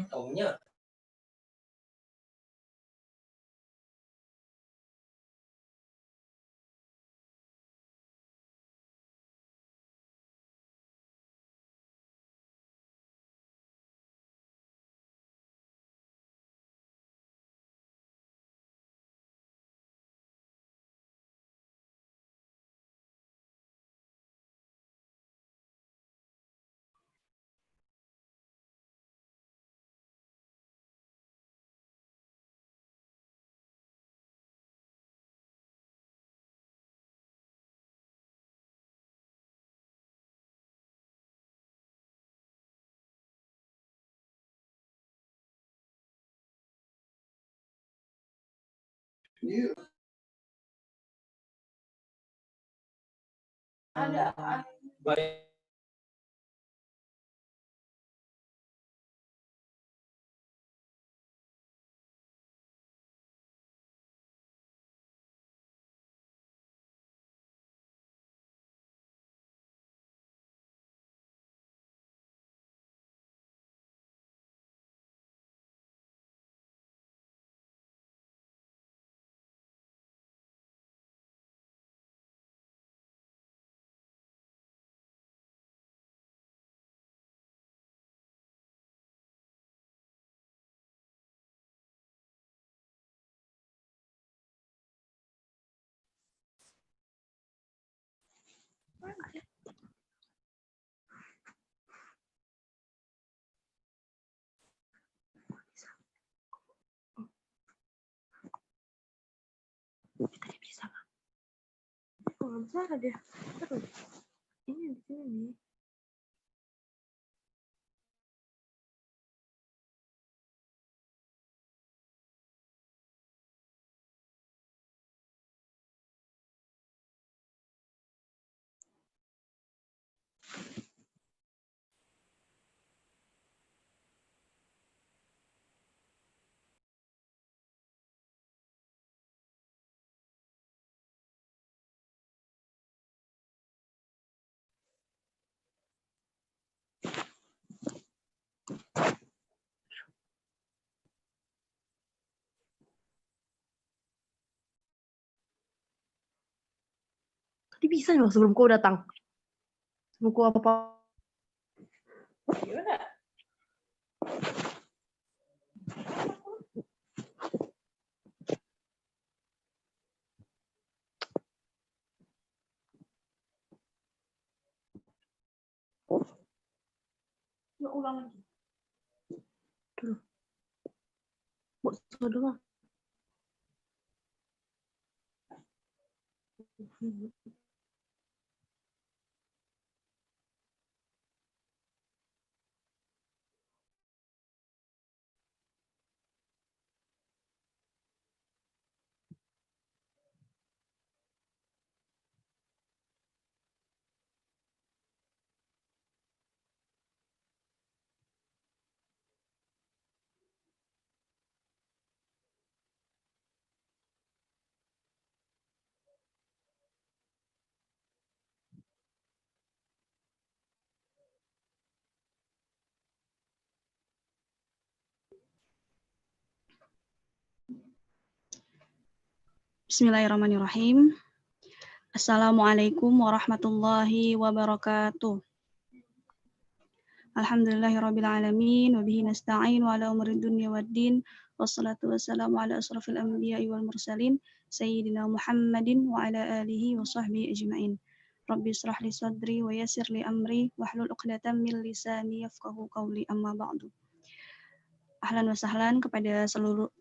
Taunya. Ada. Baik. Tadi bisa nggak? Oh, nggak bisa ada. Terus ini di sini nih. Tadi bisa loh sebelum kau datang. Sebelum kau apa-apa. Gimana? Nggak ulang lagi. Dulu. Buat doang. Bismillahirrahmanirrahim. Assalamualaikum warahmatullahi wabarakatuh. Alhamdulillahirabbil alamin wa bihi nasta'in wa ala umuri dunya waddin wassalatu wassalamu ala asrofil anbiya'i wal mursalin sayyidina Muhammadin wa ala alihi wa sahbihi ajma'in. Rabbi israh li sadri wa yassir li amri wahlul 'uqdatam min lisani yafqahu qawli amma ba'du. Ahlan wa sahlan kepada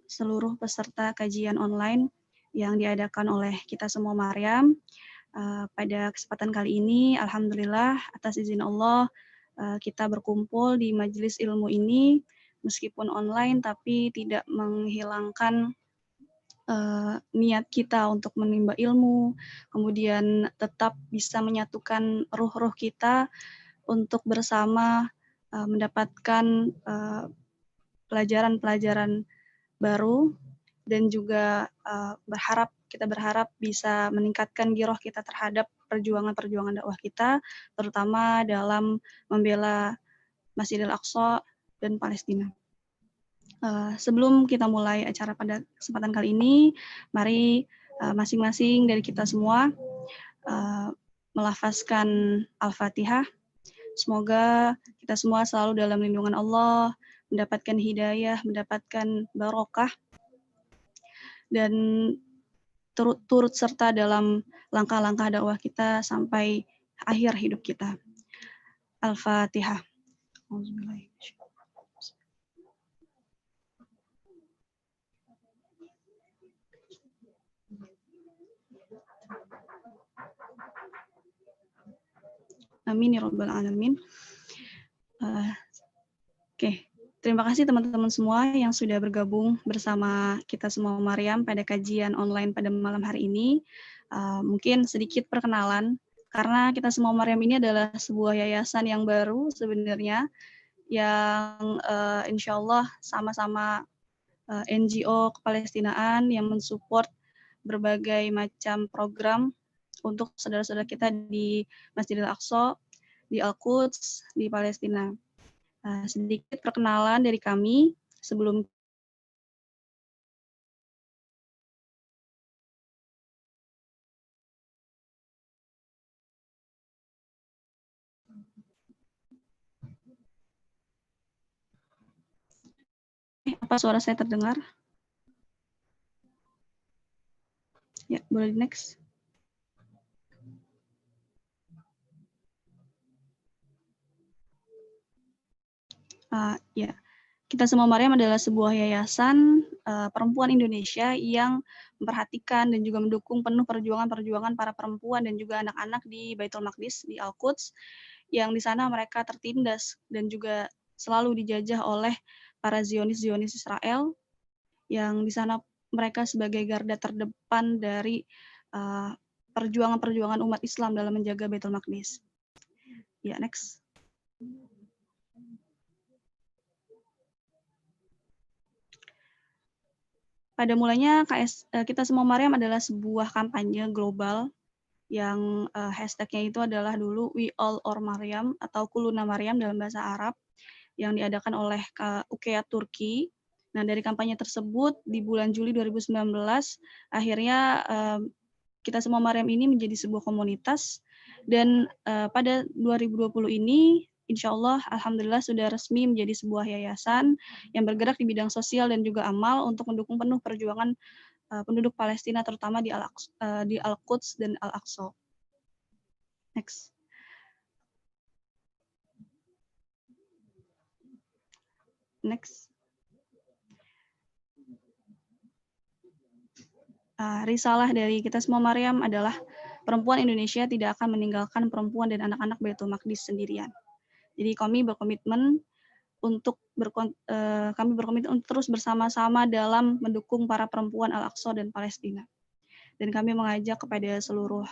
seluruh peserta kajian online yang diadakan oleh kita semua Maryam. Pada kesempatan kali ini, alhamdulillah atas izin Allah, kita berkumpul di majelis ilmu ini meskipun online tapi tidak menghilangkan niat kita untuk menimba ilmu, kemudian tetap bisa menyatukan ruh-ruh kita untuk bersama mendapatkan pelajaran-pelajaran baru dan juga kita berharap bisa meningkatkan giroh kita terhadap perjuangan-perjuangan dakwah kita, terutama dalam membela Masjidil Aqsa dan Palestina. Sebelum kita mulai acara pada kesempatan kali ini, mari masing-masing dari kita semua melafazkan Al-Fatihah. Semoga kita semua selalu dalam lindungan Allah, mendapatkan hidayah, mendapatkan barokah, dan turut serta dalam langkah-langkah dakwah kita sampai akhir hidup kita. Al-Fatihah. Amin ya rabbal alamin. Oke, terima kasih teman-teman semua yang sudah bergabung bersama kita semua Maryam pada kajian online pada malam hari ini. Mungkin sedikit perkenalan, karena kita semua Maryam ini adalah sebuah yayasan yang baru sebenarnya, yang insya Allah sama-sama NGO kepalestinaan yang mensupport berbagai macam program untuk saudara-saudara kita di Masjidil Aqsa, di Al-Quds, di Palestina. Sedikit perkenalan dari kami sebelum apa suara saya terdengar? Ya, boleh next. Ya, kita semua Maryam adalah sebuah yayasan perempuan Indonesia yang memperhatikan dan juga mendukung penuh perjuangan-perjuangan para perempuan dan juga anak-anak di Baitul Maqdis, di Al-Quds, yang di sana mereka tertindas dan juga selalu dijajah oleh para Zionis Israel, yang di sana mereka sebagai garda terdepan dari perjuangan-perjuangan umat Islam dalam menjaga Baitul Maqdis. Ya, next. Pada mulanya kita semua Maryam adalah sebuah kampanye global yang hashtagnya itu adalah dulu We All or Maryam atau Kuluna Maryam dalam bahasa Arab, yang diadakan oleh UKEA Turki. Nah, dari kampanye tersebut di bulan Juli 2019 akhirnya kita semua Maryam ini menjadi sebuah komunitas, dan pada 2020 ini insya Allah, alhamdulillah sudah resmi menjadi sebuah yayasan yang bergerak di bidang sosial dan juga amal untuk mendukung penuh perjuangan penduduk Palestina, terutama di Al-Quds dan Al-Aqsa. Next. Next. Risalah dari kita semua Maryam adalah perempuan Indonesia tidak akan meninggalkan perempuan dan anak-anak Baitul Maqdis sendirian. Jadi kami berkomitmen untuk terus bersama-sama dalam mendukung para perempuan Al-Aqsa dan Palestina. Dan kami mengajak kepada seluruh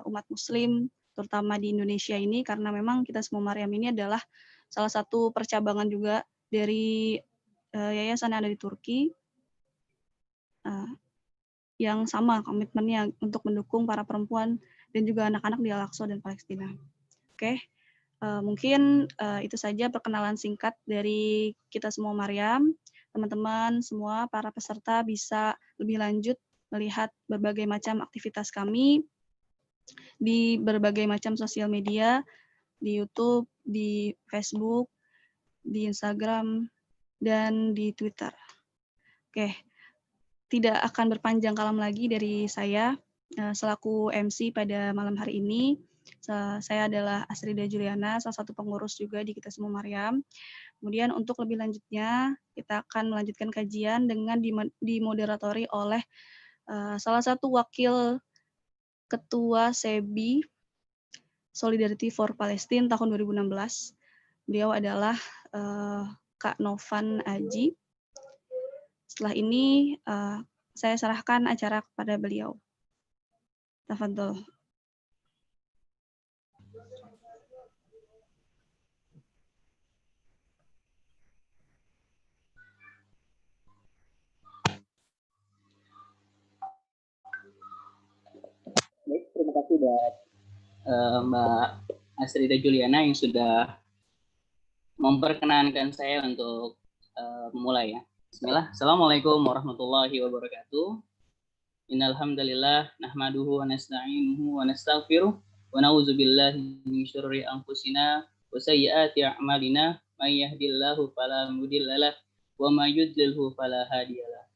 umat Muslim, terutama di Indonesia ini, karena memang kita semua Maryam ini adalah salah satu percabangan juga dari yayasan yang ada di Turki, yang sama komitmennya untuk mendukung para perempuan dan juga anak-anak di Al-Aqsa dan Palestina. Oke. Mungkin itu saja perkenalan singkat dari kita semua Maryam. Teman-teman semua, para peserta bisa lebih lanjut melihat berbagai macam aktivitas kami di berbagai macam sosial media, di YouTube, di Facebook, di Instagram, dan di Twitter. Oke, tidak akan berpanjang kalam lagi dari saya selaku MC pada malam hari ini. Saya adalah Asrida Juliana, salah satu pengurus juga di Kita Semua Maryam. Kemudian untuk lebih lanjutnya, kita akan melanjutkan kajian dengan dimoderatori oleh salah satu wakil Ketua SEBI, Solidarity for Palestine tahun 2016. Beliau adalah Kak Novan Aji. Setelah ini, saya serahkan acara kepada beliau. Tafadhol. Baik, terima kasih buat Mbak Asrida Juliana yang sudah memperkenankan saya untuk mulai ya. Bismillah. Assalamualaikum warahmatullahi wabarakatuh. Innal hamdalillah nahmaduhu wa nasta'inuhu wa nastaghfiruh wa na'udzu billahi min syururi anfusina wa sayyiati a'malina may yahdihillahu fala mudhillalah wa may yudlilhu fala hadiyalah.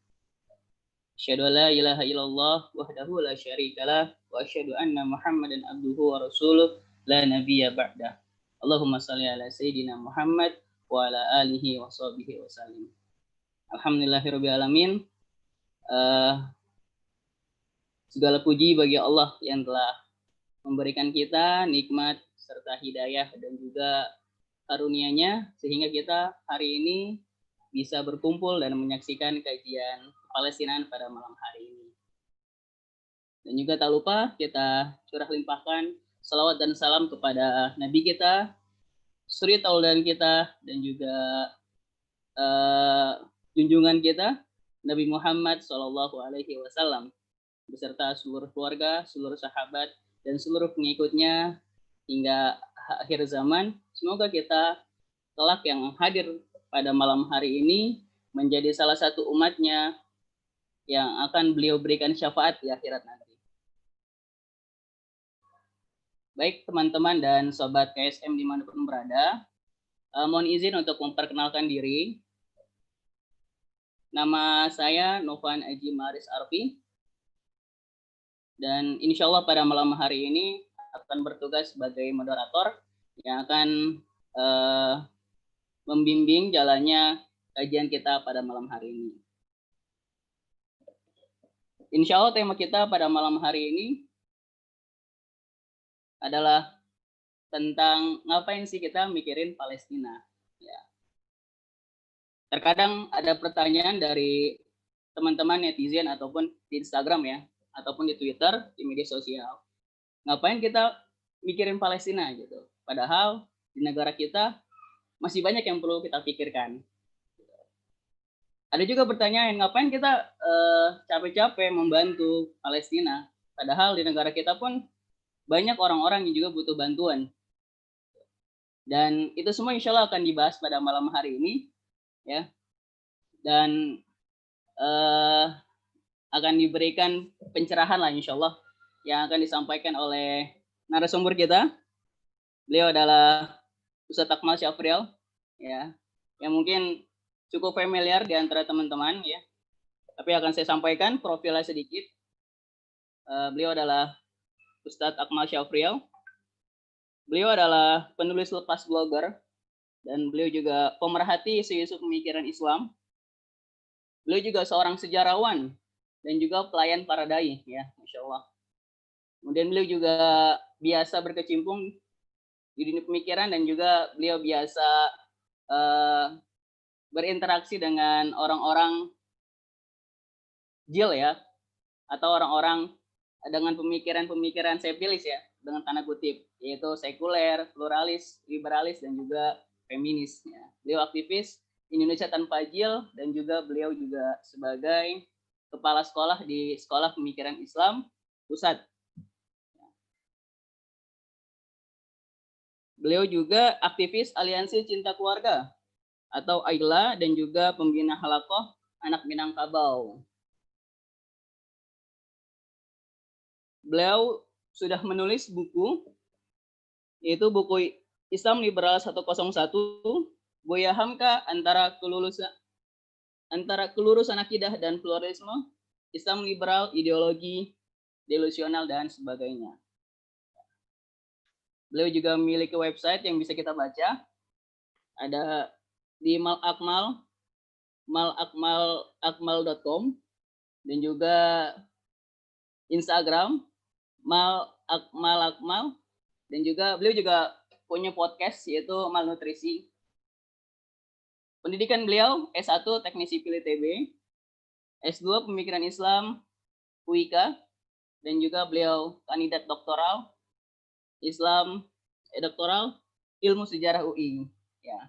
Asyhadu an la ilaha illallah wahdahu la syarikalah wa asyhadu anna Muhammadan abduhu wa rasuluh la nabiyya ba'dah. Allahumma shalli ala sayyidina Muhammad wa ala alihi wa sahbihi wa sallim. Alhamdulillahirabbil alamin. Segala puji bagi Allah yang telah memberikan kita nikmat serta hidayah dan juga karunia-Nya sehingga kita hari ini bisa berkumpul dan menyaksikan kajian Palestina pada malam hari ini. Dan juga tak lupa kita curah limpahkan salawat dan salam kepada Nabi kita, suri tauladan kita, dan juga junjungan kita Nabi Muhammad SAW beserta seluruh keluarga, seluruh sahabat, dan seluruh pengikutnya hingga akhir zaman. Semoga kita kelak yang hadir pada malam hari ini menjadi salah satu umatnya yang akan beliau berikan syafaat di akhirat nanti. Baik teman-teman dan sobat KSM dimanapun berada, mohon izin untuk memperkenalkan diri. Nama saya Novan Aji Maris Arfi, dan insya Allah pada malam hari ini akan bertugas sebagai moderator yang akan membimbing jalannya kajian kita pada malam hari ini. Insya Allah tema kita pada malam hari ini adalah tentang ngapain sih kita mikirin Palestina. Ya. Terkadang ada pertanyaan dari teman-teman netizen ataupun di Instagram ya, ataupun di Twitter, di media sosial. Ngapain kita mikirin Palestina gitu? Padahal di negara kita masih banyak yang perlu kita pikirkan. Ada juga pertanyaan, ngapain kita capek-capek membantu Palestina? Padahal di negara kita pun banyak orang-orang yang juga butuh bantuan. Dan itu semua insya Allah akan dibahas pada malam hari ini. Ya, dan akan diberikan pencerahan lah insya Allah yang akan disampaikan oleh narasumber kita. Beliau adalah Ustadz Akmal Syafrial, ya, yang mungkin cukup familiar di antara teman-teman, ya. Tapi akan saya sampaikan profilnya sedikit. Beliau adalah Ustadz Akmal Syafrial. Beliau adalah penulis lepas blogger. Dan beliau juga pemerhati isu-isu pemikiran Islam. Beliau juga seorang sejarawan dan juga pelayan para dai, ya, Masya Allah. Kemudian beliau juga biasa berkecimpung di dunia pemikiran dan juga beliau biasa berinteraksi dengan orang-orang jil ya, atau orang-orang dengan pemikiran-pemikiran sepilis ya, dengan tanda kutip, yaitu sekuler, pluralis, liberalis, dan juga feminis. Ya. Beliau aktivis Indonesia Tanpa Jil dan juga beliau juga sebagai kepala sekolah di Sekolah Pemikiran Islam Pusat. Beliau juga aktivis Aliansi Cinta Keluarga atau AILA dan juga pembina Halakoh Anak Minangkabau. Beliau sudah menulis buku, yaitu buku Islam Liberal 101, Buya Hamka antara kelurusan akidah dan pluralisme, Islam liberal, ideologi, delusional, dan sebagainya. Beliau juga memiliki website yang bisa kita baca. Ada di malakmal.com dan juga Instagram malakmal, dan juga beliau juga punya podcast yaitu Malnutrisi. Pendidikan beliau S1 Teknik Sipil ITB, S2 Pemikiran Islam UIK, dan juga beliau kandidat doktoral Islam doktoral Ilmu Sejarah UI. Ya.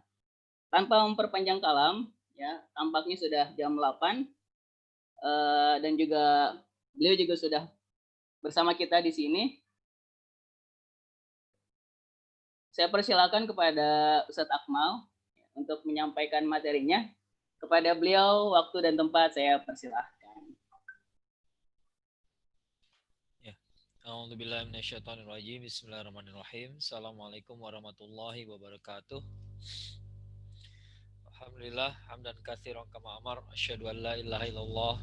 Tanpa memperpanjang kalam, ya, tampaknya sudah jam 8 dan juga beliau juga sudah bersama kita di sini. Saya persilakan kepada Ustadz Akmal untuk menyampaikan materinya. Kepada beliau waktu dan tempat saya persilahkan. Ya. A'udzubillahi minasyaitonirrajim. Bismillahirrahmanirrahim. Assalamualaikum warahmatullahi wabarakatuh. Alhamdulillah hamdan katsiran kama amar asyhadu an la ilaha illallah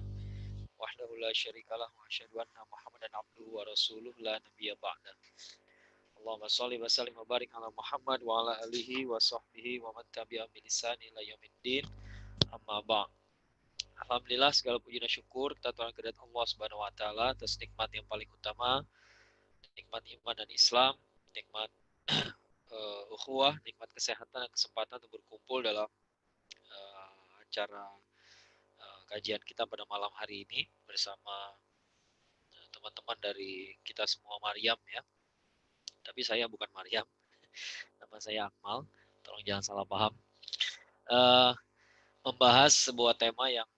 wahdahu la syarikalah wa asyhadu anna Muhammadan abduhu wa rasuluh la nabiyya ba'da. Allahumma shalli wa sallim wa barik ala Muhammad wa ala alihi wa sahbihi wa man tabi'ahum bi ihsan ila yaumiddin. Amma ba'd. Alhamdulillah segala puji dan syukur kita tuhan kehadirat Allah Subhanahu wa taala atas nikmat yang paling utama, nikmat iman dan Islam, nikmat ukhuwah, nikmat kesehatan dan kesempatan untuk berkumpul dalam acara kajian kita pada malam hari ini bersama teman-teman dari kita semua Maryam ya. Tapi saya bukan Maryam, nama saya Akmal. Tolong jangan salah paham. Membahas sebuah tema yang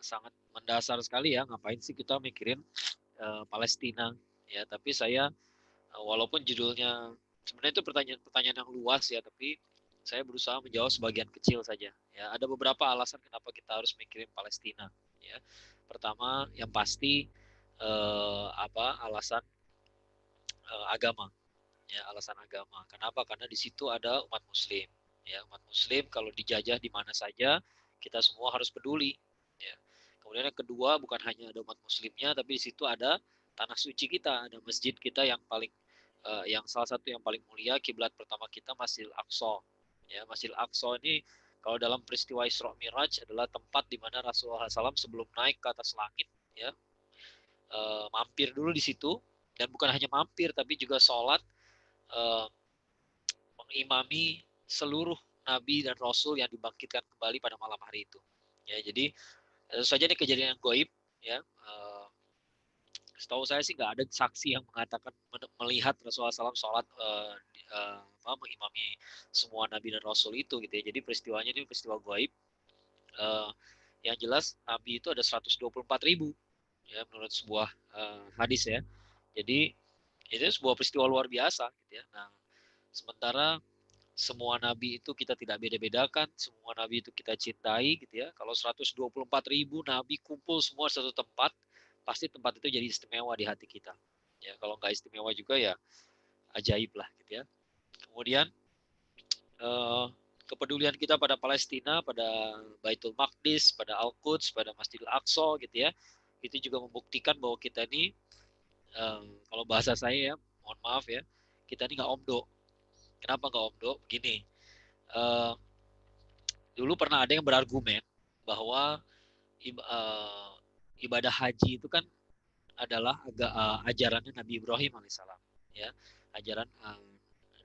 sangat mendasar sekali ya. Ngapain sih kita mikirin Palestina ya? Tapi saya walaupun judulnya sebenarnya itu pertanyaan yang luas ya, tapi saya berusaha menjawab sebagian kecil saja. Ya, ada beberapa alasan kenapa kita harus mikirin Palestina. Ya, pertama yang pasti alasan agama. Ya, alasan agama. Kenapa? Karena di situ ada umat Muslim. Ya, umat Muslim kalau dijajah di mana saja kita semua harus peduli. Ya. Kemudian yang kedua bukan hanya ada umat Muslimnya, tapi di situ ada tanah suci kita, ada masjid kita yang paling yang salah satu yang paling mulia, kiblat pertama kita Masjidil Aqsa. Ya, Masjidil Aqsa ini kalau dalam peristiwa Isra Miraj adalah tempat di mana Rasulullah SAW sebelum naik ke atas langit, ya, mampir dulu di situ, dan bukan hanya mampir tapi juga sholat mengimami seluruh nabi dan rasul yang dibangkitkan kembali pada malam hari itu. Ya, jadi tentu saja ini kejadian yang goib, ya. Setahu saya sih nggak ada saksi yang mengatakan melihat Rasulullah SAW sholat mengimami semua nabi dan rasul itu gitu ya. Jadi peristiwanya ini peristiwa gaib. Yang jelas nabi itu ada 124.000 ya menurut sebuah hadis ya. Jadi itu sebuah peristiwa luar biasa gitu ya. Nah, sementara semua nabi itu kita tidak beda-bedakan, semua nabi itu kita cintai gitu ya. Kalau 124.000 nabi kumpul semua satu tempat, pasti tempat itu jadi istimewa di hati kita. Ya, kalau nggak istimewa juga ya ajaib lah gitu ya. Kemudian kepedulian kita pada Palestina, pada Baitul Maqdis, pada Al-Quds, pada Masjidil Aqsa gitu ya. Itu juga membuktikan bahwa kita ini kalau bahasa saya ya, mohon maaf ya, kita ini nggak omdo. Kenapa nggak omdo? Begini, dulu pernah ada yang berargumen bahwa ibadah haji itu kan adalah ajarannya Nabi Ibrahim alaihissalam, ya, ajaran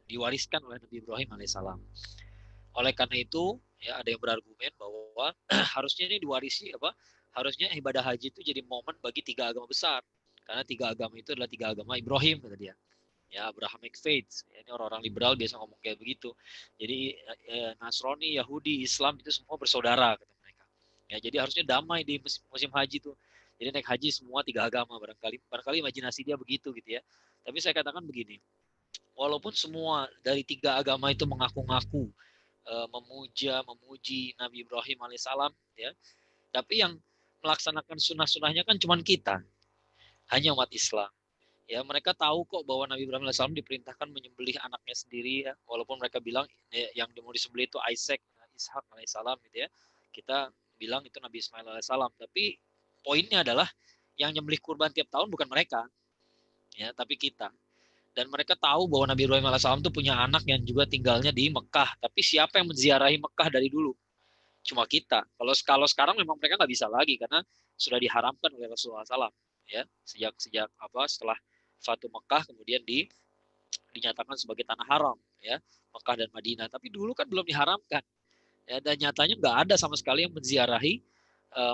diwariskan oleh Nabi Ibrahim alaihissalam. Oleh karena itu, ya ada yang berargumen bahwa harusnya ini diwarisi harusnya ibadah haji itu jadi momen bagi tiga agama besar, karena tiga agama itu adalah tiga agama Ibrahim kata dia. Ya, Abrahamic faith. Ya, ini orang-orang liberal biasa ngomong kayak begitu. Jadi Nasrani, Yahudi, Islam itu semua bersaudara kata mereka. Ya, jadi harusnya damai di musim haji itu. Jadi naik haji semua tiga agama, barangkali imajinasi dia begitu gitu ya. Tapi saya katakan begini, walaupun semua dari tiga agama itu mengaku-ngaku memuji Nabi Ibrahim alaihissalam, ya, tapi yang melaksanakan sunnah-sunnahnya kan cuma kita, hanya umat Islam. Ya, mereka tahu kok bahwa Nabi Ibrahim AS diperintahkan menyembelih anaknya sendiri ya, walaupun mereka bilang yang mau disembelih itu Ishak alaihissalam gitu ya. Kita bilang itu Nabi Ismail alaihissalam, tapi poinnya adalah yang nyembelih kurban tiap tahun bukan mereka. Ya, tapi kita. Dan mereka tahu bahwa Nabi Ibrahim alaihissalam itu punya anak yang juga tinggalnya di Mekah, tapi siapa yang menziarahi Mekah dari dulu? Cuma kita. Kalau sekarang memang mereka nggak bisa lagi karena sudah diharamkan oleh Rasulullah SAW ya, sejak setelah Fatu Mekah kemudian dinyatakan sebagai tanah haram ya, Mekah dan Madinah. Tapi dulu kan belum diharamkan ya, dan nyatanya nggak ada sama sekali yang menziarahi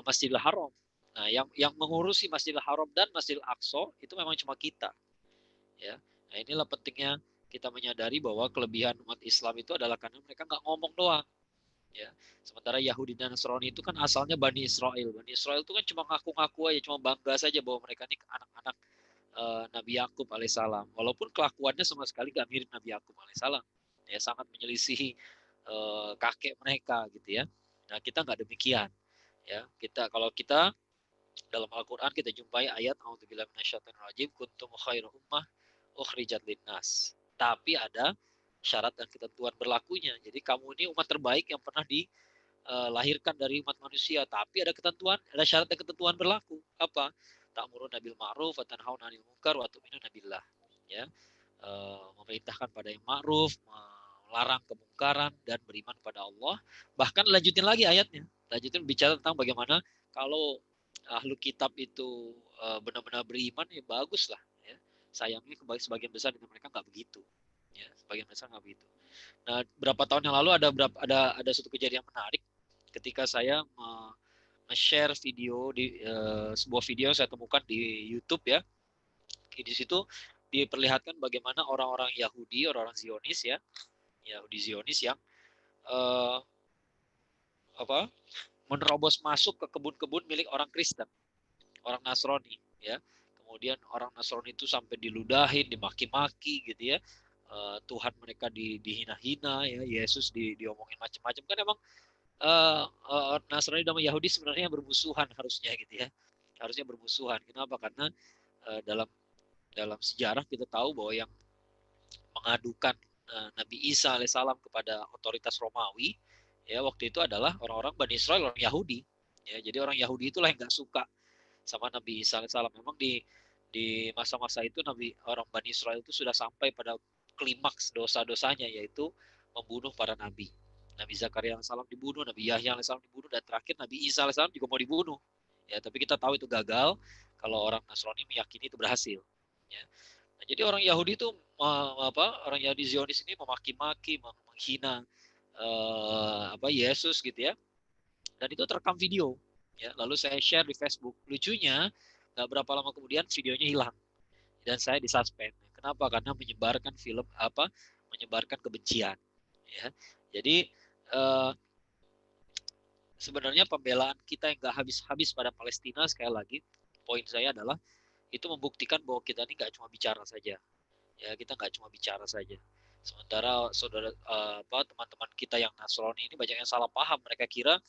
Masjidil Haram. Nah, yang mengurusi Masjidil Haram dan Masjidil Aqsa itu memang cuma kita ya. Nah, inilah pentingnya kita menyadari bahwa kelebihan umat Islam itu adalah karena mereka nggak ngomong doang ya. Sementara Yahudi dan Nasrani itu kan asalnya Bani Israel. Bani Israel itu kan cuma ngaku-ngaku aja, cuma bangga saja bahwa mereka ini anak-anak Nabi Yakub alaihissalam. Walaupun kelakuannya sama sekali gak mirip Nabi Yakub alaihissalam. Ya, sangat menyelisihi kakek mereka gitu ya. Nah, kita nggak demikian. Ya, kalau kita dalam Al-Quran kita jumpai ayat A'udzubillahi minasyaitonirrajim kuntum khairu ummah ukhrijat linnas. Tapi ada syarat dan ketentuan berlakunya. Jadi kamu ini umat terbaik yang pernah dilahirkan dari umat manusia. Tapi ada ketentuan, ada syarat dan ketentuan berlaku. Apa? Ta'muruna bil ma'ruf wa tanhauna 'anil munkar wa tu'minuna billah. Ya, memerintahkan pada yang ma'ruf, melarang kemungkaran dan beriman pada Allah. Bahkan lanjutin lagi ayatnya. Lanjutin bicara tentang bagaimana kalau ahlu kitab itu benar-benar beriman, ya bagus lah. Ya. Sayangnya sebagian besar dari mereka nggak begitu. Ya, sebagian besar nggak begitu. Nah, berapa tahun yang lalu ada suatu kejadian menarik ketika saya share video di sebuah video yang saya temukan di YouTube ya. Di situ diperlihatkan bagaimana orang-orang Yahudi, orang-orang Zionis ya, Yahudi Zionis yang menerobos masuk ke kebun-kebun milik orang Kristen, orang Nasrani ya. Kemudian orang Nasrani itu sampai diludahin, dimaki-maki gitu ya. Tuhan mereka dihina-hina ya, Yesus diomongin macam-macam. Kan emang Nasrani dan Yahudi sebenarnya bermusuhan harusnya gitu ya. Harusnya bermusuhan. Kenapa? Karena dalam sejarah kita tahu bahwa yang mengadukan Nabi Isa alaihissalam kepada otoritas Romawi ya waktu itu adalah orang-orang Bani Israel, orang Yahudi ya. Jadi orang Yahudi itulah yang nggak suka sama Nabi Isa alaihissalam. Memang di masa-masa itu orang Bani Israel itu sudah sampai pada klimaks dosa-dosanya, yaitu membunuh para nabi. Nabi Zakaria alaihissalam dibunuh, Nabi Yahya alaihissalam dibunuh, dan terakhir Nabi Isa alaihissalam juga mau dibunuh ya. Tapi kita tahu itu gagal. Kalau orang Nasrani meyakini itu berhasil ya. Nah, jadi orang Yahudi itu orang Yahudi Zionis ini memaki-maki, menghina Yesus gitu ya. Dan itu terekam video ya. Lalu saya share di Facebook. Lucunya nggak berapa lama kemudian videonya hilang dan saya disuspend. Kenapa? Karena menyebarkan kebencian ya. Jadi sebenarnya pembelaan kita yang nggak habis-habis pada Palestina, sekali lagi poin saya adalah itu membuktikan bahwa kita ini nggak cuma bicara saja ya, kita nggak cuma bicara saja. Sementara teman-teman kita yang Nasrani ini banyak yang salah paham. Mereka kira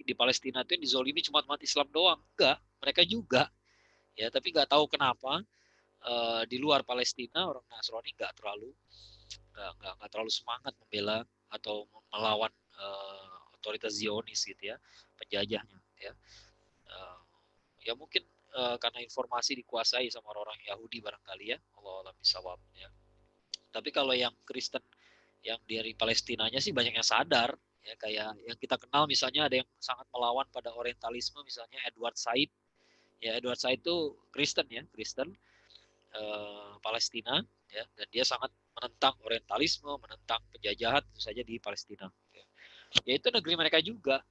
di Palestina itu yang dizolimi cuma umat Islam doang. Enggak, mereka juga ya. Tapi nggak tahu kenapa di luar Palestina orang Nasrani nggak terlalu semangat membela atau melawan otoritas Zionis gitu ya, penjajahnya ya. Ya mungkin karena informasi dikuasai sama orang-orang Yahudi barangkali ya, Allah alam bisawab ya. Tapi kalau yang Kristen yang dari Palestinanya sih banyak yang sadar ya, kayak yang kita kenal misalnya ada yang sangat melawan pada orientalisme, misalnya Edward Said ya. Edward Said itu Kristen ya, Kristen Palestina ya, dan dia sangat menentang orientalisme, menentang penjajahan tentu saja di Palestina ya. Itu negeri mereka juga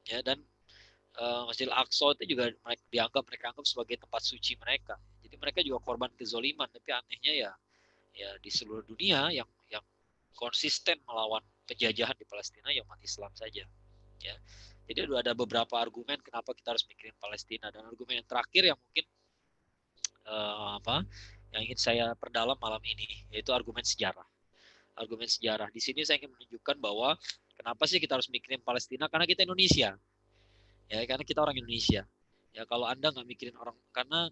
ya. Dan Masjidil Aqsa itu juga mereka anggap sebagai tempat suci mereka. Jadi mereka juga korban kezoliman. Tapi anehnya ya di seluruh dunia yang konsisten melawan penjajahan di Palestina ya umat Islam saja ya. Jadi ada beberapa argumen kenapa kita harus mikirin Palestina. Dan argumen yang terakhir yang mungkin yang ingin saya perdalam malam ini, yaitu argumen sejarah. Argumen sejarah. Di sini saya ingin menunjukkan bahwa kenapa sih kita harus mikirin Palestina? Karena kita Indonesia. Ya, karena kita orang Indonesia. Ya, kalau Anda nggak mikirin orang, karena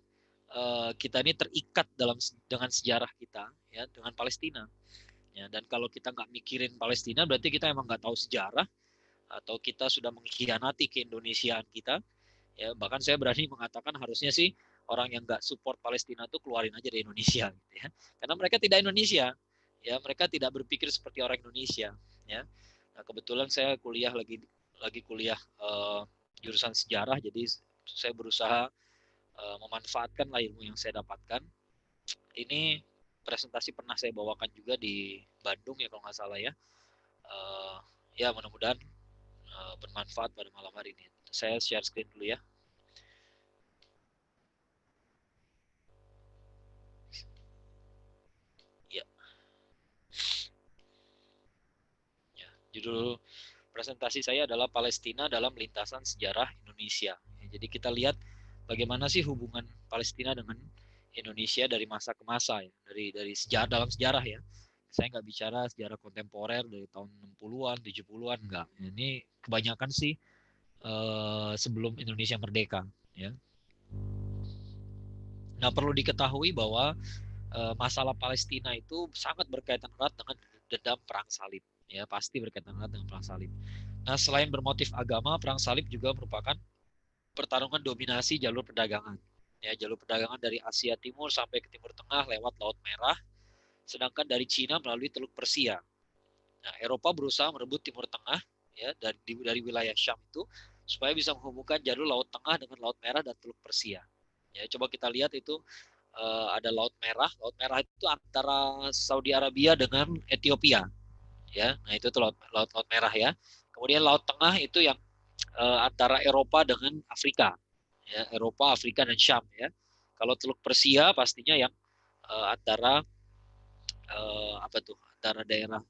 kita ini terikat dengan sejarah kita ya, dengan Palestina. Ya, dan kalau kita nggak mikirin Palestina, berarti kita emang nggak tahu sejarah, atau kita sudah mengkhianati keindonesiaan kita. Ya, bahkan saya berani mengatakan harusnya sih orang yang nggak support Palestina tuh keluarin aja dari Indonesia gitu ya. Karena mereka tidak Indonesia. Ya, mereka tidak berpikir seperti orang Indonesia ya. Nah, kebetulan saya lagi kuliah jurusan sejarah, jadi saya berusaha memanfaatkan ilmu yang saya dapatkan. Ini presentasi pernah saya bawakan juga di Bandung ya kalau nggak salah ya. Ya mudah-mudahan bermanfaat pada malam hari ini. Saya share screen dulu ya. Judul presentasi saya adalah Palestina dalam Lintasan Sejarah Indonesia. Jadi kita lihat bagaimana sih hubungan Palestina dengan Indonesia dari masa ke masa ya, dari sejarah, dalam sejarah ya. Saya nggak bicara sejarah kontemporer dari tahun 60-an, 70-an, enggak. Ini kebanyakan sih sebelum Indonesia merdeka, ya. Nah, perlu diketahui bahwa masalah Palestina itu sangat berkaitan erat dengan dendam perang salib, ya, pasti berkaitan erat dengan perang salib. Nah, selain bermotif agama, perang salib juga merupakan pertarungan dominasi jalur perdagangan. Ya, jalur perdagangan dari Asia Timur sampai ke Timur Tengah lewat Laut Merah, sedangkan dari Cina melalui Teluk Persia. Nah, Eropa berusaha merebut Timur Tengah, ya, dari wilayah Syam itu supaya bisa menghubungkan jalur Laut Tengah dengan Laut Merah dan Teluk Persia. Ya, coba kita lihat itu ada Laut Merah. Laut Merah itu antara Saudi Arabia dengan Ethiopia. Ya, nah itu tuh laut Merah ya. Kemudian Laut Tengah itu yang antara Eropa dengan Afrika. Ya, Eropa, Afrika dan Syam ya. Kalau Teluk Persia pastinya yang antara apa tuh? Antara daerah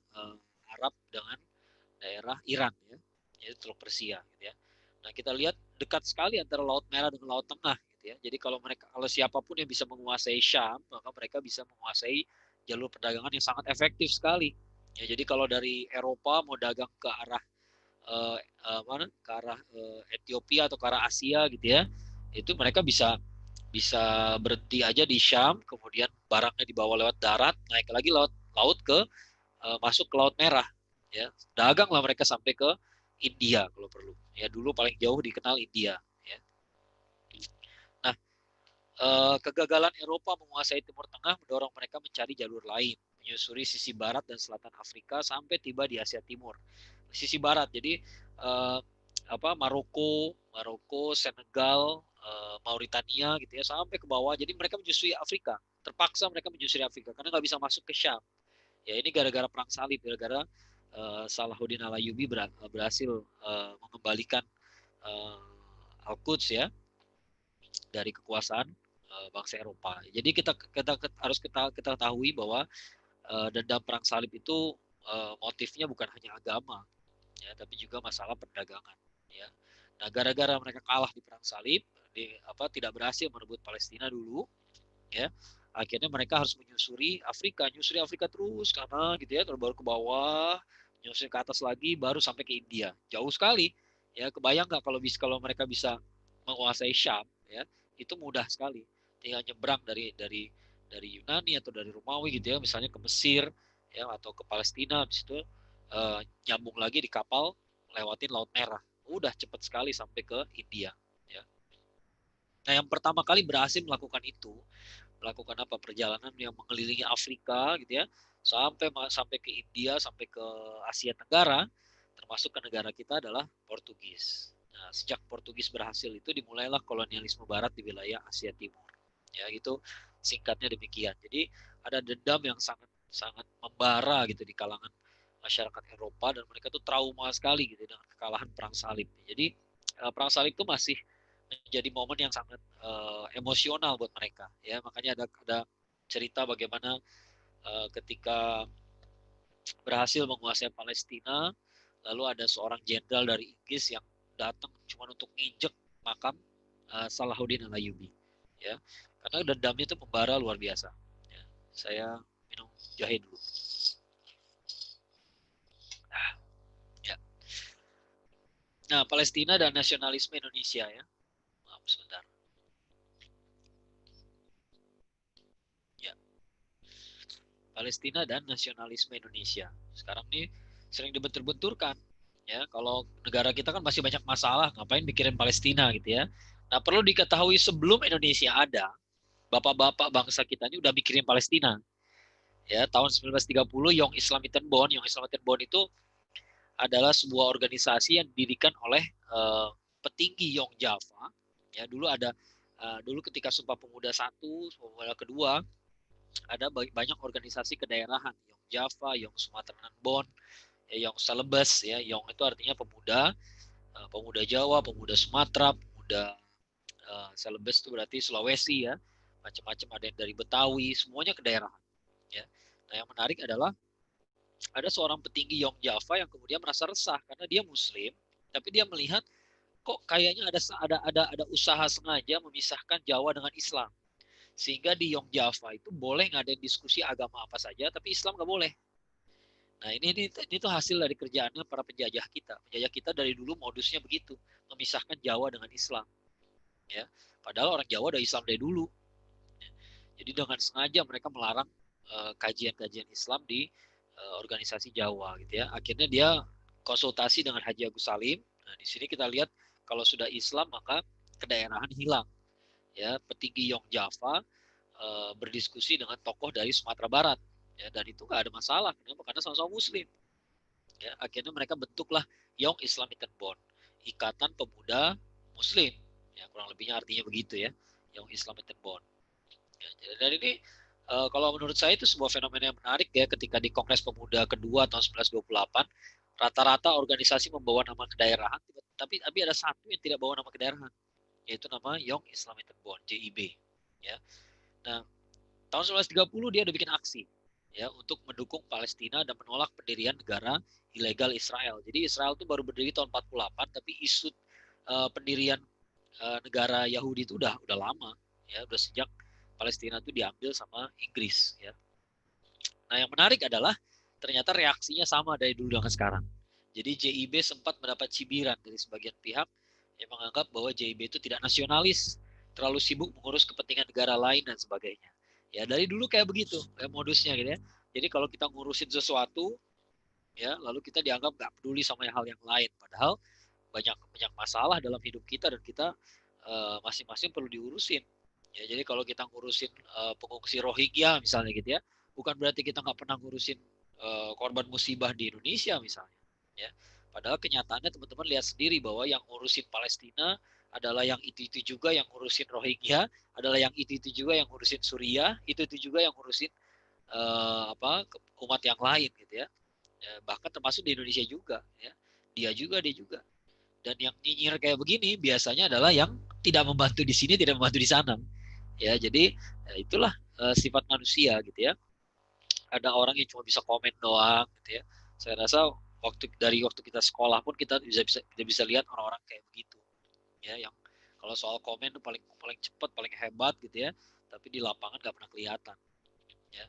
Arab dengan daerah Iran ya. Jadi Teluk Persia gitu ya. Nah, kita lihat dekat sekali antara Laut Merah dengan Laut Tengah gitu ya. Jadi kalau siapapun yang bisa menguasai Syam, maka mereka bisa menguasai jalur perdagangan yang sangat efektif sekali. Ya, jadi kalau dari Eropa mau dagang ke arah Ethiopia atau ke arah Asia gitu ya, itu mereka bisa bisa berhenti aja di Syam, kemudian barangnya dibawa lewat darat, naik lagi laut ke masuk ke Laut Merah, ya, dagang lah mereka sampai ke India kalau perlu. Ya, dulu paling jauh dikenal India. Ya. Nah, kegagalan Eropa menguasai Timur Tengah mendorong mereka mencari jalur lain, menyusuri sisi barat dan selatan Afrika sampai tiba di Asia Timur. Sisi barat, jadi Maroko, Senegal, Mauritania gitu ya, sampai ke bawah. Jadi mereka menyusuri Afrika. Terpaksa mereka menyusuri Afrika karena nggak bisa masuk ke Syam. Ya, ini gara-gara perang salib, gara-gara Salahuddin Al-Ayyubi berhasil mengembalikan Al-Quds ya dari kekuasaan bangsa Eropa. Jadi kita harus kita ketahui bahwa dendam perang salib itu motifnya bukan hanya agama, ya, tapi juga masalah perdagangan. Ya. Nah, gara-gara mereka kalah di perang salib, tidak berhasil merebut Palestina dulu, ya, akhirnya mereka harus menyusuri Afrika terus karena gitu ya, terus baru ke bawah, nyusuri ke atas lagi, baru sampai ke India. Jauh sekali, ya. Kebayang nggak kalau mereka bisa menguasai Syam, ya, itu mudah sekali. Tinggal nyebrang dari Yunani atau dari Romawi gitu ya, misalnya ke Mesir, ya, atau ke Palestina, habis itu nyambung lagi di kapal, lewatin Laut Merah, udah cepet sekali sampai ke India. Ya. Nah, yang pertama kali berhasil melakukan perjalanan yang mengelilingi Afrika gitu ya, sampai ke India, sampai ke Asia Tenggara, termasuk ke negara kita adalah Portugis. Nah, sejak Portugis berhasil itu dimulailah kolonialisme Barat di wilayah Asia Timur. Ya, itu singkatnya demikian. Jadi ada dendam yang sangat sangat membara gitu di kalangan masyarakat Eropa, dan mereka tuh trauma sekali gitu dengan kekalahan perang salib. Jadi perang salib itu masih menjadi momen yang sangat emosional buat mereka, ya. Makanya ada cerita bagaimana ketika berhasil menguasai Palestina, lalu ada seorang jenderal dari Inggris yang datang cuma untuk nginjek makam Salahuddin Al-Ayyubi, ya, karena dendamnya itu membara luar biasa. Ya. Saya minum jahe dulu. Ya. Nah, Palestina dan nasionalisme Indonesia ya. Maaf sebentar. Ya. Palestina dan nasionalisme Indonesia. Sekarang ini sering dibentur-benturkan. Ya, kalau negara kita kan masih banyak masalah, ngapain mikirin Palestina gitu ya. Nah, perlu diketahui sebelum Indonesia ada, bapak-bapak bangsa kita ini udah mikirin Palestina. Ya, tahun 1930 Young Islamitan Bond itu adalah sebuah organisasi yang didirikan oleh petinggi Young Java. Ya, dulu ketika Sumpah Pemuda 1, Sumpah Pemuda kedua, ada banyak organisasi kedaerahan, Young Java, Young Sumatera Bond, Young Celebes, ya. Young itu artinya pemuda, pemuda Jawa, pemuda Sumatera, pemuda Celebes itu berarti Sulawesi ya, macam-macam, ada yang dari Betawi, semuanya kedaerahan. Ya. Nah, yang menarik adalah ada seorang petinggi Young Java yang kemudian merasa resah karena dia Muslim, tapi dia melihat kok kayaknya ada usaha sengaja memisahkan Jawa dengan Islam, sehingga di Young Java itu boleh ngadain diskusi agama apa saja, tapi Islam nggak boleh. Nah, ini tuh hasil dari kerjaannya para penjajah kita. Penjajah kita dari dulu modusnya begitu, memisahkan Jawa dengan Islam. Ya, padahal orang Jawa udah Islam dari dulu. Jadi dengan sengaja mereka melarang kajian-kajian Islam di organisasi Jawa, gitu ya. Akhirnya dia konsultasi dengan Haji Agus Salim. Nah, di sini kita lihat kalau sudah Islam maka kedaerahan hilang. Ya, petinggi Yong Java berdiskusi dengan tokoh dari Sumatera Barat. Ya, dan itu nggak ada masalah. Kenapa? Karena sama-sama Muslim. Ya, akhirnya mereka bentuklah Young Islamiten Bond, Ikatan Pemuda Muslim. Ya, kurang lebihnya artinya begitu ya, Young Islamiten Bond. Ya, dan ini kalau menurut saya itu sebuah fenomena yang menarik ya, ketika di Kongres Pemuda kedua tahun 1928, rata-rata organisasi membawa nama kedaerahan, tapi ada satu yang tidak bawa nama kedaerahan, yaitu nama Young Islamiten Bond, JIB. Ya. Nah, tahun 1930 dia udah bikin aksi ya untuk mendukung Palestina dan menolak pendirian negara ilegal Israel. Jadi Israel itu baru berdiri tahun 48, tapi isu pendirian negara Yahudi itu udah lama ya, udah sejak Palestina itu diambil sama Inggris ya. Nah, yang menarik adalah ternyata reaksinya sama dari dulu dengan sekarang. Jadi JIB sempat mendapat cibiran dari sebagian pihak yang menganggap bahwa JIB itu tidak nasionalis, terlalu sibuk mengurus kepentingan negara lain dan sebagainya. Ya, dari dulu kayak begitu, kayak modusnya gitu ya. Jadi kalau kita ngurusin sesuatu, ya, lalu kita dianggap nggak peduli sama hal yang lain. Padahal banyak masalah dalam hidup kita dan kita masing-masing perlu diurusin. Ya, jadi kalau kita ngurusin pengungsi Rohingya misalnya gitu ya, bukan berarti kita nggak pernah ngurusin korban musibah di Indonesia misalnya. Ya, padahal kenyataannya teman-teman lihat sendiri bahwa yang ngurusin Palestina adalah yang itu juga yang ngurusin Rohingya, adalah yang itu juga yang ngurusin Suriah, itu juga yang ngurusin umat yang lain gitu ya. Ya, bahkan termasuk di Indonesia juga ya, dia juga. Dan yang nyinyir kayak begini biasanya adalah yang tidak membantu di sini, tidak membantu di sana ya. Jadi ya itulah sifat manusia gitu ya. Ada orang yang cuma bisa komen doang gitu ya. Saya rasa dari waktu kita sekolah pun kita bisa lihat orang-orang kayak begitu ya, yang kalau soal komen itu paling cepat, paling hebat gitu ya, tapi di lapangan nggak pernah kelihatan ya.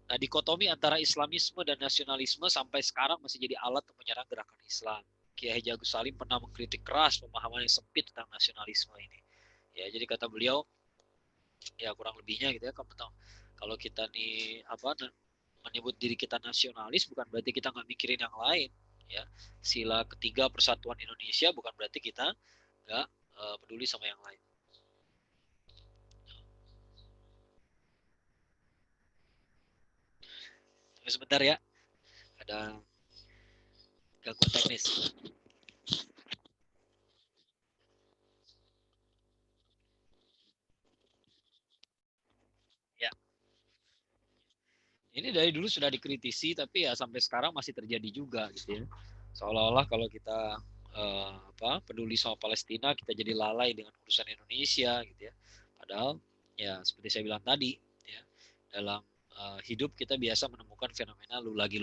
Nah, dikotomi antara Islamisme dan nasionalisme sampai sekarang masih jadi alat untuk menyerang gerakan Islam. Kiai Haji Agus Salim pernah mengkritik keras pemahaman yang sempit tentang nasionalisme ini. Ya, jadi kata beliau, ya kurang lebihnya gitu ya, kalau kita nih menyebut diri kita nasionalis bukan berarti kita nggak mikirin yang lain. Ya, sila ketiga persatuan Indonesia bukan berarti kita nggak peduli sama yang lain. Tunggu sebentar ya, ada gangguan teknis. Ya, ini dari dulu sudah dikritisi, tapi ya sampai sekarang masih terjadi juga gitu ya. Seolah-olah kalau kita peduli sama Palestina, kita jadi lalai dengan urusan Indonesia gitu ya. Padahal ya seperti saya bilang tadi ya, dalam hidup kita biasa menemukan fenomena lu lagi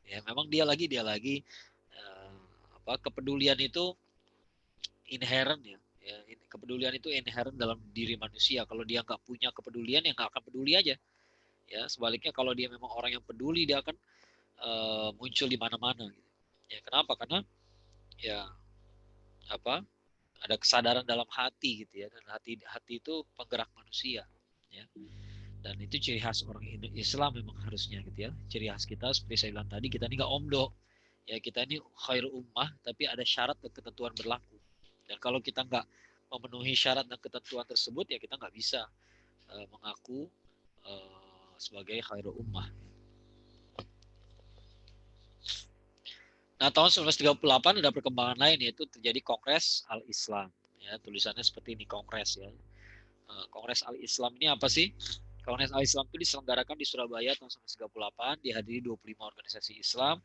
ya. Memang dia lagi kepedulian itu inherent ya. Kepedulian itu inherent dalam diri manusia. Kalau dia nggak punya kepedulian, ya nggak akan peduli aja ya. Sebaliknya kalau dia memang orang yang peduli, dia akan muncul di mana-mana gitu. Ya, kenapa? Karena ya ada kesadaran dalam hati gitu ya, dan hati itu penggerak manusia ya. Dan itu ciri khas orang Islam memang harusnya gitu ya. Ciri khas kita seperti saya bilang tadi, kita ini nggak omdo ya, kita ini khair ummah, tapi ada syarat dan ketentuan berlaku. Dan kalau kita nggak memenuhi syarat dan ketentuan tersebut, ya kita nggak bisa mengaku sebagai khair ummah. Nah, tahun 1938 ada perkembangan lain, yaitu terjadi Kongres Al-Islam. Ya, tulisannya seperti ini, Kongres ya. Kongres Al-Islam ini apa sih? Kongres Al-Islam itu diselenggarakan di Surabaya tahun 1938, dihadiri 25 organisasi Islam,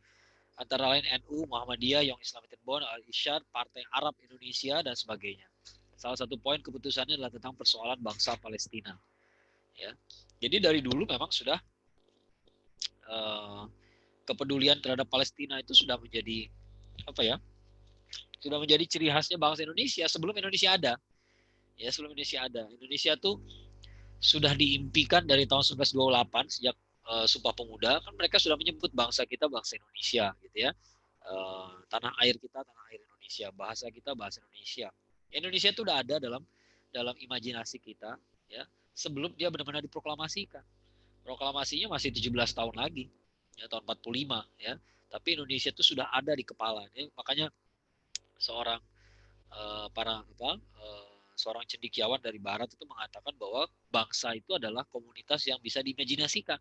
antara lain NU, Muhammadiyah, Young Islamiten Bond, Al-Irsyad, Partai Arab Indonesia, dan sebagainya. Salah satu poin keputusannya adalah tentang persoalan bangsa Palestina. Ya. Jadi dari dulu memang sudah kepedulian terhadap Palestina itu sudah menjadi sudah menjadi ciri khasnya bangsa Indonesia sebelum Indonesia ada. Ya, sebelum Indonesia ada. Indonesia tuh sudah diimpikan dari tahun 1928 sejak Sumpah Pemuda kan mereka sudah menyebut bangsa kita bangsa Indonesia gitu ya. Tanah air kita tanah air Indonesia, bahasa kita bahasa Indonesia. Indonesia itu udah ada dalam imajinasi kita ya sebelum dia benar-benar diproklamasikan. Proklamasinya masih 17 tahun lagi ya tahun 45 ya. Tapi Indonesia itu sudah ada di kepala ya. Makanya seorang seorang cendekiawan dari barat itu mengatakan bahwa bangsa itu adalah komunitas yang bisa diimajinasikan.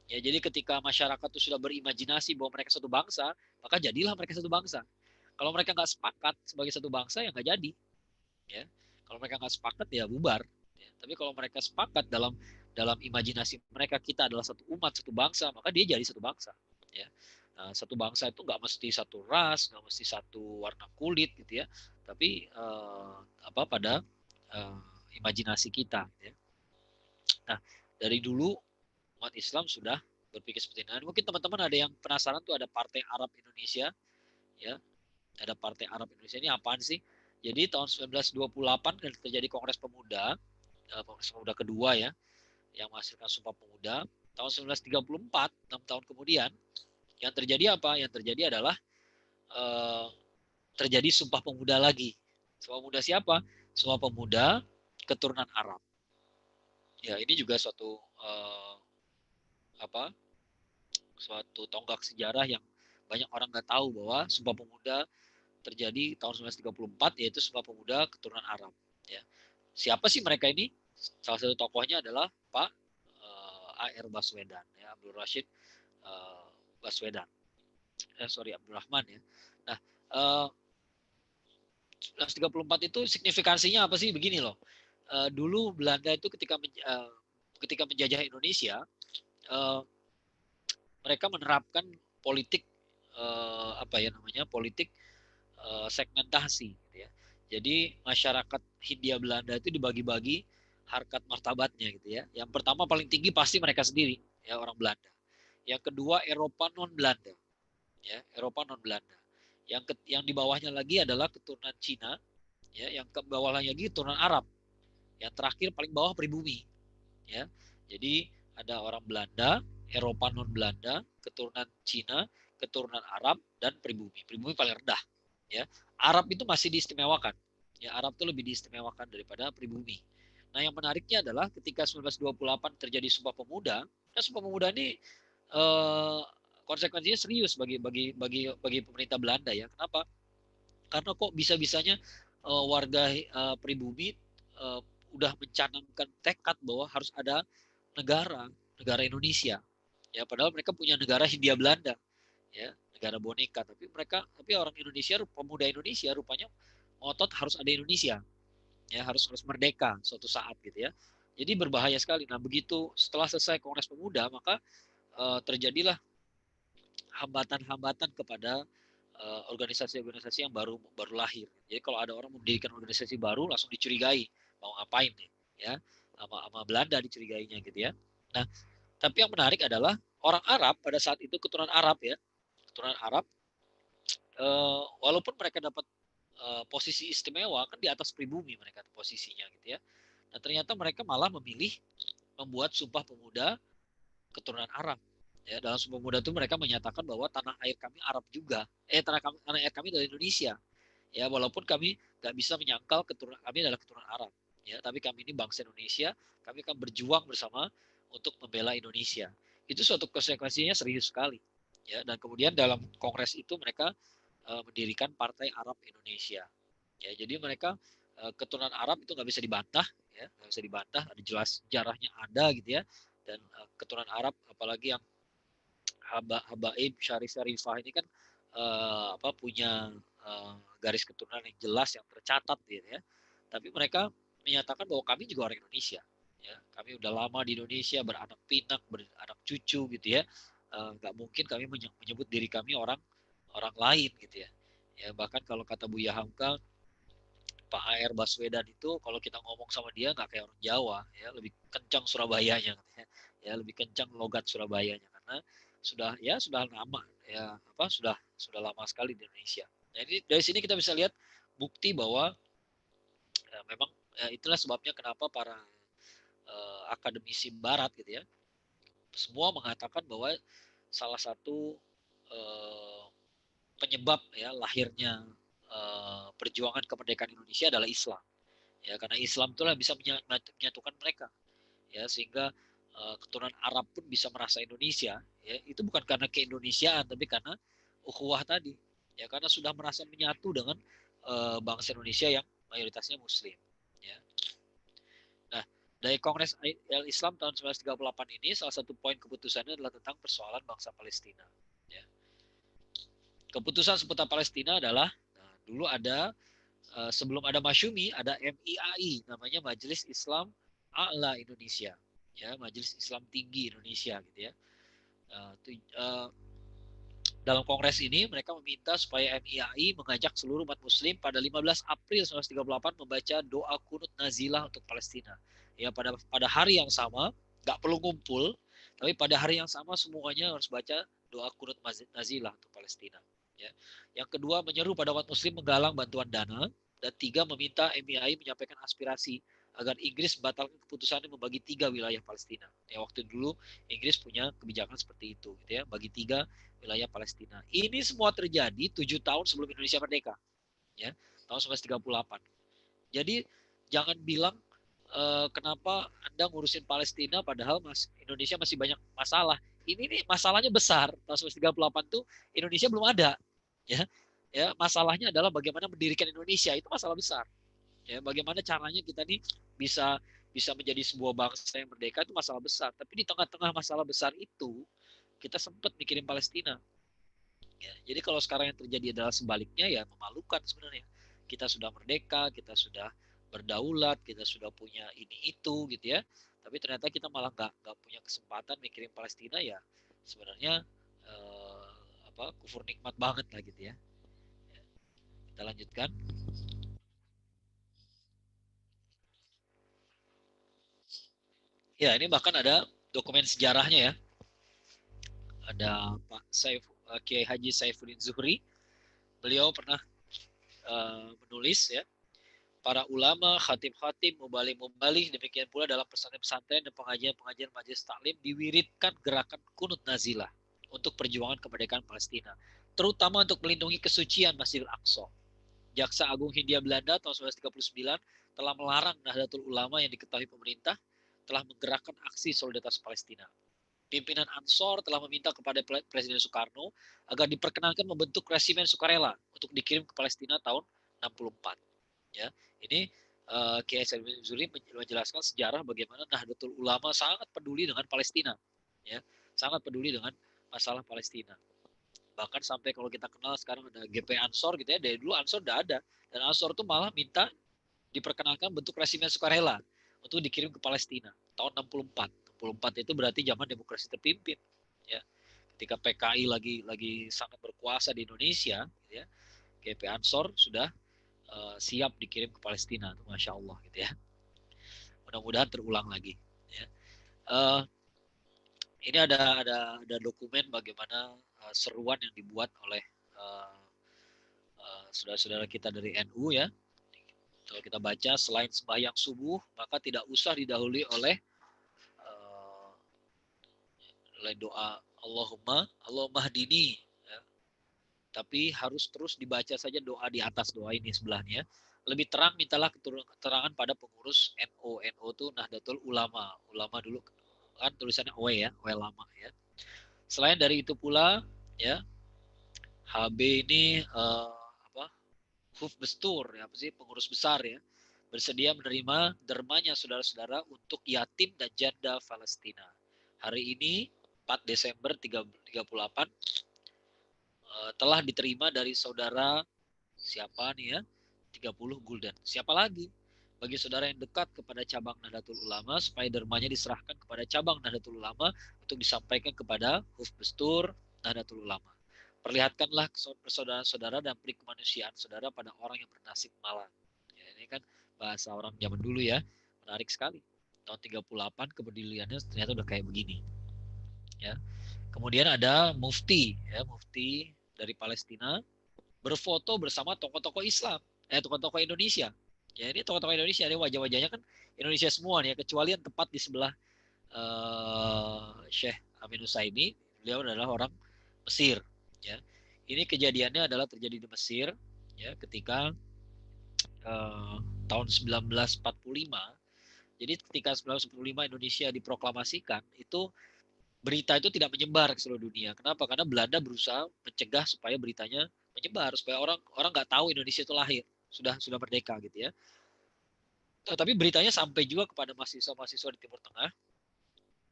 Ya, jadi ketika masyarakat itu sudah berimajinasi bahwa mereka satu bangsa, maka jadilah mereka satu bangsa. Kalau mereka nggak sepakat sebagai satu bangsa, ya nggak jadi. Ya, kalau mereka nggak sepakat, ya bubar. Ya, tapi kalau mereka sepakat dalam imajinasi mereka kita adalah satu umat, satu bangsa, maka dia jadi satu bangsa. Ya, nah, satu bangsa itu nggak mesti satu ras, nggak mesti satu warna kulit, gitu ya. Tapi pada imajinasi kita. Ya. Nah, dari dulu umat Islam sudah berpikir seperti ini. Mungkin teman-teman ada yang penasaran tuh ada Partai Arab Indonesia, ya. Ada Partai Arab Indonesia ini apaan sih? Jadi tahun 1928 kan terjadi Kongres Pemuda, Kongres Pemuda kedua ya, yang menghasilkan Sumpah Pemuda. Tahun 1934, 6 tahun kemudian, yang terjadi apa? Yang terjadi adalah terjadi Sumpah Pemuda lagi. Sumpah Pemuda siapa? Sumpah Pemuda keturunan Arab. Ya, ini juga suatu suatu tonggak sejarah yang banyak orang nggak tahu bahwa Sumpah Pemuda terjadi tahun 1934 yaitu Sumpah Pemuda keturunan Arab. Ya. Siapa sih mereka ini? Salah satu tokohnya adalah Pak A.R. Baswedan, ya, Abdul Rashid Baswedan. Abdul Rahman ya. Nah, 1934 itu signifikansinya apa sih? Begini loh. Dulu Belanda itu ketika menjajah Indonesia, mereka menerapkan politik politik segmentasi gitu ya. Jadi masyarakat Hindia Belanda itu dibagi-bagi harkat martabatnya gitu ya. Yang pertama paling tinggi pasti mereka sendiri ya orang Belanda. Yang kedua Eropa non Belanda. Ya, Eropa non Belanda. Yang di bawahnya lagi adalah keturunan Cina, ya, yang ke bawahnya lagi keturunan Arab. Yang terakhir paling bawah pribumi, ya. Jadi ada orang Belanda, Eropa non Belanda, keturunan Cina, keturunan Arab dan pribumi. Pribumi paling rendah, ya. Arab itu masih diistimewakan. Ya, Arab itu lebih diistimewakan daripada pribumi. Nah, yang menariknya adalah ketika 1928 terjadi Sumpah Pemuda, Sumpah Pemuda ini konsekuensinya serius bagi pemerintah Belanda ya. Kenapa? Karena kok bisa-bisanya warga pribumi udah mencanangkan tekad bahwa harus ada negara Indonesia. Ya, padahal mereka punya negara Hindia Belanda, ya, negara boneka. Tapi orang Indonesia, pemuda Indonesia rupanya ngotot harus ada Indonesia, ya, harus merdeka suatu saat gitu ya. Jadi berbahaya sekali. Nah, begitu setelah selesai Kongres Pemuda, maka terjadilah hambatan-hambatan kepada organisasi-organisasi yang baru lahir. Jadi kalau ada orang mendirikan organisasi baru langsung dicurigai mau ngapain nih, ya, sama Belanda dicurigainya gitu ya. Nah, tapi yang menarik adalah orang Arab pada saat itu keturunan Arab ya, keturunan Arab walaupun mereka dapat posisi istimewa kan di atas pribumi mereka posisinya gitu ya. Nah, ternyata mereka malah memilih membuat Sumpah Pemuda keturunan Arab. Ya, dalam Sumpah Pemuda itu mereka menyatakan bahwa tanah air kami Arab juga. Tanah air kami dari Indonesia. Ya, walaupun kami nggak bisa menyangkal kami adalah keturunan Arab. Ya, tapi kami ini bangsa Indonesia, kami akan berjuang bersama untuk membela Indonesia. Itu suatu konsekuensinya serius sekali. Ya, dan kemudian dalam kongres itu mereka mendirikan Partai Arab Indonesia. Ya, jadi mereka keturunan Arab itu nggak bisa dibantah, ya, nggak bisa dibantah. Ada jelas sejarahnya ada gitu ya. Dan keturunan Arab, apalagi yang Habaib Syarifah ini kan punya garis keturunan yang jelas yang tercatat gitu ya. Tapi mereka menyatakan bahwa kami juga orang Indonesia. Ya, kami udah lama di Indonesia, beranak pinak, beranak cucu gitu ya. Nggak mungkin kami menyebut diri kami orang lain gitu ya. Ya, bahkan kalau kata Buya Hamka, Pak A.R. Baswedan itu kalau kita ngomong sama dia nggak kayak orang Jawa, ya, lebih kencang Surabayanya, ya, lebih kencang logat Surabayanya karena sudah lama, ya, sudah lama sekali di Indonesia. Jadi dari sini kita bisa lihat bukti bahwa memang itulah sebabnya kenapa para akademisi Barat gitu ya semua mengatakan bahwa salah satu penyebab ya lahirnya perjuangan kemerdekaan Indonesia adalah Islam. Ya, karena Islam itulah bisa menyatukan mereka. Ya, sehingga keturunan Arab pun bisa merasa Indonesia. Ya, itu bukan karena keindonesiaan, tapi karena ukhuwah tadi. Ya, karena sudah merasa menyatu dengan bangsa Indonesia yang mayoritasnya Muslim. Ya. Nah, dari Kongres Islam tahun 1938 ini, salah satu poin keputusannya adalah tentang persoalan bangsa Palestina. Ya. Keputusan seputar Palestina adalah, nah, dulu ada, sebelum ada Masyumi, ada MIAI, namanya Majelis Islam A'la Indonesia. Ya, Majelis Islam Tinggi Indonesia gitu ya. Dalam kongres ini mereka meminta supaya MIAI mengajak seluruh umat muslim pada 15 April 1938 membaca doa kunut nazilah untuk Palestina. Ya, pada hari yang sama, nggak perlu ngumpul, tapi pada hari yang sama semuanya harus baca doa kunut nazilah untuk Palestina. Ya. Yang kedua, menyeru pada umat muslim menggalang bantuan dana, dan tiga, meminta MIAI menyampaikan aspirasi agar Inggris membatalkan keputusannya membagi 3 wilayah Palestina. Ya, waktu dulu Inggris punya kebijakan seperti itu, gitu ya, bagi 3 wilayah Palestina. Ini semua terjadi 7 tahun sebelum Indonesia merdeka, ya, tahun 1938. Jadi jangan bilang kenapa Anda ngurusin Palestina padahal Indonesia masih banyak masalah. Ini nih masalahnya besar. Tahun 1938 tuh Indonesia belum ada, ya. Ya, masalahnya adalah bagaimana mendirikan Indonesia, itu masalah besar. Ya, bagaimana caranya kita nih bisa menjadi sebuah bangsa yang merdeka, itu masalah besar. Tapi di tengah-tengah masalah besar itu kita sempat mikirin Palestina. Ya, jadi kalau sekarang yang terjadi adalah sebaliknya, ya memalukan sebenarnya. Kita sudah merdeka, kita sudah berdaulat, kita sudah punya ini itu gitu ya. Tapi ternyata kita malah nggak punya kesempatan mikirin Palestina, ya sebenarnya kufur nikmat banget lah gitu ya. Kita lanjutkan. Ya, ini bahkan ada dokumen sejarahnya ya. Ada Pak Kiai Haji Saifuddin Zuhri. Beliau pernah menulis ya, para ulama, khatib-khatib, mubalik-mubalik, demikian pula dalam pesantren-pesantren dan pengajian-pengajian majelis taklim diwiridkan gerakan kunut nazilah untuk perjuangan kemerdekaan Palestina, terutama untuk melindungi kesucian Masjidil Aqsa. Jaksa Agung Hindia Belanda tahun 1939 telah melarang Nahdlatul Ulama yang diketahui pemerintah telah menggerakkan aksi solidaritas Palestina. Pimpinan Ansor telah meminta kepada Presiden Soekarno agar diperkenankan membentuk resimen sukarela untuk dikirim ke Palestina tahun 64. Ya, ini Kiai Saifuddin Zuhri menjelaskan sejarah bagaimana Nahdlatul Ulama sangat peduli dengan Palestina, ya, sangat peduli dengan masalah Palestina. Bahkan sampai kalau kita kenal sekarang ada GP Ansor gitu ya, dari dulu Ansor udah ada, dan Ansor tuh malah minta diperkenalkan bentuk resimen sukarela untuk dikirim ke Palestina tahun 64. 64 itu berarti zaman demokrasi terpimpin, ya. Ketika PKI lagi sangat berkuasa di Indonesia, ya, GP Ansor sudah siap dikirim ke Palestina, tuh Masya Allah gitu ya. Mudah-mudahan terulang lagi. Ya. Ini ada dokumen bagaimana seruan yang dibuat oleh saudara-saudara kita dari NU ya. Kalau kita baca, selain sembahyang subuh, maka tidak usah didahului oleh doa Allahumma hdini, ya. Tapi harus terus dibaca saja doa di atas doa ini sebelahnya. Lebih terang mintalah keterangan pada pengurus NU. NU itu Nahdlatul Ulama. Ulama dulu kan tulisannya OE ya, OE lama ya. Selain dari itu pula ya, HB ini Huf Bestur ya, apa sih, pengurus besar ya, bersedia menerima dermanya saudara-saudara untuk yatim dan janda Palestina. Hari ini 4 Desember 38 telah diterima dari saudara siapa nih ya, 30 gulden. Siapa lagi? Bagi saudara yang dekat kepada cabang Nahdlatul Ulama, supaya dermanya diserahkan kepada cabang Nahdlatul Ulama untuk disampaikan kepada Huf Bestur Nahdlatul Ulama. Perlihatkanlah saudara-saudara dan peri kemanusiaan saudara pada orang yang bernasib malang. Ya, ini kan bahasa orang zaman dulu ya, menarik sekali. Tahun 38 kepeduliannya ternyata udah kayak begini. Ya. Kemudian ada mufti, ya, mufti dari Palestina berfoto bersama tokoh-tokoh Islam, tokoh-tokoh Indonesia. Ya, ini tokoh-tokoh Indonesia, ini wajah-wajahnya kan Indonesia semua nih, kecuali yang tepat di sebelah Syekh Amin Nusaini, beliau adalah orang Mesir. Ya, ini kejadiannya adalah terjadi di Mesir, ya, ketika tahun 1945. Jadi ketika 1945 Indonesia diproklamasikan, itu berita itu tidak menyebar ke seluruh dunia. Kenapa? Karena Belanda berusaha mencegah supaya beritanya menyebar, supaya orang nggak tahu Indonesia itu lahir, sudah merdeka gitu ya. Tapi beritanya sampai juga kepada mahasiswa-mahasiswa di Timur Tengah,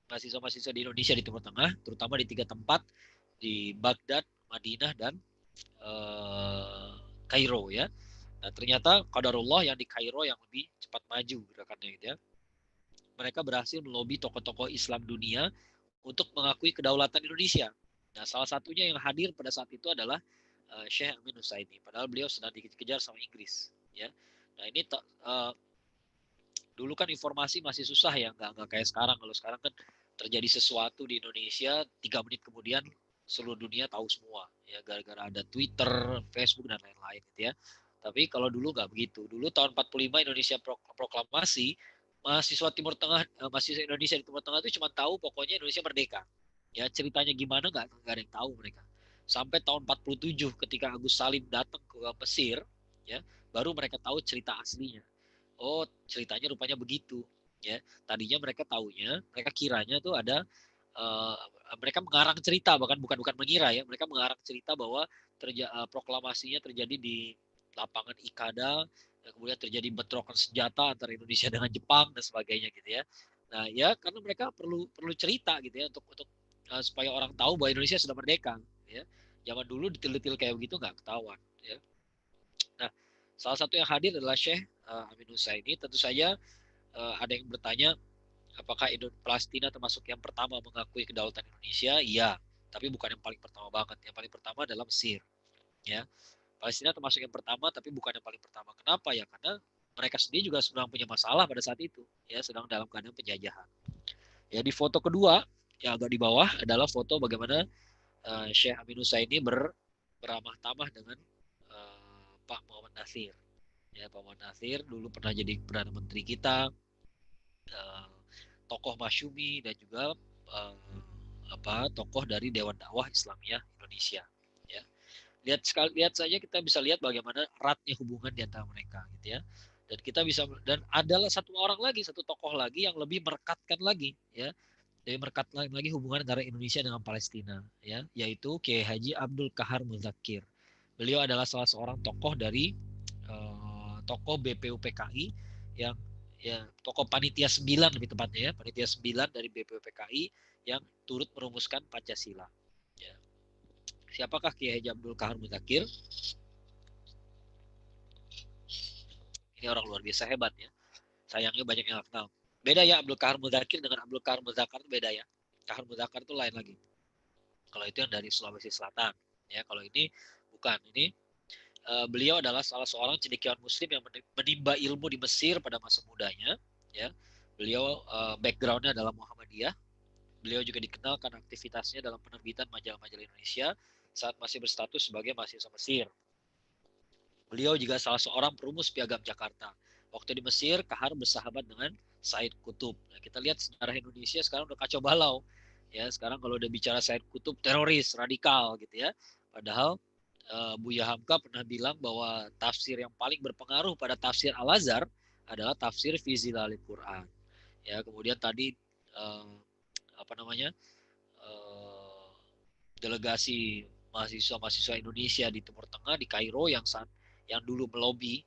mahasiswa-mahasiswa di Indonesia di Timur Tengah, terutama di 3 tempat, di Baghdad, Madinah, dan Kairo ya. Nah, ternyata qadarullah yang di Kairo yang lebih cepat maju gerakannya gitu ya. Mereka berhasil melobi tokoh-tokoh Islam dunia untuk mengakui kedaulatan Indonesia. Nah, salah satunya yang hadir pada saat itu adalah Syekh Amin Nusaini. Padahal beliau sedang dikejar sama Inggris. Ya. Nah, ini dulu kan informasi masih susah ya, nggak kayak sekarang. Kalau sekarang kan terjadi sesuatu di Indonesia, 3 menit kemudian seluruh dunia tahu semua. Ya, gara-gara ada Twitter, Facebook, dan lain-lain gitu ya. Tapi kalau dulu nggak begitu. Dulu tahun 45 Indonesia proklamasi, mahasiswa Timur Tengah, mahasiswa Indonesia di Timur Tengah itu cuma tahu pokoknya Indonesia merdeka. Ya, ceritanya gimana nggak ada yang tahu mereka. Sampai tahun 47 ketika Agus Salim datang ke Mesir, ya, baru mereka tahu cerita aslinya. Oh, ceritanya rupanya begitu. Ya, tadinya mereka taunya, mereka kiranya tuh ada uh, mereka mengarang cerita, bahkan bukan mengira ya, mereka mengarang cerita bahwa proklamasinya terjadi di lapangan Ikada, dan kemudian terjadi bentrokan senjata antara Indonesia dengan Jepang dan sebagainya gitu ya. Nah ya karena mereka perlu cerita gitu ya untuk supaya orang tahu bahwa Indonesia sudah merdeka. Ya, zaman dulu detail-detail kayak begitu nggak ketahuan. Ya. Nah salah satu yang hadir adalah Syekh Amin Nusaini. Tentu saja ada yang bertanya apakah Palestina termasuk yang pertama mengakui kedaulatan Indonesia? Iya, tapi bukan yang paling pertama banget. Yang paling pertama adalah Mesir. Ya, Palestina termasuk yang pertama, tapi bukan yang paling pertama. Kenapa ya? Karena mereka sendiri juga sedang punya masalah pada saat itu. Ya, sedang dalam keadaan penjajahan. Ya, di foto kedua yang agak di bawah adalah foto bagaimana Syekh Amin Nusaini beramah tamah dengan Pak Muhammad Nasir. Ya, Pak Muhammad Nasir dulu pernah jadi perdana menteri kita, tokoh masyumi dan juga tokoh dari Dewan Dakwah Islamiyah Indonesia. Ya, lihat saja kita bisa lihat bagaimana eratnya hubungan di antara mereka, gitu ya. Dan kita bisa dan adalah satu tokoh lagi yang lebih merekatkan lagi, ya, lebih merekatkan lagi hubungan antara Indonesia dengan Palestina, ya, yaitu Kiai Haji Abdul Kahar Muzakir. Beliau adalah salah seorang tokoh dari tokoh BPUPKI yang ya tokoh panitia 9 lebih tepatnya ya, panitia 9 dari BPUPKI yang turut merumuskan Pancasila. Ya. Siapakah Kiai Haji Abdul Kahar Muzakir? Ini orang luar biasa hebat ya. Sayangnya banyak yang nggak kenal. Beda ya Abdul Kahar Muzakir dengan Abdul Kahar Muzakar itu beda ya. Kahar Muzakar itu lain lagi. Kalau itu yang dari Sulawesi Selatan. Ya, kalau ini bukan. Ini beliau adalah salah seorang cendekiawan Muslim yang menimba ilmu di Mesir pada masa mudanya. Ya, beliau backgroundnya adalah Muhammadiyah. Beliau juga dikenal karena aktivitasnya dalam penerbitan majalah-majalah Indonesia saat masih berstatus sebagai mahasiswa Mesir. Beliau juga salah seorang perumus piagam Jakarta. Waktu di Mesir, Kahar bersahabat dengan Said Kutub. Nah, kita lihat sejarah Indonesia sekarang udah kacau balau. Ya, sekarang kalau udah bicara Said Kutub, teroris, radikal gitu ya. Padahal Buya Hamka pernah bilang bahwa tafsir yang paling berpengaruh pada tafsir Al-Azhar adalah tafsir fi Zilalil Quran. Ya, kemudian tadi apa namanya? Delegasi mahasiswa-mahasiswa Indonesia di Timur Tengah di Kairo yang dulu melobi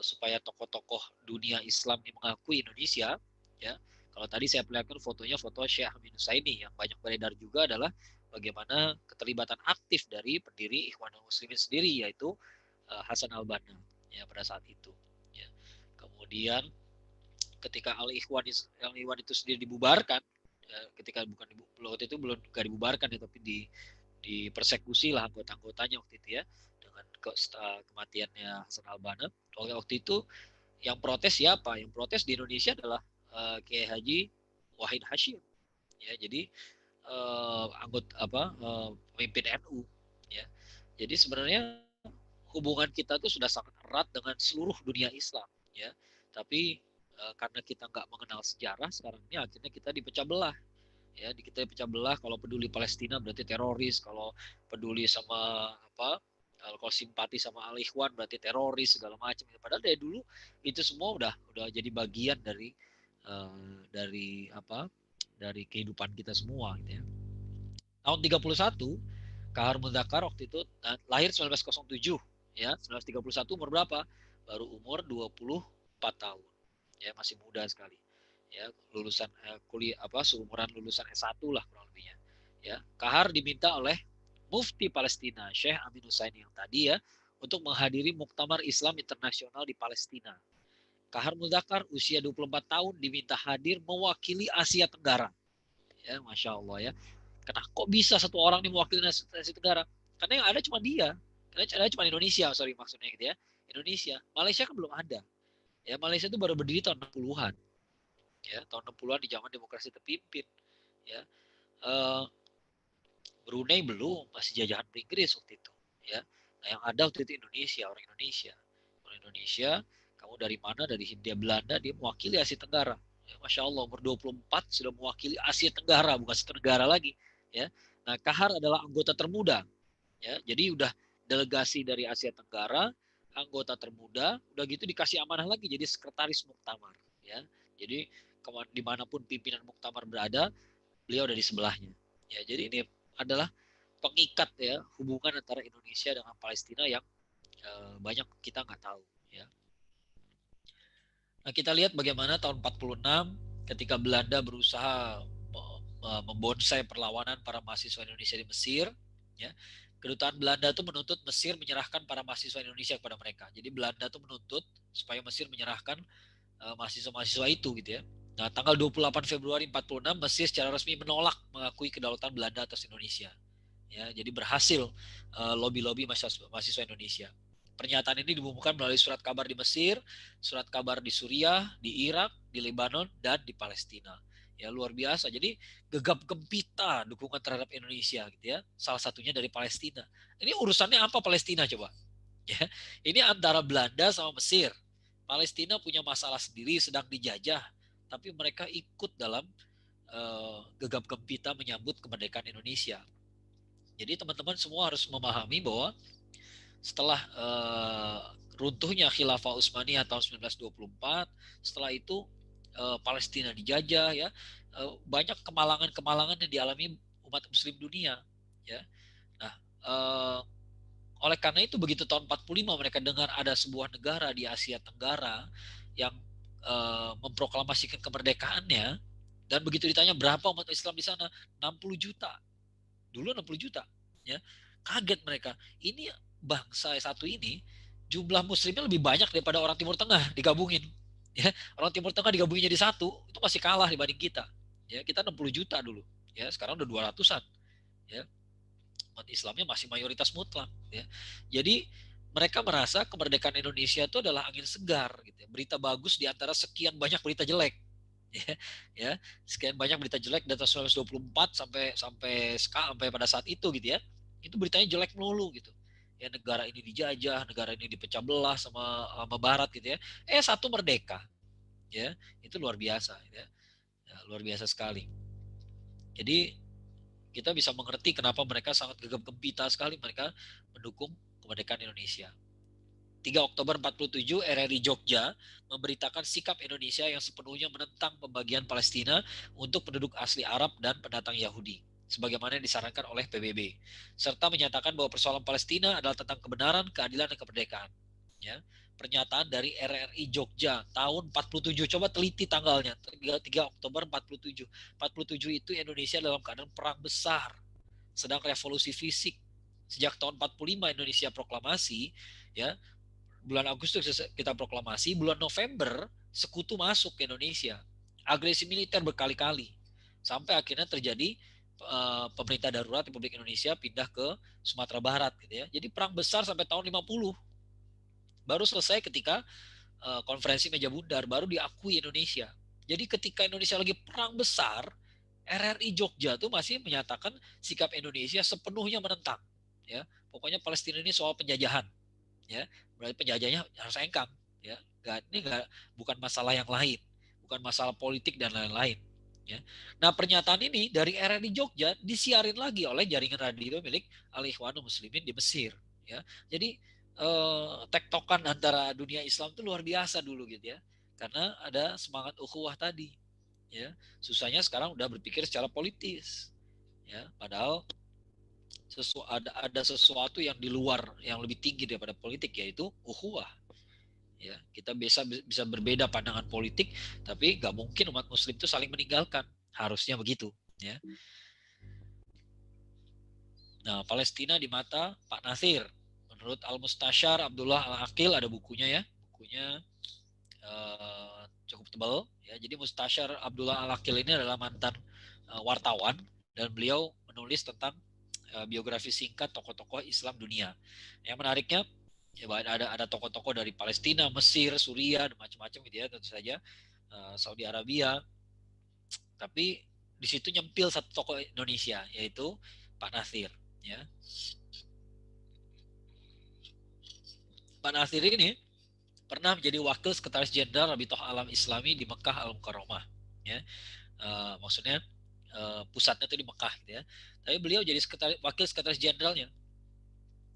supaya tokoh-tokoh dunia Islam ini mengakui Indonesia, ya. Kalau tadi saya perlihatkan fotonya, foto Syekh Amin Nusaini yang banyak beredar juga adalah bagaimana keterlibatan aktif dari pendiri Ikhwanul Muslimin sendiri, yaitu Hasan Al-Banna, ya, pada saat itu. Ya. Kemudian ketika Al-Ikhwan itu sendiri dibubarkan, ya, ketika waktu itu belum dibubarkan ya, tapi dipersekusi lah anggota-anggotanya waktu itu ya, dengan kematiannya Hasan Al-Banna. Waktu itu yang protes siapa? Yang protes di Indonesia adalah Kiai Haji Wahid Hasyim. Ya, jadi pemimpin NU. Ya, jadi sebenarnya hubungan kita itu sudah sangat erat dengan seluruh dunia Islam. Ya, tapi karena kita nggak mengenal sejarah, sekarang ini akhirnya kita dipecah belah. Ya, kita dipecah belah. Kalau peduli Palestina berarti teroris, kalau peduli sama apa, kalau simpati sama Al-Ikhwan berarti teroris segala macam. Padahal dari dulu itu semua udah jadi bagian dari apa, dari kehidupan kita semua gitu ya. Tahun 31 Kahar Muzakar waktu itu lahir 1907 ya. 1931 umur berapa? Baru umur 24 tahun. Ya, masih muda sekali. Ya, lulusan kuliah apa, seumuran lulusan S1 lah kurang lebihnya. Ya, Kahar diminta oleh Mufti Palestina Syekh Amin Husseini yang tadi ya untuk menghadiri Muktamar Islam Internasional di Palestina. Kahar Muzakar usia 24 tahun diminta hadir mewakili Asia Tenggara. Ya, Masya Allah ya. Kenapa kok bisa satu orang nih mewakili Asia Tenggara? Karena yang ada cuma dia. Karena ada cuma Indonesia, sorry maksudnya gitu ya. Indonesia. Malaysia kan belum ada. Ya, Malaysia itu baru berdiri tahun 60-an. Ya, tahun 60-an di zaman demokrasi terpimpin. Ya. Brunei belum, masih jajahan Inggris waktu itu. Ya. Nah, yang ada waktu itu Indonesia, orang Indonesia. Orang Indonesia, kamu dari mana? Dari Hindia Belanda, dia mewakili Asia Tenggara. Ya, Masya Allah, umur 24 sudah mewakili Asia Tenggara, bukan satu negara lagi. Ya. Nah, Kahar adalah anggota termuda. Ya, jadi udah delegasi dari Asia Tenggara, anggota termuda, udah gitu dikasih amanah lagi jadi sekretaris muktamar. Ya, jadi dimanapun pimpinan muktamar berada, beliau ada di sebelahnya. Ya, jadi ini adalah pengikat ya hubungan antara Indonesia dengan Palestina yang banyak kita nggak tahu. Ya. Nah, kita lihat bagaimana tahun 46 ketika Belanda berusaha membonsai perlawanan para mahasiswa Indonesia di Mesir, ya. Kedutaan Belanda itu menuntut Mesir menyerahkan para mahasiswa Indonesia kepada mereka. Jadi Belanda itu menuntut supaya Mesir menyerahkan mahasiswa-mahasiswa itu gitu ya. Nah, tanggal 28 Februari 46 Mesir secara resmi menolak mengakui kedaulatan Belanda atas Indonesia. Ya, jadi berhasil lobby-lobby mahasiswa Indonesia. Pernyataan ini diumumkan melalui surat kabar di Mesir, surat kabar di Suriah, di Irak, di Lebanon, dan di Palestina. Ya, luar biasa. Jadi gegap gempita dukungan terhadap Indonesia gitu ya. Salah satunya dari Palestina. Ini urusannya apa Palestina coba? Ya, ini antara Belanda sama Mesir. Palestina punya masalah sendiri, sedang dijajah, tapi mereka ikut dalam gegap gempita menyambut kemerdekaan Indonesia. Jadi teman-teman semua harus memahami bahwa setelah runtuhnya Khilafah Utsmaniyah tahun 1924, setelah itu Palestina dijajah ya, banyak kemalangan-kemalangan yang dialami umat Muslim dunia. Ya, nah oleh karena itu begitu tahun 45 mereka dengar ada sebuah negara di Asia Tenggara yang memproklamasikan kemerdekaannya, dan begitu ditanya berapa umat Islam di sana, 60 juta. Dulu 60 juta. Ya, kaget mereka. Ini bangsa satu ini jumlah muslimnya lebih banyak daripada orang Timur Tengah digabungin. Ya, orang Timur Tengah digabungin jadi satu itu masih kalah dibanding kita. Ya, kita 60 juta dulu. Ya, sekarang udah 200-an. Ya. Umat Islamnya masih mayoritas mutlak. Ya. Jadi mereka merasa kemerdekaan Indonesia itu adalah angin segar. Gitu ya. Berita bagus di antara sekian banyak berita jelek. Ya, sekian banyak berita jelek dari tahun 1924 sampai pada saat itu gitu ya. Itu beritanya jelek melulu gitu. Ya, negara ini dijajah, negara ini dipecah belah sama Barat gitu ya. Satu merdeka. Ya, itu luar biasa ya. Ya, luar biasa sekali. Jadi kita bisa mengerti kenapa mereka sangat gegap gempita sekali mereka mendukung kemerdekaan Indonesia. 3 Oktober 47 RRI Jogja memberitakan sikap Indonesia yang sepenuhnya menentang pembagian Palestina untuk penduduk asli Arab dan pendatang Yahudi, sebagaimana yang disarankan oleh PBB, serta menyatakan bahwa persoalan Palestina adalah tentang kebenaran, keadilan, dan kemerdekaan. Ya. Pernyataan dari RRI Jogja tahun 47, coba teliti tanggalnya, 3 Oktober 47. 47 itu Indonesia dalam keadaan perang besar, sedang revolusi fisik. Sejak tahun 45 Indonesia proklamasi, ya, bulan Agustus kita proklamasi, bulan November sekutu masuk ke Indonesia, agresi militer berkali-kali, sampai akhirnya terjadi pemerintah darurat Republik Indonesia pindah ke Sumatera Barat gitu ya. Jadi perang besar sampai tahun 50. Baru selesai ketika konferensi meja bundar, baru diakui Indonesia. Jadi ketika Indonesia lagi perang besar, RRI Jogja tuh masih menyatakan sikap Indonesia sepenuhnya menentang. Ya, pokoknya Palestina ini soal penjajahan. Ya, berarti penjajahnya harus engkang. ya. Bukan masalah yang lain, bukan masalah politik dan lain-lain, ya. Nah, pernyataan ini dari RRI Jogja disiarin lagi oleh jaringan radio milik Al-Ikhwanul Muslimin di Mesir, ya. Jadi tektokan antara dunia Islam itu luar biasa dulu gitu ya, karena ada semangat ukhuwah tadi, ya. Susahnya sekarang udah berpikir secara politis, ya. Padahal ada sesuatu yang di luar, yang lebih tinggi daripada politik, yaitu ukhuwah. Ya, kita bisa berbeda pandangan politik, tapi nggak mungkin umat Muslim itu saling meninggalkan. Harusnya begitu, ya. Nah, Palestina di mata Pak Nasir, menurut Al Mustasyar Abdullah Al Aqil, ada bukunya ya, bukunya cukup tebal. Ya, jadi Mustasyar Abdullah Al Aqil ini adalah mantan wartawan, dan beliau menulis tentang biografi singkat tokoh-tokoh Islam dunia. Yang menariknya, ya, ada tokoh-tokoh dari Palestina, Mesir, Suriah, dan macam-macam gitu ya, tentu saja Saudi Arabia. Tapi di situ nyempil satu tokoh Indonesia, yaitu Pak Nasir. Ya. Pak Nasir ini pernah menjadi wakil sekretaris jenderal Rabithah Alam Islami di Mekah Al Mukarramah. Ya. Maksudnya pusatnya itu di Mekah gitu ya. Tapi beliau jadi wakil sekretaris jenderalnya.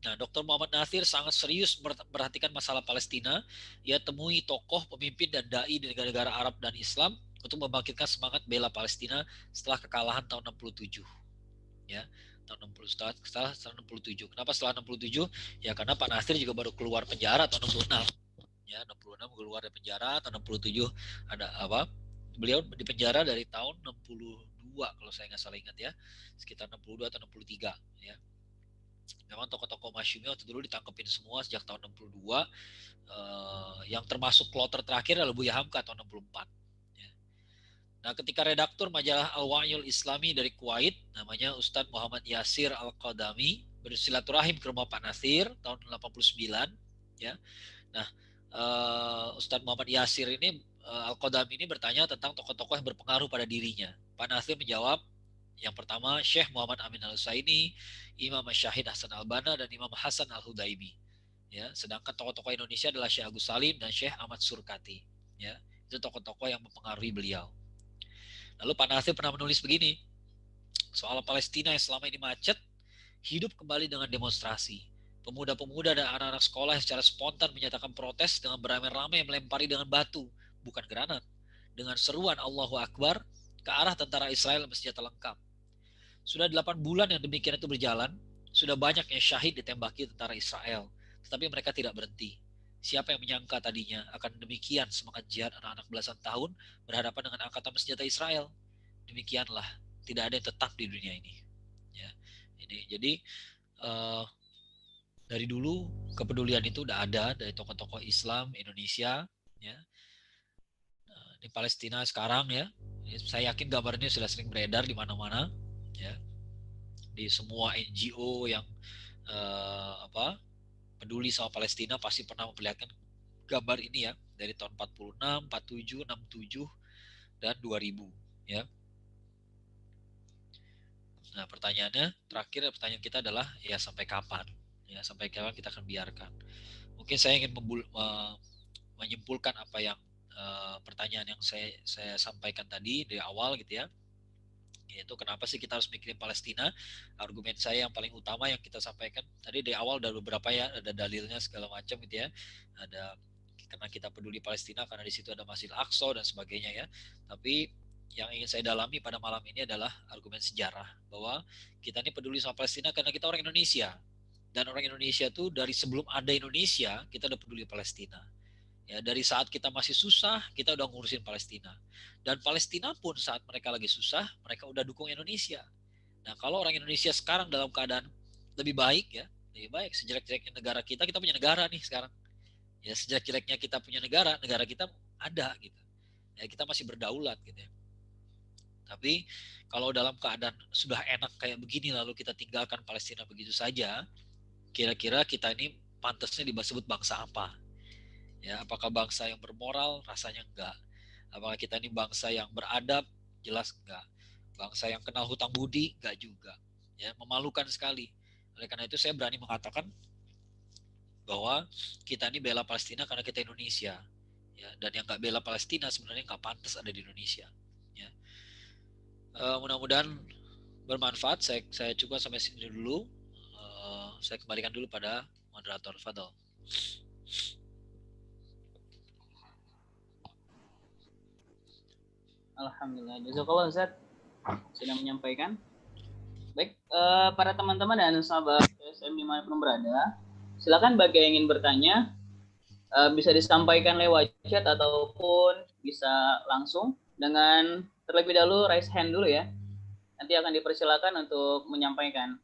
Nah, Dr. Muhammad Nasir sangat serius memperhatikan masalah Palestina. Ia temui tokoh, pemimpin, dan dai di negara-negara Arab dan Islam untuk membangkitkan semangat bela Palestina setelah kekalahan tahun 67. Ya, tahun 60, setelah 67. Kenapa setelah 67? Ya karena Pak Nasir juga baru keluar penjara tahun 66. Ya, 66 keluar dari penjara, tahun 67 ada apa? Beliau di penjara dari tahun 62 kalau saya nggak salah ingat ya. Sekitar 62 atau 63 ya. Memang tokoh-tokoh Masyumi waktu dulu ditangkepin semua sejak tahun 62. Yang termasuk kloter terakhir adalah Buya Hamka tahun 64. Ya. Nah, ketika redaktur majalah Al-Wa'yul Islami dari Kuwait, namanya Ustadz Muhammad Yasir Al-Qadami, bersilaturahim ke rumah Pak Nasir tahun 89. Ya. Nah, Ustadz Muhammad Yasir ini, Al-Qadami ini bertanya tentang tokoh-tokoh yang berpengaruh pada dirinya. Pak Nasir menjawab, yang pertama Syekh Muhammad Amin Al-Husaini, Imam Syahid Hasan Al-Banna, dan Imam Hasan Al-Hudaibi. Ya, sedangkan tokoh-tokoh Indonesia adalah Syekh Agus Salim dan Syekh Ahmad Surkati. Ya, itu tokoh-tokoh yang mempengaruhi beliau. Lalu Pak Nasir pernah menulis begini, soal Palestina yang selama ini macet, hidup kembali dengan demonstrasi. Pemuda-pemuda dan anak-anak sekolah yang secara spontan menyatakan protes dengan beramai-ramai melempari dengan batu, bukan granat, dengan seruan Allahu Akbar ke arah tentara Israel bersenjata lengkap. Sudah 8 bulan yang demikian itu berjalan, sudah banyak yang syahid ditembaki tentara Israel, tetapi mereka tidak berhenti. Siapa yang menyangka tadinya akan demikian semangat jihad anak-anak belasan tahun berhadapan dengan angkatan bersenjata Israel? Demikianlah, tidak ada yang tetap di dunia ini. Ya, jadi dari dulu kepedulian itu udah ada dari tokoh-tokoh Islam Indonesia. Ya, di Palestina sekarang ya, saya yakin gambarnya sudah sering beredar di mana-mana. Ya, di semua NGO yang peduli sama Palestina pasti pernah memperlihatkan gambar ini ya, dari tahun 46, 47, 67, dan 2000 ya. Nah, pertanyaannya terakhir, pertanyaan kita adalah ya sampai kapan? Ya, sampai kapan kita akan biarkan? Mungkin saya ingin menyimpulkan apa yang pertanyaan yang saya sampaikan tadi dari awal gitu ya. Yaitu kenapa sih kita harus mikirin Palestina? Argumen saya yang paling utama yang kita sampaikan tadi dari awal, ada beberapa ya, ada dalilnya segala macam gitu ya. Ada karena kita peduli Palestina karena di situ ada Masjid Al-Aqsa dan sebagainya ya. Tapi yang ingin saya dalami pada malam ini adalah argumen sejarah, bahwa kita ini peduli sama Palestina karena kita orang Indonesia, dan orang Indonesia tuh dari sebelum ada Indonesia kita udah peduli Palestina. Ya, dari saat kita masih susah, kita udah ngurusin Palestina. Dan Palestina pun saat mereka lagi susah, mereka udah dukung Indonesia. Nah, kalau orang Indonesia sekarang dalam keadaan lebih baik ya, lebih baik, sejelek-jeleknya negara kita punya negara nih sekarang. Ya, sejelek-jeleknya kita punya negara, negara kita ada gitu. Ya, kita masih berdaulat gitu ya. Tapi kalau dalam keadaan sudah enak kayak begini lalu kita tinggalkan Palestina begitu saja, kira-kira kita ini pantasnya disebut bangsa apa? Ya, apakah bangsa yang bermoral? Rasanya enggak. Apakah kita ini bangsa yang beradab? Jelas enggak. Bangsa yang kenal hutang budi? Enggak juga. Ya, memalukan sekali. Oleh karena itu saya berani mengatakan bahwa kita ini bela Palestina karena kita Indonesia, ya, dan yang nggak bela Palestina sebenarnya nggak pantas ada di Indonesia, ya. Mudah-mudahan bermanfaat. Saya coba sampai sini dulu. Saya kembalikan dulu pada moderator. Fadal. Alhamdulillah. Jazakallah Ustaz sudah menyampaikan. Baik, para teman-teman dan sahabat PSM dimanapun berada, silakan bagi yang ingin bertanya bisa disampaikan lewat chat ataupun bisa langsung dengan terlebih dahulu raise hand dulu ya. Nanti akan dipersilakan untuk menyampaikan.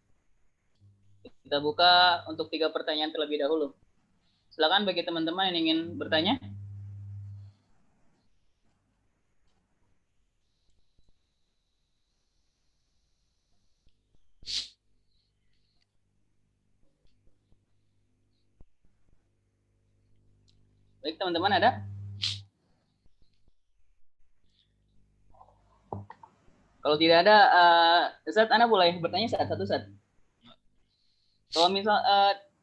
Kita buka untuk 3 pertanyaan terlebih dahulu. Silakan bagi teman-teman yang ingin bertanya. Baik, teman-teman ada? Kalau tidak ada, Ustaz, Anda boleh bertanya satu-satu, Ustaz. Kalau misal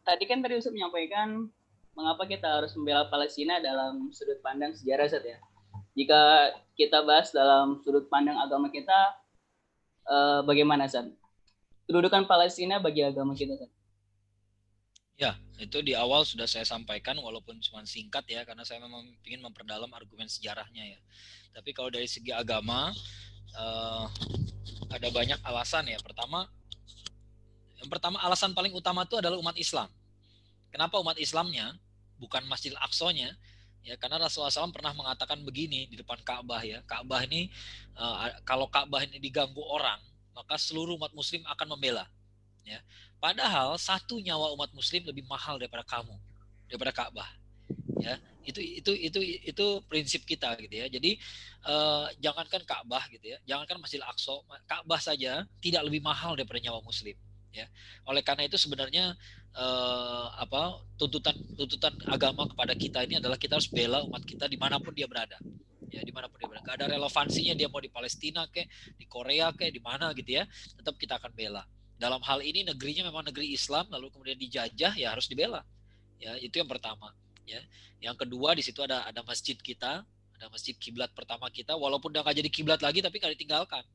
tadi Ustaz menyampaikan mengapa kita harus membela Palestina dalam sudut pandang sejarah, Ustaz ya. Jika kita bahas dalam sudut pandang agama kita, bagaimana, Ustaz? Kedudukan Palestina bagi agama kita, Ustaz. Ya, itu di awal sudah saya sampaikan walaupun cuma singkat ya, karena saya memang ingin memperdalam argumen sejarahnya ya. Tapi kalau dari segi agama, ada banyak alasan ya. Yang pertama alasan paling utama itu adalah umat Islam. Kenapa umat Islamnya, bukan Masjidil Aqsa-nya? Ya, karena Rasulullah SAW pernah mengatakan begini di depan Ka'bah ya. Ka'bah ini, kalau Ka'bah ini diganggu orang, maka seluruh umat Muslim akan membela. Ya. Padahal satu nyawa umat Muslim lebih mahal daripada kamu, daripada Ka'bah. Ya, itu prinsip kita gitu ya. Jadi jangankan Ka'bah gitu ya, jangankan Masjidil Aqsa, Ka'bah saja tidak lebih mahal daripada nyawa Muslim. Ya, oleh karena itu sebenarnya tuntutan agama kepada kita ini adalah kita harus bela umat kita dimanapun dia berada. Ya, dimanapun dia berada. Gak ada relevansinya dia mau di Palestina kayak di Korea kayak di mana gitu ya, tetap kita akan bela. Dalam hal ini negerinya memang negeri Islam, lalu kemudian dijajah, ya harus dibela. Ya, itu yang pertama. Ya, yang kedua di situ ada masjid kita, ada masjid kiblat pertama kita, walaupun udah nggak jadi kiblat lagi, tapi nggak ditinggalkan.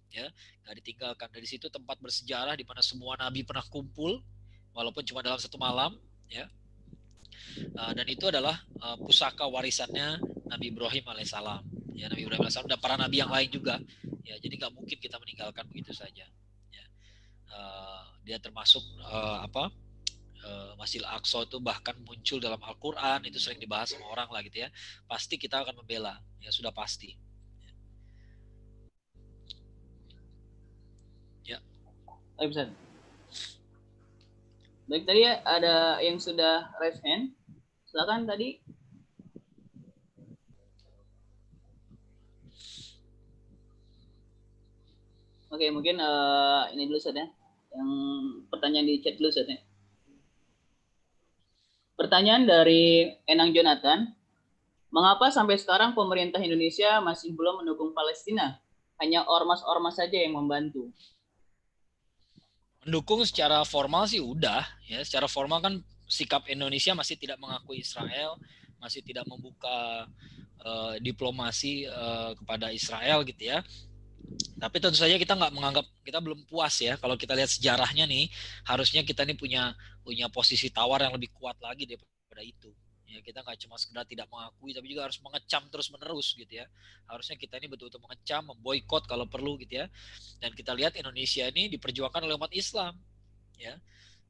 Ya, nggak ditinggalkan. Dari situ tempat bersejarah di mana semua nabi pernah kumpul, walaupun cuma dalam satu malam. Ya, dan itu adalah pusaka warisannya Nabi Ibrahim alaihissalam. Ya, Nabi Ibrahim alaihissalam dan para nabi yang lain juga. Ya, jadi nggak mungkin kita meninggalkan begitu saja. Dia termasuk Masjidil Aqsa itu bahkan muncul dalam Al-Quran, itu sering dibahas sama orang lah gitu ya. Pasti kita akan membela, ya sudah pasti. Ya. Baik, Ustaz. Baik, tadi ada yang sudah raise hand. Silakan tadi. Oke, mungkin ini dulu Ustaz ya. Yang pertanyaan di chat dulu Ustaz ya. Pertanyaan dari Enang Jonathan. Mengapa sampai sekarang pemerintah Indonesia masih belum mendukung Palestina? Hanya ormas-ormas saja yang membantu. Mendukung secara formal sih udah. Ya, secara formal kan sikap Indonesia masih tidak mengakui Israel, masih tidak membuka diplomasi kepada Israel gitu ya. Tapi tentu saja kita nggak menganggap, kita belum puas ya. Kalau kita lihat sejarahnya nih, harusnya kita nih punya posisi tawar yang lebih kuat lagi daripada itu. Ya, kita nggak cuma sekedar tidak mengakui, tapi juga harus mengecam terus-menerus gitu ya. Harusnya kita ini betul-betul mengecam, memboikot kalau perlu gitu ya. Dan kita lihat Indonesia ini diperjuangkan oleh umat Islam. Ya,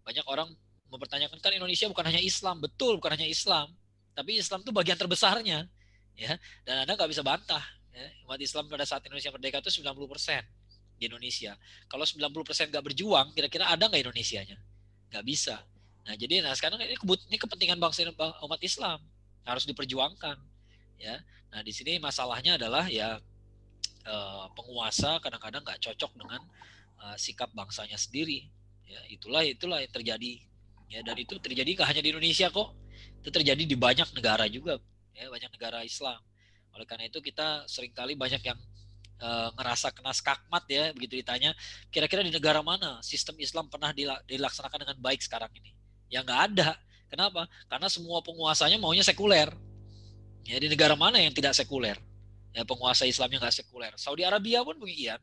banyak orang mempertanyakan kan Indonesia bukan hanya Islam, betul bukan hanya Islam, tapi Islam itu bagian terbesarnya. Ya, dan Anda nggak bisa bantah. Ya, umat Islam pada saat Indonesia merdeka itu 90% di Indonesia. Kalau 90% nggak berjuang, kira-kira ada nggak Indonesianya? Nggak bisa. Nah, jadi sekarang ini kepentingan bangsa umat Islam harus diperjuangkan. Ya, nah di sini masalahnya adalah ya penguasa kadang-kadang nggak cocok dengan sikap bangsanya sendiri. Ya, itulah yang terjadi. Ya, dan itu terjadi nggak hanya di Indonesia kok, itu terjadi di banyak negara juga. Ya, banyak negara Islam. Oleh karena itu kita seringkali banyak yang ngerasa kena skakmat ya, begitu ditanya kira-kira di negara mana sistem Islam pernah dilaksanakan dengan baik sekarang ini, ya nggak ada. Kenapa? Karena semua penguasanya maunya sekuler. Ya, di negara mana yang tidak sekuler? Ya, penguasa Islamnya nggak sekuler. Saudi Arabia pun begitu.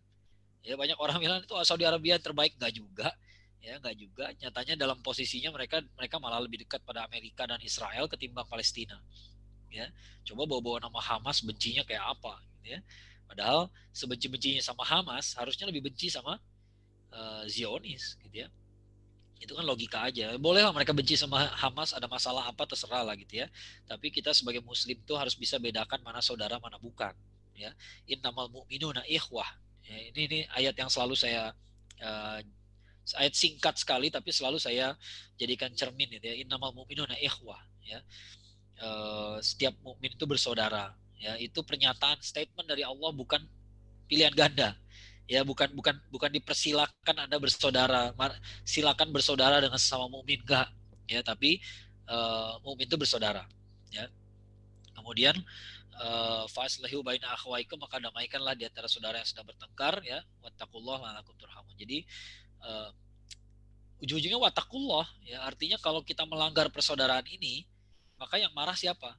Ya, banyak orang bilang itu Saudi Arabia terbaik, nggak juga. Ya, nggak juga. Nyatanya dalam posisinya mereka malah lebih dekat pada Amerika dan Israel ketimbang Palestina. Ya, coba bawa-bawa nama Hamas, bencinya kayak apa? Gitu ya. Padahal sebenci-bencinya sama Hamas, harusnya lebih benci sama Zionis, gitu ya. Itu kan logika aja. Boleh lah mereka benci sama Hamas, ada masalah apa terserah lah gitu ya. Tapi kita sebagai Muslim tuh harus bisa bedakan mana saudara mana bukan. Ya, innamal mu'minuna ikhwah. Ya, ini ayat yang selalu saya uh, ayat singkat sekali tapi selalu saya jadikan cermin gitu ya. Innamal mu'minuna ikhwah. Ya, setiap mukmin itu bersaudara. Ya, itu pernyataan statement dari Allah, bukan pilihan ganda. Ya, bukan dipersilakan Anda bersaudara, silakan bersaudara dengan sesama mukmin, enggak. Ya, tapi mukmin itu bersaudara. Ya. Kemudian faslahu baina akhwaikum, maka damaikanlah di antara saudara yang sedang bertengkar, ya. Wattaqullaha la'allakum turhamun. Jadi ujung-ujungnya wattaqullah, ya, artinya kalau kita melanggar persaudaraan ini, maka yang marah siapa?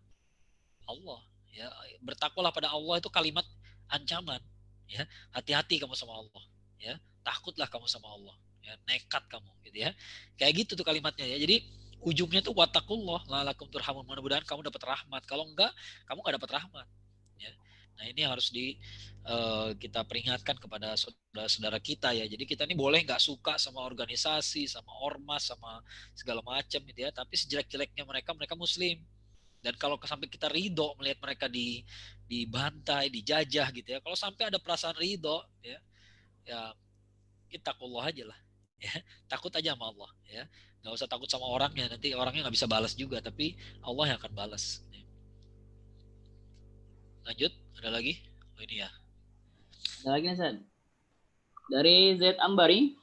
Allah. Ya, bertakwalah pada Allah itu kalimat ancaman. Ya, hati-hati kamu sama Allah. Ya, takutlah kamu sama Allah. Ya, nekat kamu, gitu ya. Kayak gitu tuh kalimatnya ya. Jadi ujungnya tuh wattaqullah la'allakum turhamun. Mudah-mudahan kamu dapat rahmat. Kalau enggak, kamu enggak dapat rahmat. Ya. Nah, ini harus kita peringatkan kepada saudara-saudara kita ya. Jadi kita ini boleh nggak suka sama organisasi, sama ormas, sama segala macam gitu ya. Tapi sejelek-jeleknya mereka Muslim. Dan kalau sampai kita ridho melihat mereka dibantai, dijajah gitu ya. Kalau sampai ada perasaan ridho, ya kita Allah aja lah. Ya, takut aja sama Allah. Ya, nggak usah takut sama orangnya. Nanti orangnya nggak bisa balas juga, tapi Allah yang akan balas. Lanjut, ada lagi? Oh, ini ya. Ada lagi nih, Ustaz. Dari Z Ambari,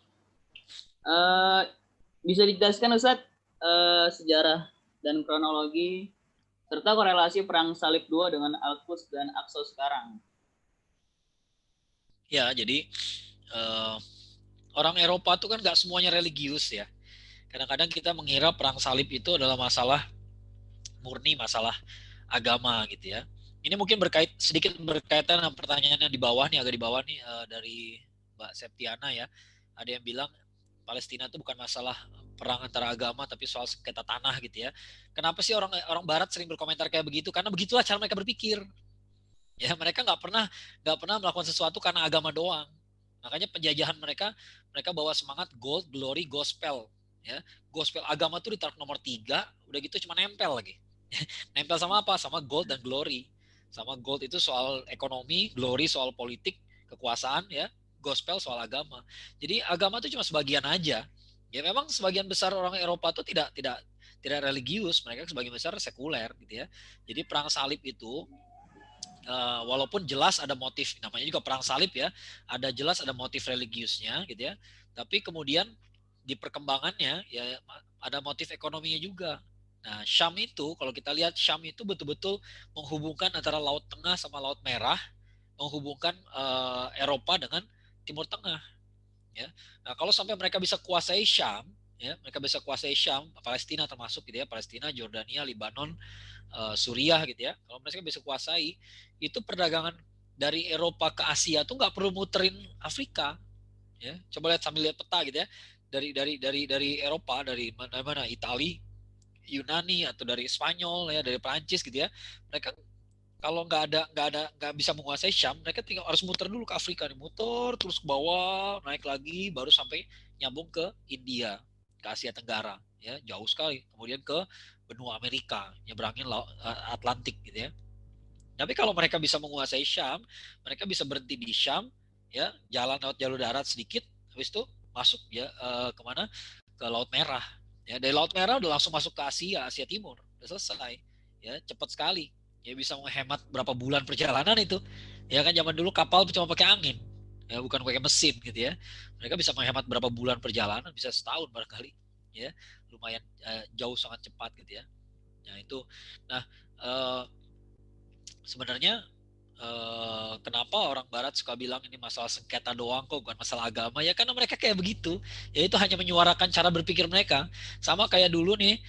bisa dijelaskan Ustaz sejarah dan kronologi serta korelasi perang salib 2 dengan Al-Quds dan Aqsa sekarang. Ya, jadi orang Eropa tuh kan nggak semuanya religius ya. Kadang-kadang kita mengira perang salib itu adalah murni masalah agama gitu ya. Ini mungkin sedikit berkaitan dengan pertanyaan yang di bawah nih, agak di bawah nih, dari Mbak Septiana ya. Ada yang bilang Palestina itu bukan masalah perang antara agama tapi soal sengketa tanah gitu ya. Kenapa sih orang Barat sering berkomentar kayak begitu? Karena begitulah cara mereka berpikir. Ya, mereka nggak pernah melakukan sesuatu karena agama doang. Makanya penjajahan mereka bawa semangat gold, glory, gospel. Ya, gospel agama tuh ditaruh nomor 3, udah gitu cuma nempel lagi. Nempel sama apa? Sama gold dan glory. Sama gold itu soal ekonomi, glory soal politik, kekuasaan ya, gospel soal agama. Jadi agama itu cuma sebagian aja. Ya memang sebagian besar orang Eropa itu tidak religius, mereka sebagian besar sekuler gitu ya. Jadi perang salib itu walaupun jelas ada motif, namanya juga perang salib ya, ada motif religiusnya gitu ya, tapi kemudian di perkembangannya ya ada motif ekonominya juga. Nah, Syam itu kalau kita lihat Syam itu betul-betul menghubungkan antara Laut Tengah sama Laut Merah, menghubungkan Eropa dengan Timur Tengah ya. Nah, kalau sampai mereka bisa kuasai Syam ya, mereka bisa kuasai Syam, Palestina termasuk gitu ya, Palestina, Jordania, Lebanon, Suriah gitu ya. Kalau mereka bisa kuasai, itu perdagangan dari Eropa ke Asia tuh nggak perlu muterin Afrika. Ya, coba lihat sambil lihat peta gitu ya. Dari Eropa, dari mana Italia, Yunani atau dari Spanyol ya, dari Prancis gitu ya. Mereka kalau nggak bisa menguasai Syam, mereka tinggal harus muter dulu ke Afrika nih, muter terus ke bawah, naik lagi, baru sampai nyambung ke India, ke Asia Tenggara, ya jauh sekali. Kemudian ke benua Amerika, nyebrangin Atlantik gitu ya. Tapi kalau mereka bisa menguasai Syam, mereka bisa berhenti di Syam, ya jalan lewat jalur darat sedikit, habis itu masuk ya kemana? Ke Laut Merah. Ya dari Laut Merah udah langsung masuk ke Asia Timur, udah selesai. Ya cepat sekali. Ya bisa menghemat berapa bulan perjalanan itu. Ya kan zaman dulu kapal cuma pakai angin, ya bukan pakai mesin gitu ya. Mereka bisa menghemat berapa bulan perjalanan, bisa setahun barangkali. Ya lumayan jauh, sangat cepat gitu ya. Nah itu, nah sebenarnya kenapa orang Barat suka bilang ini masalah sengketa doang kok, bukan masalah agama, ya karena mereka kayak begitu, ya itu hanya menyuarakan cara berpikir mereka. Sama kayak dulu nih,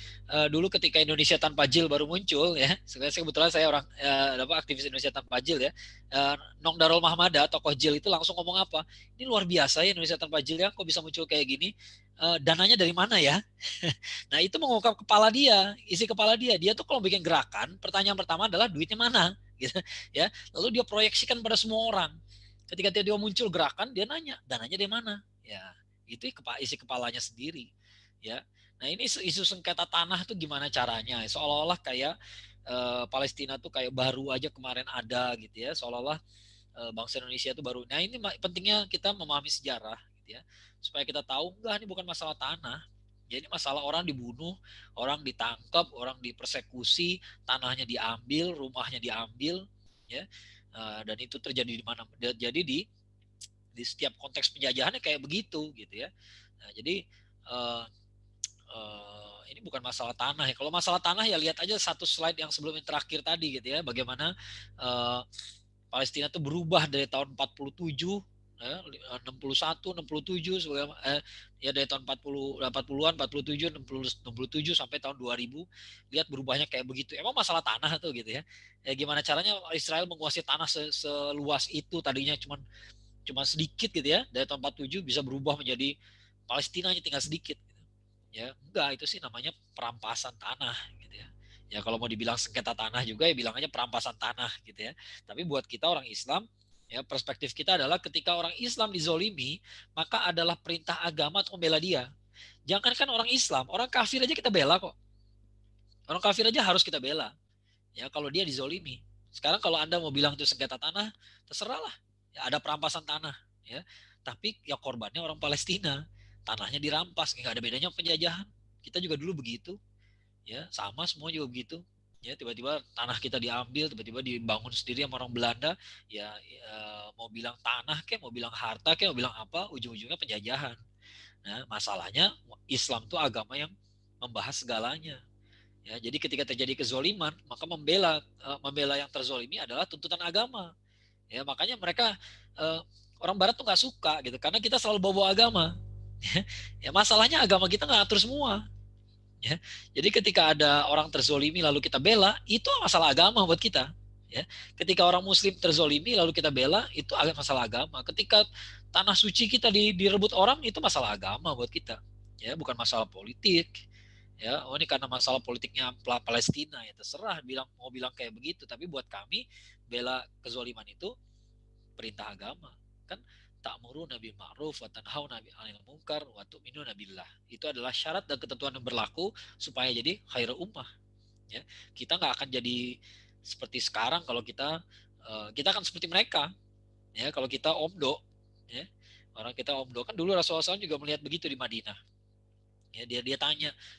dulu ketika Indonesia Tanpa Jil baru muncul ya, kebetulan saya orang aktivis Indonesia Tanpa Jil ya, Nong Darul Mahmada, tokoh Jil itu langsung ngomong apa, ini luar biasa ya Indonesia Tanpa Jil ya, kok bisa muncul kayak gini, dananya dari mana ya? Nah itu mengungkap kepala dia, isi kepala dia tuh kalau bikin gerakan, pertanyaan pertama adalah duitnya mana, gitu ya. Lalu dia proyeksikan pada semua orang. Ketika dia muncul gerakan, dia nanya dananya dari mana, ya itu isi kepalanya sendiri, ya. Nah ini isu sengketa tanah tuh gimana caranya? Seolah-olah kayak Palestina tuh kayak baru aja kemarin ada gitu ya, seolah-olah bangsa Indonesia itu baru. Nah ini pentingnya kita memahami sejarah, gitu ya, supaya kita tahu enggak ini bukan masalah tanah. Jadi masalah orang dibunuh, orang ditangkap, orang dipersekusi, tanahnya diambil, rumahnya diambil, ya. Dan itu terjadi di mana? Jadi di setiap konteks penjajahannya kayak begitu, gitu ya. Nah, jadi uh, ini bukan masalah tanah ya. Kalau masalah tanah ya lihat aja satu slide yang sebelum yang terakhir tadi, gitu ya. Bagaimana Palestina itu berubah dari tahun 47 61, 67 ya dari tahun 80-an, 47, 67 sampai tahun 2000, lihat berubahnya kayak begitu. Emang masalah tanah tuh gitu ya. Ya gimana caranya Israel menguasai tanah seluas itu, tadinya cuma sedikit gitu ya. Dari tahun 47 bisa berubah menjadi Palestina tinggal sedikit gitu. Ya, enggak, itu sih namanya perampasan tanah gitu ya. Ya kalau mau dibilang sengketa tanah juga ya bilang aja perampasan tanah gitu ya. Tapi buat kita orang Islam, ya perspektif kita adalah ketika orang Islam dizolimi, maka adalah perintah agama untuk membela dia. Jangankan orang Islam, orang kafir aja kita bela kok. Orang kafir aja harus kita bela. Ya kalau dia dizolimi. Sekarang kalau Anda mau bilang itu sengketa tanah, terserahlah. Ya, ada perampasan tanah, ya. Tapi ya korbannya orang Palestina. Tanahnya dirampas, nggak ada bedanya penjajahan. Kita juga dulu begitu, ya sama semua juga begitu. Ya tiba-tiba tanah kita diambil, tiba-tiba dibangun sendiri sama orang Belanda. Ya, mau bilang tanah kayak, mau bilang harta kayak, mau bilang apa, ujung-ujungnya penjajahan. Nah masalahnya Islam itu agama yang membahas segalanya. Ya, jadi ketika terjadi kezoliman, maka membela yang terzolimi adalah tuntutan agama. Ya, makanya mereka orang Barat tuh nggak suka gitu, karena kita selalu bawa agama. Ya, masalahnya agama kita nggak atur semua. Ya, jadi ketika ada orang terzolimi lalu kita bela, itu masalah agama buat kita. Ya, ketika orang Muslim terzolimi lalu kita bela, itu masalah agama. Ketika tanah suci kita direbut orang, itu masalah agama buat kita. Ya, bukan masalah politik. Ya, ini karena masalah politiknya Palestina, ya terserah mau bilang kayak begitu, tapi buat kami bela kezaliman itu perintah agama. Kan ta'muruna bil ma'ruf wa tanhauna 'anil munkar wa tu'minuna billah. Itu adalah syarat dan ketentuan yang berlaku supaya jadi khairul ummah. Ya, kita nggak akan jadi seperti sekarang kalau kita akan seperti mereka. Ya, kalau kita omdo, ya. Orang kita omdo, kan dulu Rasulullah SAW juga melihat begitu di Madinah. Ya,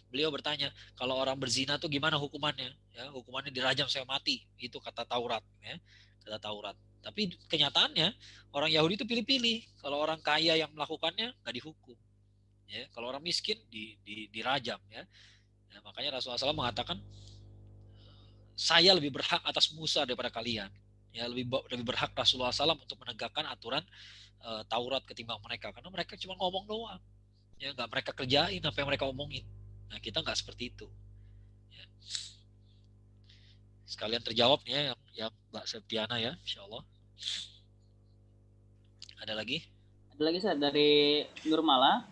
beliau bertanya, kalau orang berzina tuh gimana hukumannya? Ya, hukumannya dirajam sampai mati. Itu kata Taurat, ya. Kata Taurat. Tapi kenyataannya orang Yahudi itu pilih-pilih. Kalau orang kaya yang melakukannya nggak dihukum. Ya, kalau orang miskin dirajam, ya. Nah, makanya Rasulullah SAW mengatakan, saya lebih berhak atas Musa daripada kalian. Ya, lebih berhak Rasulullah SAW untuk menegakkan aturan Taurat ketimbang mereka, karena mereka cuma ngomong doang. Ya nggak mereka kerjain apa yang mereka omongin. Nah kita nggak seperti itu. Ya. Sekalian terjawab nih ya Mbak Septiana ya, Insya Allah. Ada lagi? Ada lagi Ustaz dari Nurmala.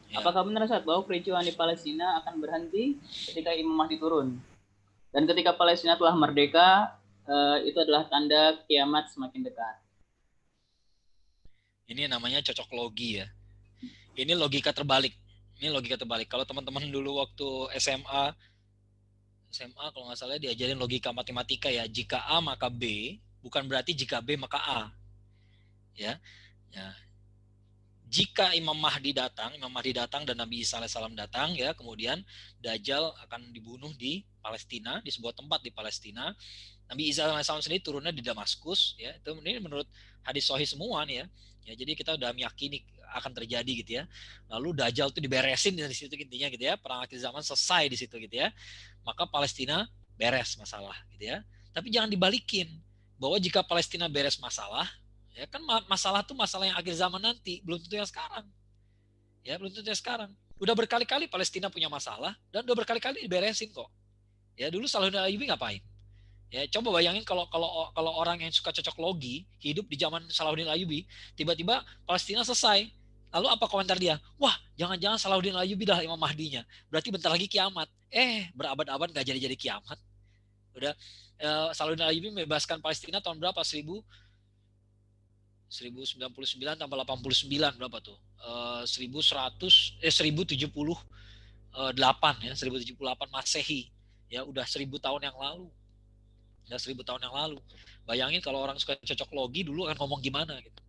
Ya. Apakah benar Ustaz bahwa kericuhan di Palestina akan berhenti ketika Imam Mahdi turun? Dan ketika Palestina telah merdeka, itu adalah tanda kiamat semakin dekat. Ini namanya cocok logi ya. Ini logika terbalik. Kalau teman-teman dulu waktu SMA kalau nggak salah diajarin logika matematika ya. Jika A maka B, bukan berarti jika B maka A. Ya. Jika Imam Mahdi datang dan Nabi Isa alaihissalam datang, ya, kemudian Dajjal akan dibunuh di Palestina, di sebuah tempat di Palestina. Nabi Isa alaihissalam sendiri turunnya di Damaskus, ya. Itu ini menurut hadis sahih semua nih ya. Ya, jadi kita udah meyakini akan terjadi gitu ya. Lalu Dajjal itu diberesin di situ intinya gitu ya. Perang akhir zaman selesai di situ gitu ya. Maka Palestina beres masalah gitu ya. Tapi jangan dibalikin. bahwa jika Palestina beres masalah, ya kan masalah tuh masalah yang akhir zaman nanti, belum tentu yang sekarang. Ya, belum tentu yang sekarang. Udah berkali-kali Palestina punya masalah dan udah berkali-kali diberesin kok. Ya, dulu Salahuddin Ayyubi ngapain? Ya, coba bayangin kalau orang yang suka cocok logi hidup di zaman Salahuddin Ayyubi, tiba-tiba Palestina selesai. Lalu apa komentar dia? Wah, jangan-jangan Salahuddin Ayyubi dah Imam Mahdinya. Berarti bentar lagi kiamat. Berabad-abad nggak jadi kiamat. Udah Salahuddin Ayyubi membebaskan Palestina tahun berapa? 1099 tambah 89 berapa tuh? 1078 ya, 1078 Masehi. Ya, udah 1000 tahun yang lalu. Ya, 1000 tahun yang lalu. Bayangin kalau orang suka cocok logi dulu akan ngomong gimana gitu.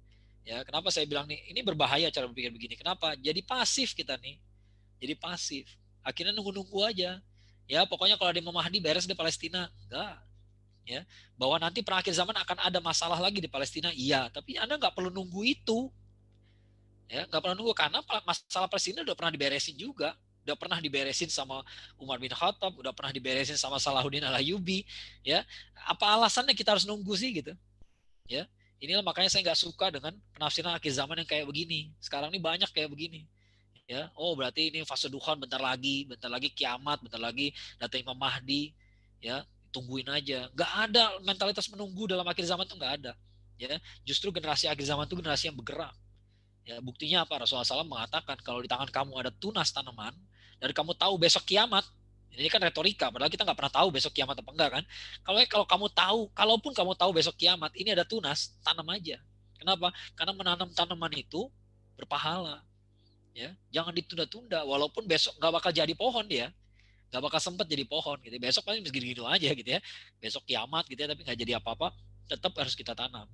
Ya, kenapa saya bilang nih, ini berbahaya cara berpikir begini. Kenapa? Jadi pasif kita nih. Jadi pasif. Akhirnya nunggu-nunggu aja. Ya, pokoknya kalau ada Imam Mahdi beres di Palestina. Enggak. Ya, bahwa nanti perakhir zaman akan ada masalah lagi di Palestina. Iya, tapi Anda nggak perlu nunggu itu. Ya, nggak perlu nunggu karena masalah Palestina udah pernah diberesin juga. Udah pernah diberesin sama Umar bin Khattab, udah pernah diberesin sama Salahuddin Al-Ayyubi. Ya, apa alasannya kita harus nunggu sih gitu? Ya, inilah makanya saya nggak suka dengan penafsiran akhir zaman yang kayak begini. Sekarang ini banyak kayak begini. Ya, oh berarti ini fase Duhan bentar lagi kiamat, bentar lagi datang Imam Mahdi. Ya, tungguin aja. Nggak ada mentalitas menunggu dalam akhir zaman tuh nggak ada. Ya, justru generasi akhir zaman tuh generasi yang bergerak. Ya, buktinya apa? Rasulullah SAW mengatakan kalau di tangan kamu ada tunas tanaman dan kamu tahu besok kiamat, ini kan retorika, padahal kita nggak pernah tahu besok kiamat apa enggak kan? Kalau kamu tahu, kalaupun kamu tahu besok kiamat, ini ada tunas, tanam aja. Kenapa? Karena menanam tanaman itu berpahala. Ya, jangan ditunda-tunda. Walaupun besok nggak bakal jadi pohon dia, nggak bakal sempat jadi pohon gitu. Besok pasti segini-gini aja gitu ya. Besok kiamat gitu ya, tapi nggak jadi apa-apa. Tetap harus kita tanam.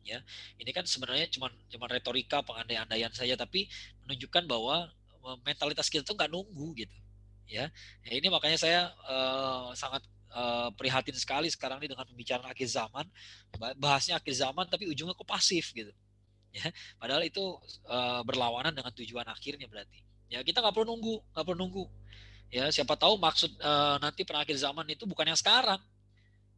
Ya, ini kan sebenarnya cuma retorika pengandai-andaian saja, tapi menunjukkan bahwa mentalitas kita tuh nggak nunggu gitu. Ya, ini makanya saya sangat prihatin sekali sekarang ini dengan pembicaraan akhir zaman, bahasnya akhir zaman tapi ujungnya kok pasif gitu. Ya, padahal itu berlawanan dengan tujuan akhirnya berarti. Ya, kita nggak perlu nunggu. Ya, siapa tahu maksud nanti perakhir zaman itu bukan yang sekarang.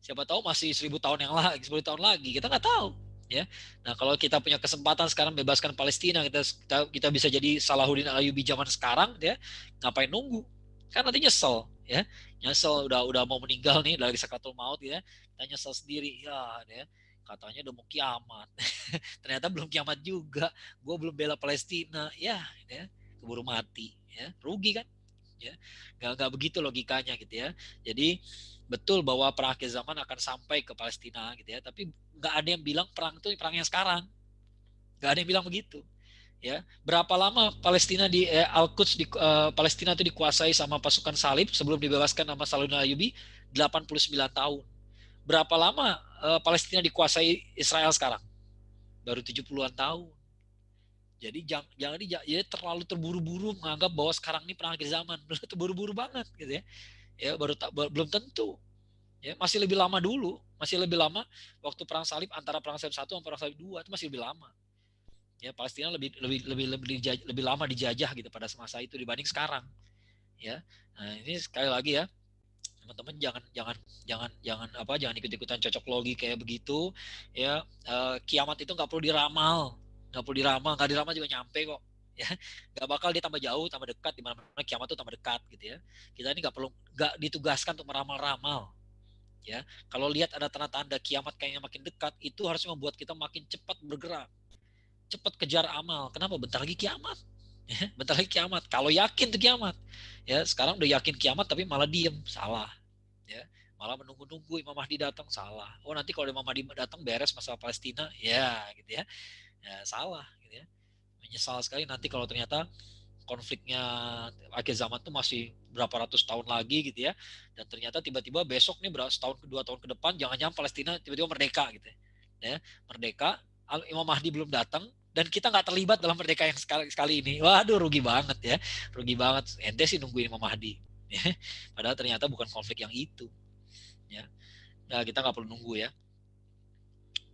Siapa tahu masih 1000 tahun yang lagi, 10 tahun lagi, kita nggak tahu. Ya, nah kalau kita punya kesempatan sekarang bebaskan Palestina, kita bisa jadi Salahuddin Al-Ayyubi zaman sekarang, ya ngapain nunggu? Kan nanti nyesel, ya nyesel udah mau meninggal nih dari sakratul maut, ya kita nyesel sendiri, ya katanya udah mau kiamat, ternyata belum kiamat juga, gue belum bela Palestina, ya keburu mati, ya rugi kan, ya nggak begitu logikanya gitu ya. Jadi betul bahwa perang akhir zaman akan sampai ke Palestina gitu ya, tapi nggak ada yang bilang perang itu perang yang sekarang, nggak ada yang bilang begitu. Ya, berapa lama Palestina di Al-Quds di Palestina itu dikuasai sama pasukan salib sebelum dibebaskan sama Salahuddin Ayyubi? 89 tahun. Berapa lama Palestina dikuasai Israel sekarang? Baru 70-an tahun. Jadi jangan terlalu terburu-buru menganggap bahwa sekarang ini perang akhir zaman. Terburu-buru banget gitu ya. Ya belum tentu. Ya, masih lebih lama dulu, masih lebih lama waktu perang salib, antara perang salib 1 sama perang salib 2 itu masih lebih lama. Ya, Palestina lebih lama dijajah gitu pada masa itu dibanding sekarang. Ya. Nah, ini sekali lagi ya, teman-teman jangan ikut-ikutan cocok logi kayak begitu ya. Kiamat itu nggak perlu diramal, nggak diramal juga nyampe kok, ya nggak bakal dia tambah jauh, tambah dekat, di mana kiamat itu tambah dekat gitu ya. Kita ini nggak ditugaskan untuk meramal-ramal. Ya, kalau lihat ada tanda-tanda kiamat kayaknya makin dekat, itu harusnya membuat kita makin cepat bergerak, cepat kejar amal. Kenapa? Bentar lagi kiamat. Ya, bentar lagi kiamat. Kalau yakin tuh kiamat. Ya, sekarang udah yakin kiamat tapi malah diem, salah. Ya, malah menunggu-nunggu Imam Mahdi datang, salah. Oh, nanti kalau Imam Mahdi datang beres masalah Palestina, ya gitu ya. Ya, salah gitu ya. Menyesal sekali nanti kalau ternyata konfliknya akhir zaman tuh masih berapa ratus tahun lagi gitu ya, dan ternyata tiba-tiba besok nih setahun kedua tahun ke depan jangan-jangan Palestina tiba-tiba merdeka gitu ya, merdeka, Imam Mahdi belum datang dan kita nggak terlibat dalam merdeka yang sekali ini. Waduh, rugi banget ya, rugi banget. Ente sih nungguin Imam Mahdi ya, padahal ternyata bukan konflik yang itu ya. Nah, kita nggak perlu nunggu ya.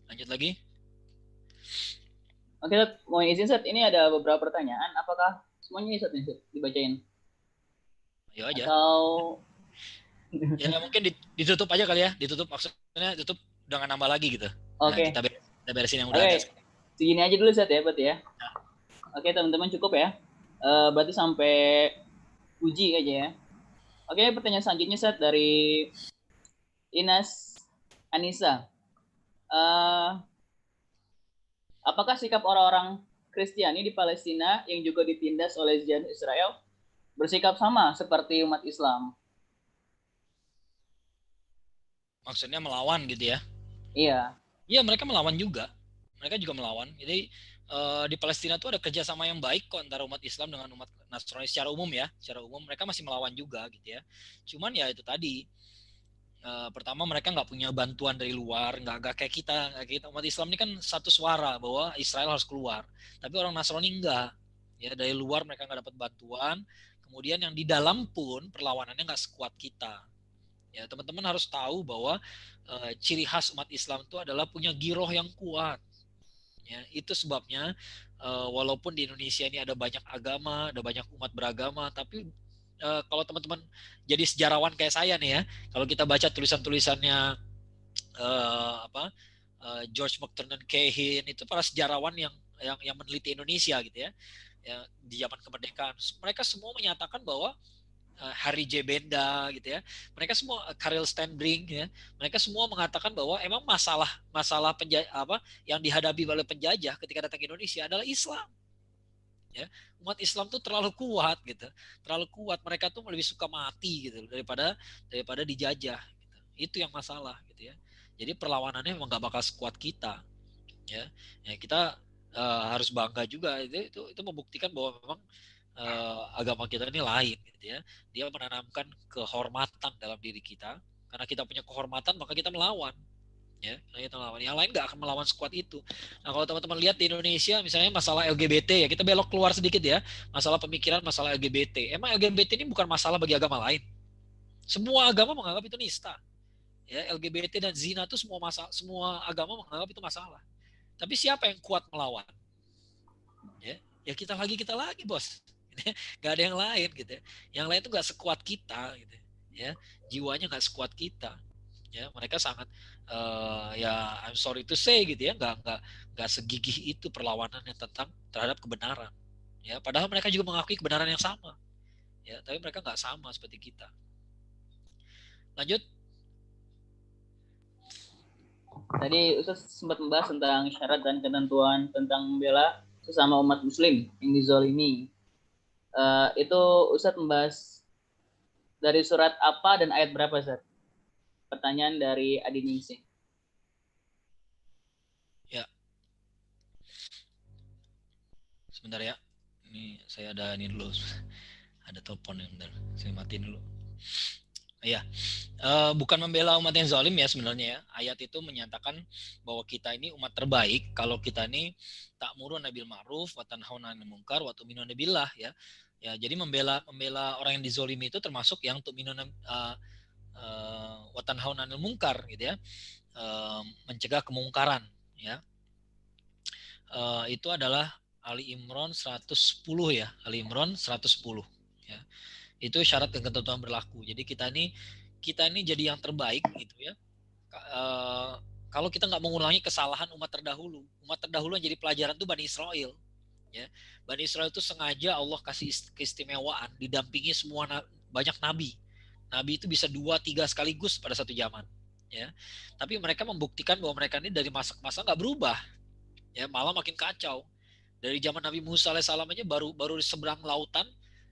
Lanjut lagi. Oke, mau izin Seth, ini ada beberapa pertanyaan. Apakah semuanya Seth dibacain? Ayo aja. Atau ya mungkin ditutup aja kali ya, ditutup, maksudnya tutup udah nggak nambah lagi gitu. Nah, Oke. kita beresin yang udah Oke. ada. Segini aja dulu Zat ya berarti ya. Oke teman-teman, cukup ya. Berarti sampai uji aja ya. Oke, pertanyaan selanjutnya Zat dari Inas Anissa. Apakah sikap orang-orang Kristiani di Palestina yang juga ditindas oleh Zionis Israel bersikap sama seperti umat Islam? Maksudnya melawan gitu ya? Iya. Iya, mereka melawan juga. Mereka juga melawan. Jadi di Palestina tuh ada kerjasama yang baik kok antara umat Islam dengan umat Nasrani secara umum ya. Secara umum mereka masih melawan juga gitu ya. Cuman ya itu tadi, pertama mereka nggak punya bantuan dari luar, nggak kayak kita. Umat Islam ini kan satu suara bahwa Israel harus keluar. Tapi orang Nasrani enggak. Ya, dari luar mereka nggak dapat bantuan. Kemudian yang di dalam pun perlawanannya nggak sekuat kita. Ya, teman-teman harus tahu bahwa ciri khas umat Islam itu adalah punya giroh yang kuat. Ya, itu sebabnya walaupun di Indonesia ini ada banyak agama, ada banyak umat beragama, tapi kalau teman-teman jadi sejarawan kayak saya nih ya, kalau kita baca tulisan-tulisannya George McTernan Cahin, itu para sejarawan yang meneliti Indonesia gitu ya, di zaman kemerdekaan, mereka semua menyatakan bahwa Harry J. Benda gitu ya, mereka semua Karel Stenbrink ya, mereka semua mengatakan bahwa emang masalah yang dihadapi oleh penjajah ketika datang ke Indonesia adalah Islam. Ya, umat Islam tuh terlalu kuat gitu, terlalu kuat, mereka tuh lebih suka mati gitu daripada dijajah. Gitu. Itu yang masalah gitu ya. Jadi perlawanannya memang nggak bakal sekuat kita. Ya, kita harus bangga juga itu membuktikan bahwa memang agama kita ini lain gitu ya. Dia menanamkan kehormatan dalam diri kita. Karena kita punya kehormatan maka kita melawan. Ya, kita melawan. Yang lain nggak akan melawan sekuat itu. Nah, kalau teman-teman lihat di Indonesia misalnya masalah LGBT ya, kita belok keluar sedikit ya. Masalah pemikiran masalah LGBT. Emang LGBT ini bukan masalah bagi agama lain. Semua agama menganggap itu nista. Ya, LGBT dan zina itu semua agama menganggap itu masalah. Tapi siapa yang kuat melawan? Ya kita lagi bos. Gak ada yang lain gitu ya. Yang lain tuh gak sekuat kita gitu ya. Jiwanya gak sekuat kita. Ya, mereka sangat ya I'm sorry to say gitu ya, nggak segigih itu perlawanannya terhadap kebenaran. Ya, padahal mereka juga mengakui kebenaran yang sama. Ya, tapi mereka nggak sama seperti kita. Lanjut. Tadi Ustaz sempat membahas tentang syarat dan ketentuan tentang membela sesama umat muslim yang dizolimi. Itu Ustaz membahas dari surat apa dan ayat berapa, Ustaz? Pertanyaan dari Adi Ningsih. Ya. Sebentar ya. Ini saya ada ini dulu. Ada telepon yang bentar. Saya matiin dulu. Ya, bukan membela umat yang zalim ya sebenarnya ya. Ayat itu menyatakan bahwa kita ini umat terbaik kalau kita ini ta'muruna bil ma'ruf wa tanhauna 'anil munkar wa tu'minuna billah ya. Ya, jadi membela orang yang dizalimi itu termasuk yang tu'minuna wa tanhauna 'anil munkar gitu ya. Mencegah kemungkaran ya. Itu adalah Ali Imran 110 ya. Ali Imran 110 ya. Itu syarat dan ketentuan berlaku. Jadi kita ini jadi yang terbaik gitu ya. Kalau kita nggak mengulangi kesalahan umat terdahulu yang jadi pelajaran tuh Bani Israel. Ya, Bani Israel itu sengaja Allah kasih keistimewaan, didampingi banyak nabi. Nabi itu bisa 2-3 sekaligus pada satu zaman. Ya, tapi mereka membuktikan bahwa mereka ini dari masa ke masa nggak berubah. Ya, malah makin kacau. Dari zaman Nabi Musa alaihissalam aja baru di seberang lautan,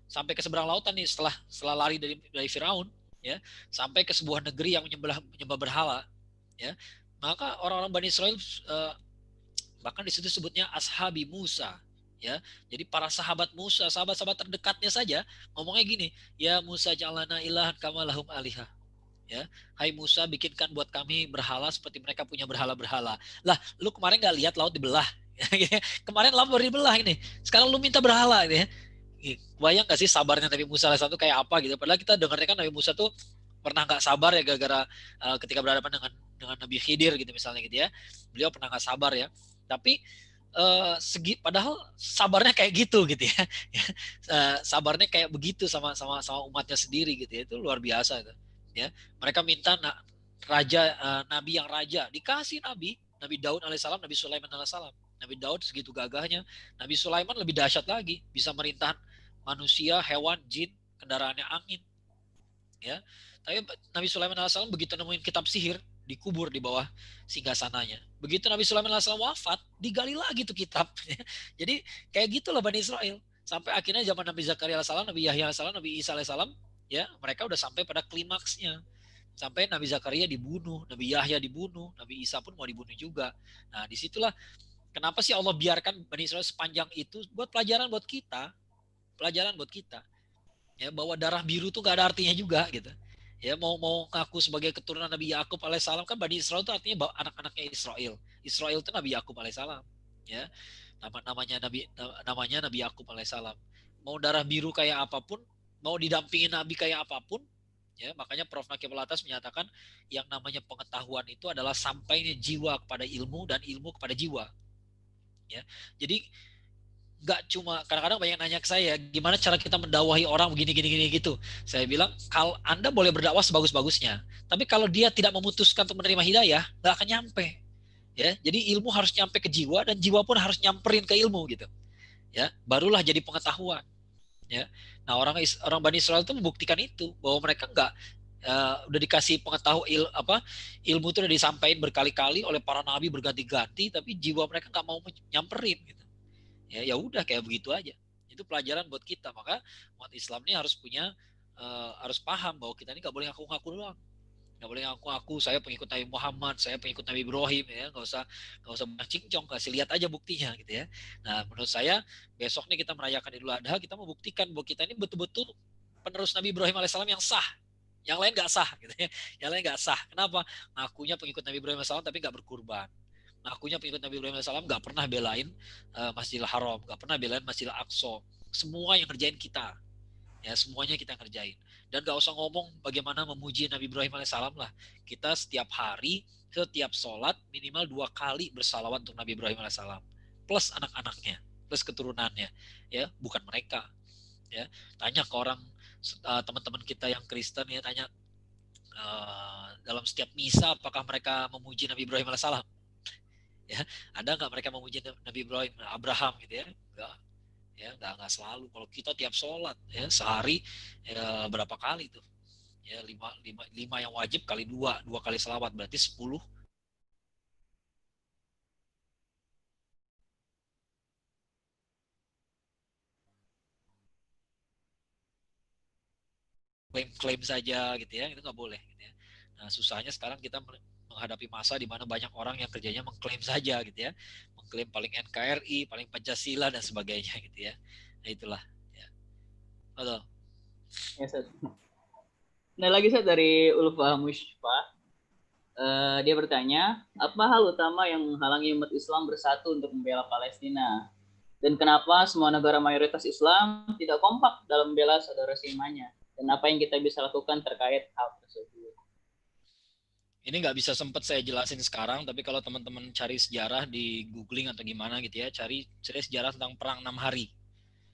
sampai ke seberang lautan nih setelah lari dari Firaun ya, sampai ke sebuah negeri yang menyembah berhala ya. Maka orang-orang Bani Israel bahkan di situ sebutnya ashabi Musa ya. Jadi para sahabat Musa, sahabat-sahabat terdekatnya saja ngomongnya gini, ya Musa ja'alana ilahan kama lahum alihah. Ya, hai Musa, bikinkan buat kami berhala seperti mereka punya berhala-berhala. Lah, lu kemarin nggak lihat laut dibelah? Kemarin laut baru dibelah ini. Sekarang lu minta berhala ini ya. Bayang gak sih sabarnya Nabi Musa satu kayak apa gitu. Padahal kita dengarnya kan Nabi Musa tuh pernah nggak sabar ya gara-gara ketika berhadapan dengan Nabi Khidir gitu misalnya gitu ya. Beliau pernah nggak sabar ya. Tapi padahal sabarnya kayak gitu gitu ya. Sabarnya kayak begitu sama umatnya sendiri gitu ya. Itu luar biasa itu. Ya, mereka minta nabi yang raja, dikasih Nabi Daud alaihissalam, Nabi Sulaiman alaihissalam. Nabi Daud segitu gagahnya, Nabi Sulaiman lebih dahsyat lagi, bisa merintah manusia, hewan, jin, kendaraannya angin. Ya, tapi Nabi Sulaiman alaihissalam begitu nemuin kitab sihir, dikubur di bawah singgasananya. Begitu Nabi Sulaiman alaihissalam wafat, digali lagi tuh kitab. Jadi kayak gitulah Bani Israel. Sampai akhirnya zaman Nabi Zakaria alaihissalam, Nabi Yahya alaihissalam, Nabi Isa alaihissalam, ya mereka udah sampai pada klimaksnya. Sampai Nabi Zakaria dibunuh, Nabi Yahya dibunuh, Nabi Isa pun mau dibunuh juga. Nah, disitulah kenapa sih Allah biarkan Bani Israel sepanjang itu, buat pelajaran buat kita. Pelajaran buat kita. Ya, bahwa darah biru tuh gak ada artinya juga gitu. Ya, mau ngaku sebagai keturunan Nabi Yakub alaihissalam, kan Bani Israel itu artinya anak-anaknya Israel. Israel itu Nabi Yakub alaihissalam. Ya, namanya Nabi Yakub alaihissalam. Mau darah biru kayak apapun, mau didampingin Nabi kayak apapun, ya, makanya Prof. Nakib Alatas menyatakan yang namanya pengetahuan itu adalah sampainya jiwa kepada ilmu dan ilmu kepada jiwa. Ya, jadi nggak cuma, kadang-kadang banyak nanya ke saya, gimana cara kita mendakwahi orang begini gitu. Saya bilang, kalau Anda boleh berdakwah sebagus-bagusnya, tapi kalau dia tidak memutuskan untuk menerima hidayah, nggak akan nyampe. Ya, jadi ilmu harus nyampe ke jiwa dan jiwa pun harus nyamperin ke ilmu gitu. Ya, barulah jadi pengetahuan. Ya, nah orang Bani Israel itu membuktikan itu, bahwa mereka nggak udah dikasih ilmu itu udah disampaikan berkali-kali oleh para nabi berganti-ganti, tapi jiwa mereka nggak mau nyamperin gitu. Ya udah kayak begitu aja. Itu pelajaran buat kita. Maka umat Islam ini harus punya harus paham bahwa kita ini nggak boleh ngaku-ngaku doang. Nggak boleh ngaku-ngaku saya pengikut Nabi Muhammad, saya pengikut Nabi Ibrahim, ya nggak usah cincong, kasih lihat aja buktinya gitu ya. Nah, menurut saya besok nih kita merayakan Idul Adha, kita membuktikan bahwa kita ini betul-betul penerus Nabi Ibrahim alaihissalam yang sah. Yang lain nggak sah gitu ya. Yang lain nggak sah. Kenapa? Ngakunya pengikut Nabi Ibrahim alaihissalam tapi nggak berkurban. Ngakunya pengikut Nabi Ibrahim alaihissalam nggak pernah belain Masjidil Haram, nggak pernah belain Masjidil Aqsa. Semua yang kerjain kita. Ya, semuanya kita kerjain. Dan gak usah ngomong bagaimana memuji Nabi Ibrahim alaihissalam lah. Kita setiap hari, setiap sholat minimal 2 kali bersalawat untuk Nabi Ibrahim alaihissalam. Plus anak-anaknya, plus keturunannya. Ya, bukan mereka. Ya, tanya ke orang teman-teman kita yang Kristen ya, tanya dalam setiap misa apakah mereka memuji Nabi Ibrahim alaihissalam? Ya, ada nggak mereka memuji Nabi Ibrahim, Abraham gitu ya? Enggak. Ya, nggak selalu. Kalau kita tiap sholat ya sehari ya, berapa kali tuh? Ya, 5 yang wajib kali 2 kali selawat berarti 10. Klaim saja gitu ya, itu nggak boleh gitu ya. Nah, susahnya sekarang kita menghadapi masa di mana banyak orang yang kerjanya mengklaim saja gitu ya, mengklaim paling NKRI, paling Pancasila dan sebagainya gitu ya. Nah, itulah ya. Betul. Ya, Seth. Nah, lagi Seth dari Ulfa Mushfa. Dia bertanya, apa hal utama yang menghalangi umat Islam bersatu untuk membela Palestina? Dan kenapa semua negara mayoritas Islam tidak kompak dalam membela saudara seimannya? Dan apa yang kita bisa lakukan terkait hal tersebut? Ini nggak bisa sempat saya jelasin sekarang, tapi kalau teman-teman cari sejarah di googling atau gimana gitu ya, cari sejarah tentang perang 6 hari.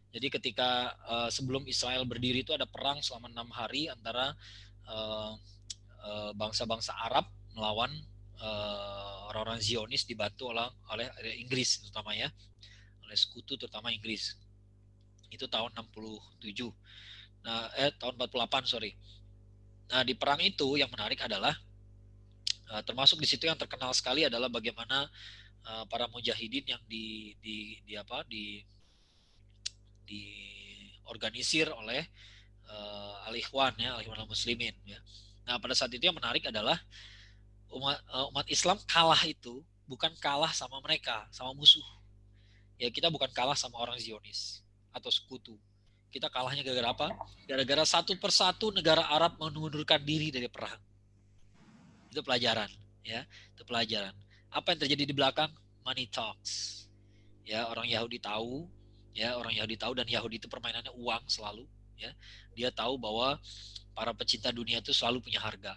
Jadi ketika sebelum Israel berdiri itu ada perang selama 6 hari antara bangsa-bangsa Arab melawan orang-orang Zionis dibantu oleh Inggris terutama ya, oleh sekutu terutama Inggris. Itu tahun 67. Nah, tahun 48 sorry. Nah, di perang itu yang menarik adalah termasuk di situ yang terkenal sekali adalah bagaimana para mujahidin yang diorganisir oleh Al-Ikhwan ya, Al-Ikhwan Muslimin ya. Nah, pada saat itu yang menarik adalah umat Islam kalah itu bukan kalah sama mereka, sama musuh. Ya, kita bukan kalah sama orang Zionis atau sekutu. Kita kalahnya gara-gara apa? Gara-gara satu persatu negara Arab mengundurkan diri dari perang. Itu pelajaran, ya. Itu pelajaran. Apa yang terjadi di belakang? Money talks. Ya, orang Yahudi tahu, dan Yahudi itu permainannya uang selalu, ya. Dia tahu bahwa para pecinta dunia itu selalu punya harga.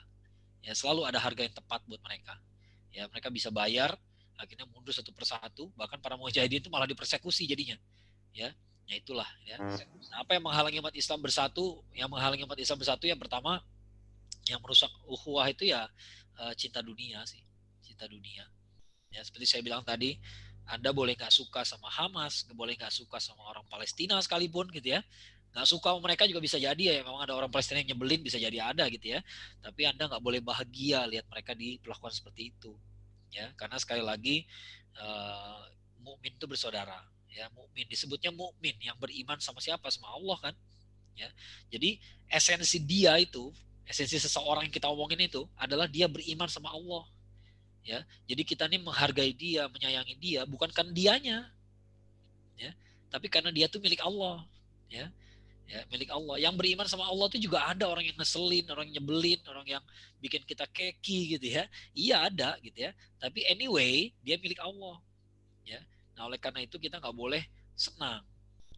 Ya, selalu ada harga yang tepat buat mereka. Ya, mereka bisa bayar, akhirnya mundur satu persatu, bahkan para mujahidin itu malah dipersekusi jadinya. Ya, itulah ya. Nah, apa yang menghalangi umat Islam bersatu? Yang menghalangi umat Islam bersatu yang pertama Yang merusak ukhuwah itu ya cinta dunia sih, cinta dunia. Ya seperti saya bilang tadi, Anda boleh nggak suka sama Hamas, boleh nggak suka sama orang Palestina sekalipun gitu ya. Nggak suka sama mereka juga bisa jadi ya, memang ada orang Palestina yang nyebelin, bisa jadi ada gitu ya. Tapi Anda nggak boleh bahagia lihat mereka diperlakukan seperti itu. Ya, karena sekali lagi mukmin itu bersaudara. Ya, mukmin disebutnya mukmin yang beriman sama siapa? Sama Allah kan. Ya, jadi esensi dia itu, esensi seseorang yang kita omongin itu adalah dia beriman sama Allah. Ya, jadi kita nih menghargai dia, menyayangi dia, bukan karena dianya, ya, tapi karena dia tuh milik Allah, ya, milik Allah. Yang beriman sama Allah tuh juga ada orang yang ngeselin, orang yang nyebelin, orang yang bikin kita keki gitu ya, iya ada gitu ya. Tapi anyway dia milik Allah, ya. Nah oleh karena itu kita nggak boleh senang.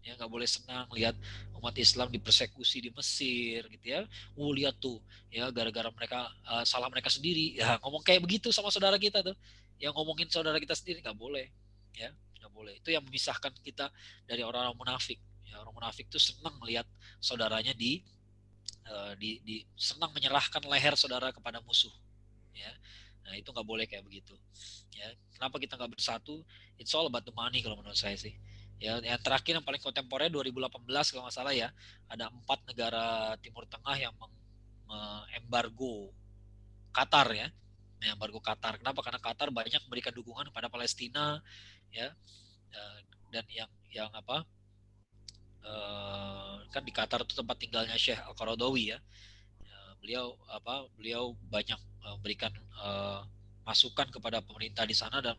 Ya nggak boleh senang lihat umat Islam dipersekusi di Mesir gitu ya. Lihat tuh ya gara-gara mereka salah mereka sendiri ya, ngomong kayak begitu sama saudara kita tuh, yang ngomongin saudara kita sendiri nggak boleh, ya nggak boleh. Itu yang memisahkan kita dari orang-orang munafik. Ya, orang munafik tuh senang melihat saudaranya di senang menyerahkan leher saudara kepada musuh, ya. Nah itu nggak boleh kayak begitu, ya. Kenapa kita nggak bersatu? It's all about the money kalau menurut saya sih. Ya, yang terakhir yang paling kontemporer 2018 kalau nggak salah ya, ada 4 negara Timur Tengah yang mengembargo Qatar ya, mengembargo Qatar. Kenapa? Karena Qatar banyak memberikan dukungan kepada Palestina, ya, dan yang apa? Kan di Qatar itu tempat tinggalnya Syekh Al-Qaradawi ya. Beliau banyak memberikan masukan kepada pemerintah di sana, dan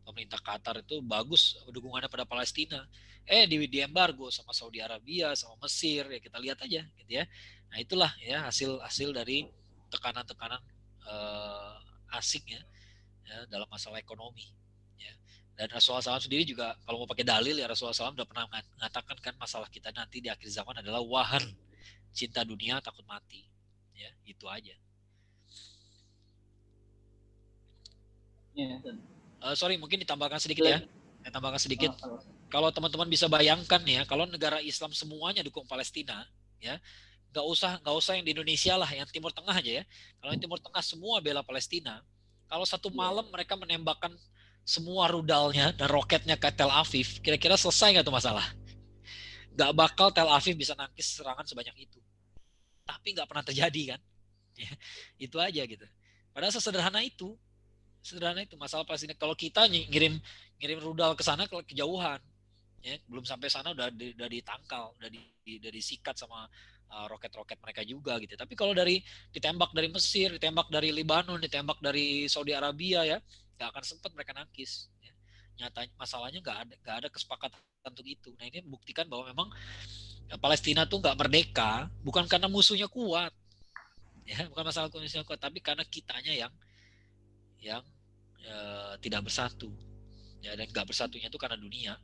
pemerintah Qatar itu bagus dukungannya pada Palestina. Di embargo sama Saudi Arabia, sama Mesir, ya kita lihat aja gitu ya. Nah itulah ya hasil dari tekanan-tekanan asing ya dalam masalah ekonomi. Ya. Dan Rasulullah SAW sendiri juga kalau mau pakai dalil ya, Rasulullah SAW sudah pernah mengatakan kan masalah kita nanti di akhir zaman adalah wahan, cinta dunia takut mati. Ya itu aja. Sorry mungkin ditambahkan sedikit ya. Saya tambahkan sedikit. Kalau teman-teman bisa bayangkan ya, kalau negara Islam semuanya dukung Palestina, ya nggak usah yang di Indonesia lah, yang Timur Tengah aja ya. Kalau yang Timur Tengah semua bela Palestina, kalau satu malam mereka menembakkan semua rudalnya dan roketnya ke Tel Aviv, kira-kira selesai nggak tuh masalah? Nggak bakal Tel Aviv bisa nangkis serangan sebanyak itu. Tapi nggak pernah terjadi kan? Ya, itu aja gitu. Padahal sederhana itu masalah Palestina. Kalau kita ngirim rudal ke sana ke kejauhan, ya belum sampai sana udah ditangkal, udah disikat sama roket-roket mereka juga gitu. Tapi kalau ditembak dari Mesir, ditembak dari Lebanon, ditembak dari Saudi Arabia ya, nggak akan sempat mereka nangkis. Ya. Nyatanya masalahnya nggak ada kesepakatan untuk itu. Nah ini membuktikan bahwa memang Palestina tuh nggak merdeka bukan karena musuhnya kuat, ya bukan masalah musuhnya kuat, tapi karena kitanya yang tidak bersatu, ya, dan nggak bersatunya itu karena dunia.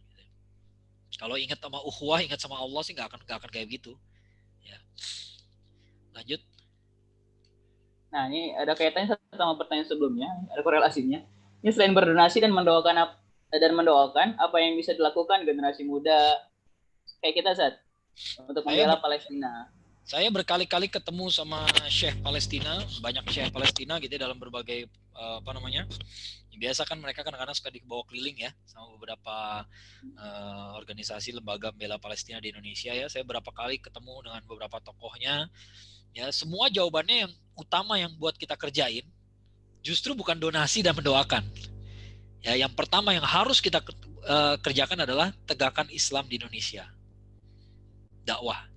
Kalau ingat sama ukhuwah, ingat sama Allah sih nggak akan kayak gitu. Ya. Lanjut. Nah ini ada kaitannya sama pertanyaan sebelumnya, ada korelasinya. Ini selain berdonasi dan mendoakan apa yang bisa dilakukan generasi muda kayak kita saat untuk membela Palestina. Saya berkali-kali ketemu sama Syekh Palestina, banyak Syekh Palestina gitu dalam berbagai biasa kan mereka kadang-kadang suka dibawa keliling ya sama beberapa organisasi lembaga bela Palestina di Indonesia ya. Saya berapa kali ketemu dengan beberapa tokohnya. Ya, semua jawabannya yang utama yang buat kita kerjain justru bukan donasi dan mendoakan. Ya, yang pertama yang harus kita kerjakan adalah tegakkan Islam di Indonesia. Dakwah.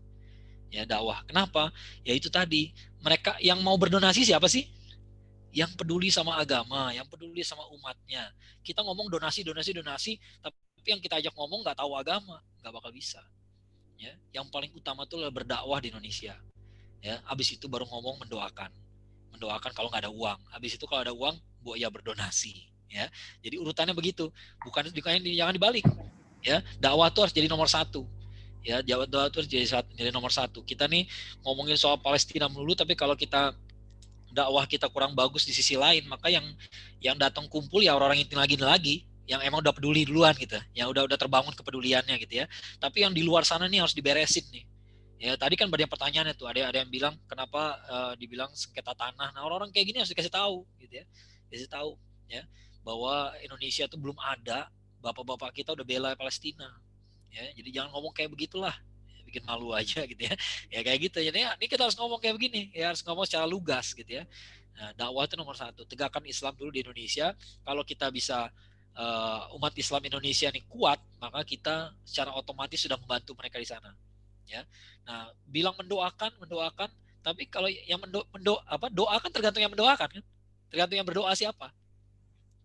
Ya, dakwah. Kenapa? Ya itu tadi, mereka yang mau berdonasi siapa sih? Yang peduli sama agama, yang peduli sama umatnya. Kita ngomong donasi, tapi yang kita ajak ngomong nggak tahu agama, nggak bakal bisa. Ya, yang paling utama tuh berdakwah di Indonesia. Ya, habis itu baru ngomong mendoakan kalau nggak ada uang. Habis itu kalau ada uang, ya berdonasi. Ya, jadi urutannya begitu. Jangan dibalik. Ya, dakwah tuh harus jadi nomor satu. Ya, dakwah tuh harus jadi nomor satu. Kita nih ngomongin soal Palestina melulu, tapi kalau dakwah kita kurang bagus di sisi lain, maka yang datang kumpul ya orang-orang yang lagi yang emang udah peduli duluan gitu, yang udah terbangun kepeduliannya gitu ya. Tapi yang di luar sana nih harus diberesin nih. Ya tadi kan banyak pertanyaannya tuh, ada yang bilang kenapa dibilang sengketa tanah. Nah orang-orang kayak gini harus dikasih tahu, gitu ya, dikasih tahu ya bahwa Indonesia tuh belum ada, bapak-bapak kita udah bela Palestina, ya jadi jangan ngomong kayak begitulah, ya, bikin malu aja gitu ya, ya kayak gitu. Jadi ya, ini kita harus ngomong kayak begini, ya harus ngomong secara lugas gitu ya. Nah, dakwah itu nomor satu, tegakkan Islam dulu di Indonesia. Kalau kita bisa umat Islam Indonesia ini kuat, maka kita secara otomatis sudah membantu mereka di sana. Ya, nah bilang mendoakan, tapi kalau yang doa kan tergantung yang mendoakan kan, tergantung yang berdoa siapa.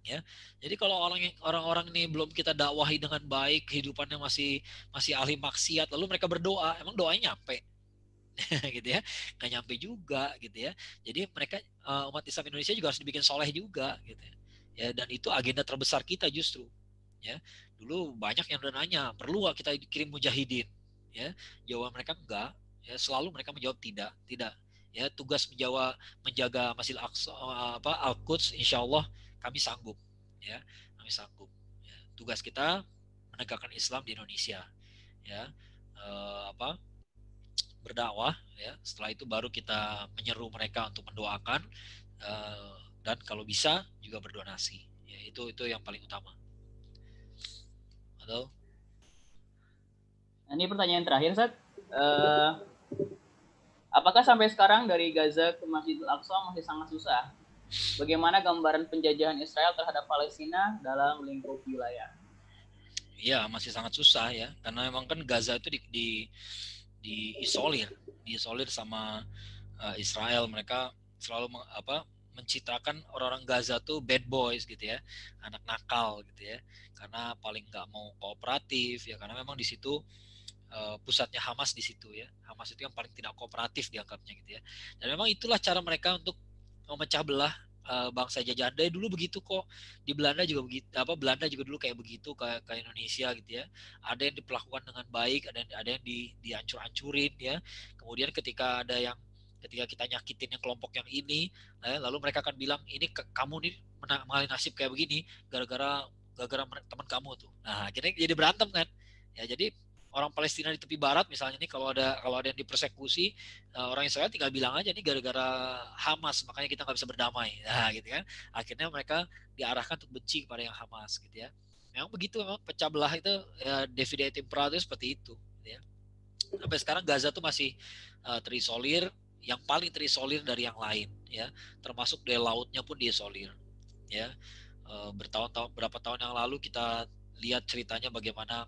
Ya, jadi kalau orang-orang ini belum kita dakwahi dengan baik, kehidupannya masih ahli maksiat, lalu mereka berdoa, emang doanya nyampe? Gitu ya, nggak nyampe juga gitu ya. Jadi mereka umat Islam Indonesia juga harus dibikin soleh juga gitu ya, dan itu agenda terbesar kita justru ya. Dulu banyak yang udah nanya, perlu gak kita kirim mujahidin ya, jawaban mereka enggak ya, selalu mereka menjawab tidak ya. Tugas menjaga Masjid Aqsa, Al-Quds, insya Allah kami sanggup ya, kami sanggup ya. Tugas kita menegakkan Islam di Indonesia ya, berdakwah ya. Setelah itu baru kita menyeru mereka untuk mendoakan, dan kalau bisa juga berdonasi ya, itu yang paling utama. Atau Nah, ini pertanyaan terakhir, Sat. Apakah sampai sekarang dari Gaza ke Masjidil Aqsa masih sangat susah? Bagaimana gambaran penjajahan Israel terhadap Palestina dalam lingkup wilayah? ya masih sangat susah ya, karena memang kan Gaza itu diisolir sama Israel. Mereka selalu mencitrakan orang-orang Gaza tuh bad boys gitu ya, anak nakal gitu ya, karena paling nggak mau kooperatif ya, karena memang di situ pusatnya Hamas di situ ya. Hamas itu yang paling tidak kooperatif dianggapnya gitu ya. Dan memang itulah cara mereka untuk memecah belah bangsa jajahan. Dari dulu begitu kok. Di Belanda juga begitu, Belanda juga dulu kayak begitu ke Indonesia gitu ya. Ada yang diperlakukan dengan baik, ada yang dihancur-hancurin ya. Kemudian ketika kita nyakitin yang kelompok yang ini, lalu mereka akan bilang ini kamu nih mengalami nasib kayak begini gara-gara teman kamu tuh. Nah, akhirnya jadi berantem kan. Ya, jadi orang Palestina di tepi barat misalnya nih, kalau ada yang dipersekusi, orang Israel tinggal bilang aja nih gara-gara Hamas makanya kita nggak bisa berdamai, nah gitu kan. Akhirnya mereka diarahkan untuk benci kepada yang Hamas gitu ya. Memang begitu, memang pecah belah itu ya, divide et impera itu seperti itu gitu ya. Sampai sekarang Gaza tuh masih terisolir, yang paling terisolir dari yang lain ya, termasuk dari lautnya pun diisolir ya. Berapa tahun yang lalu kita lihat ceritanya bagaimana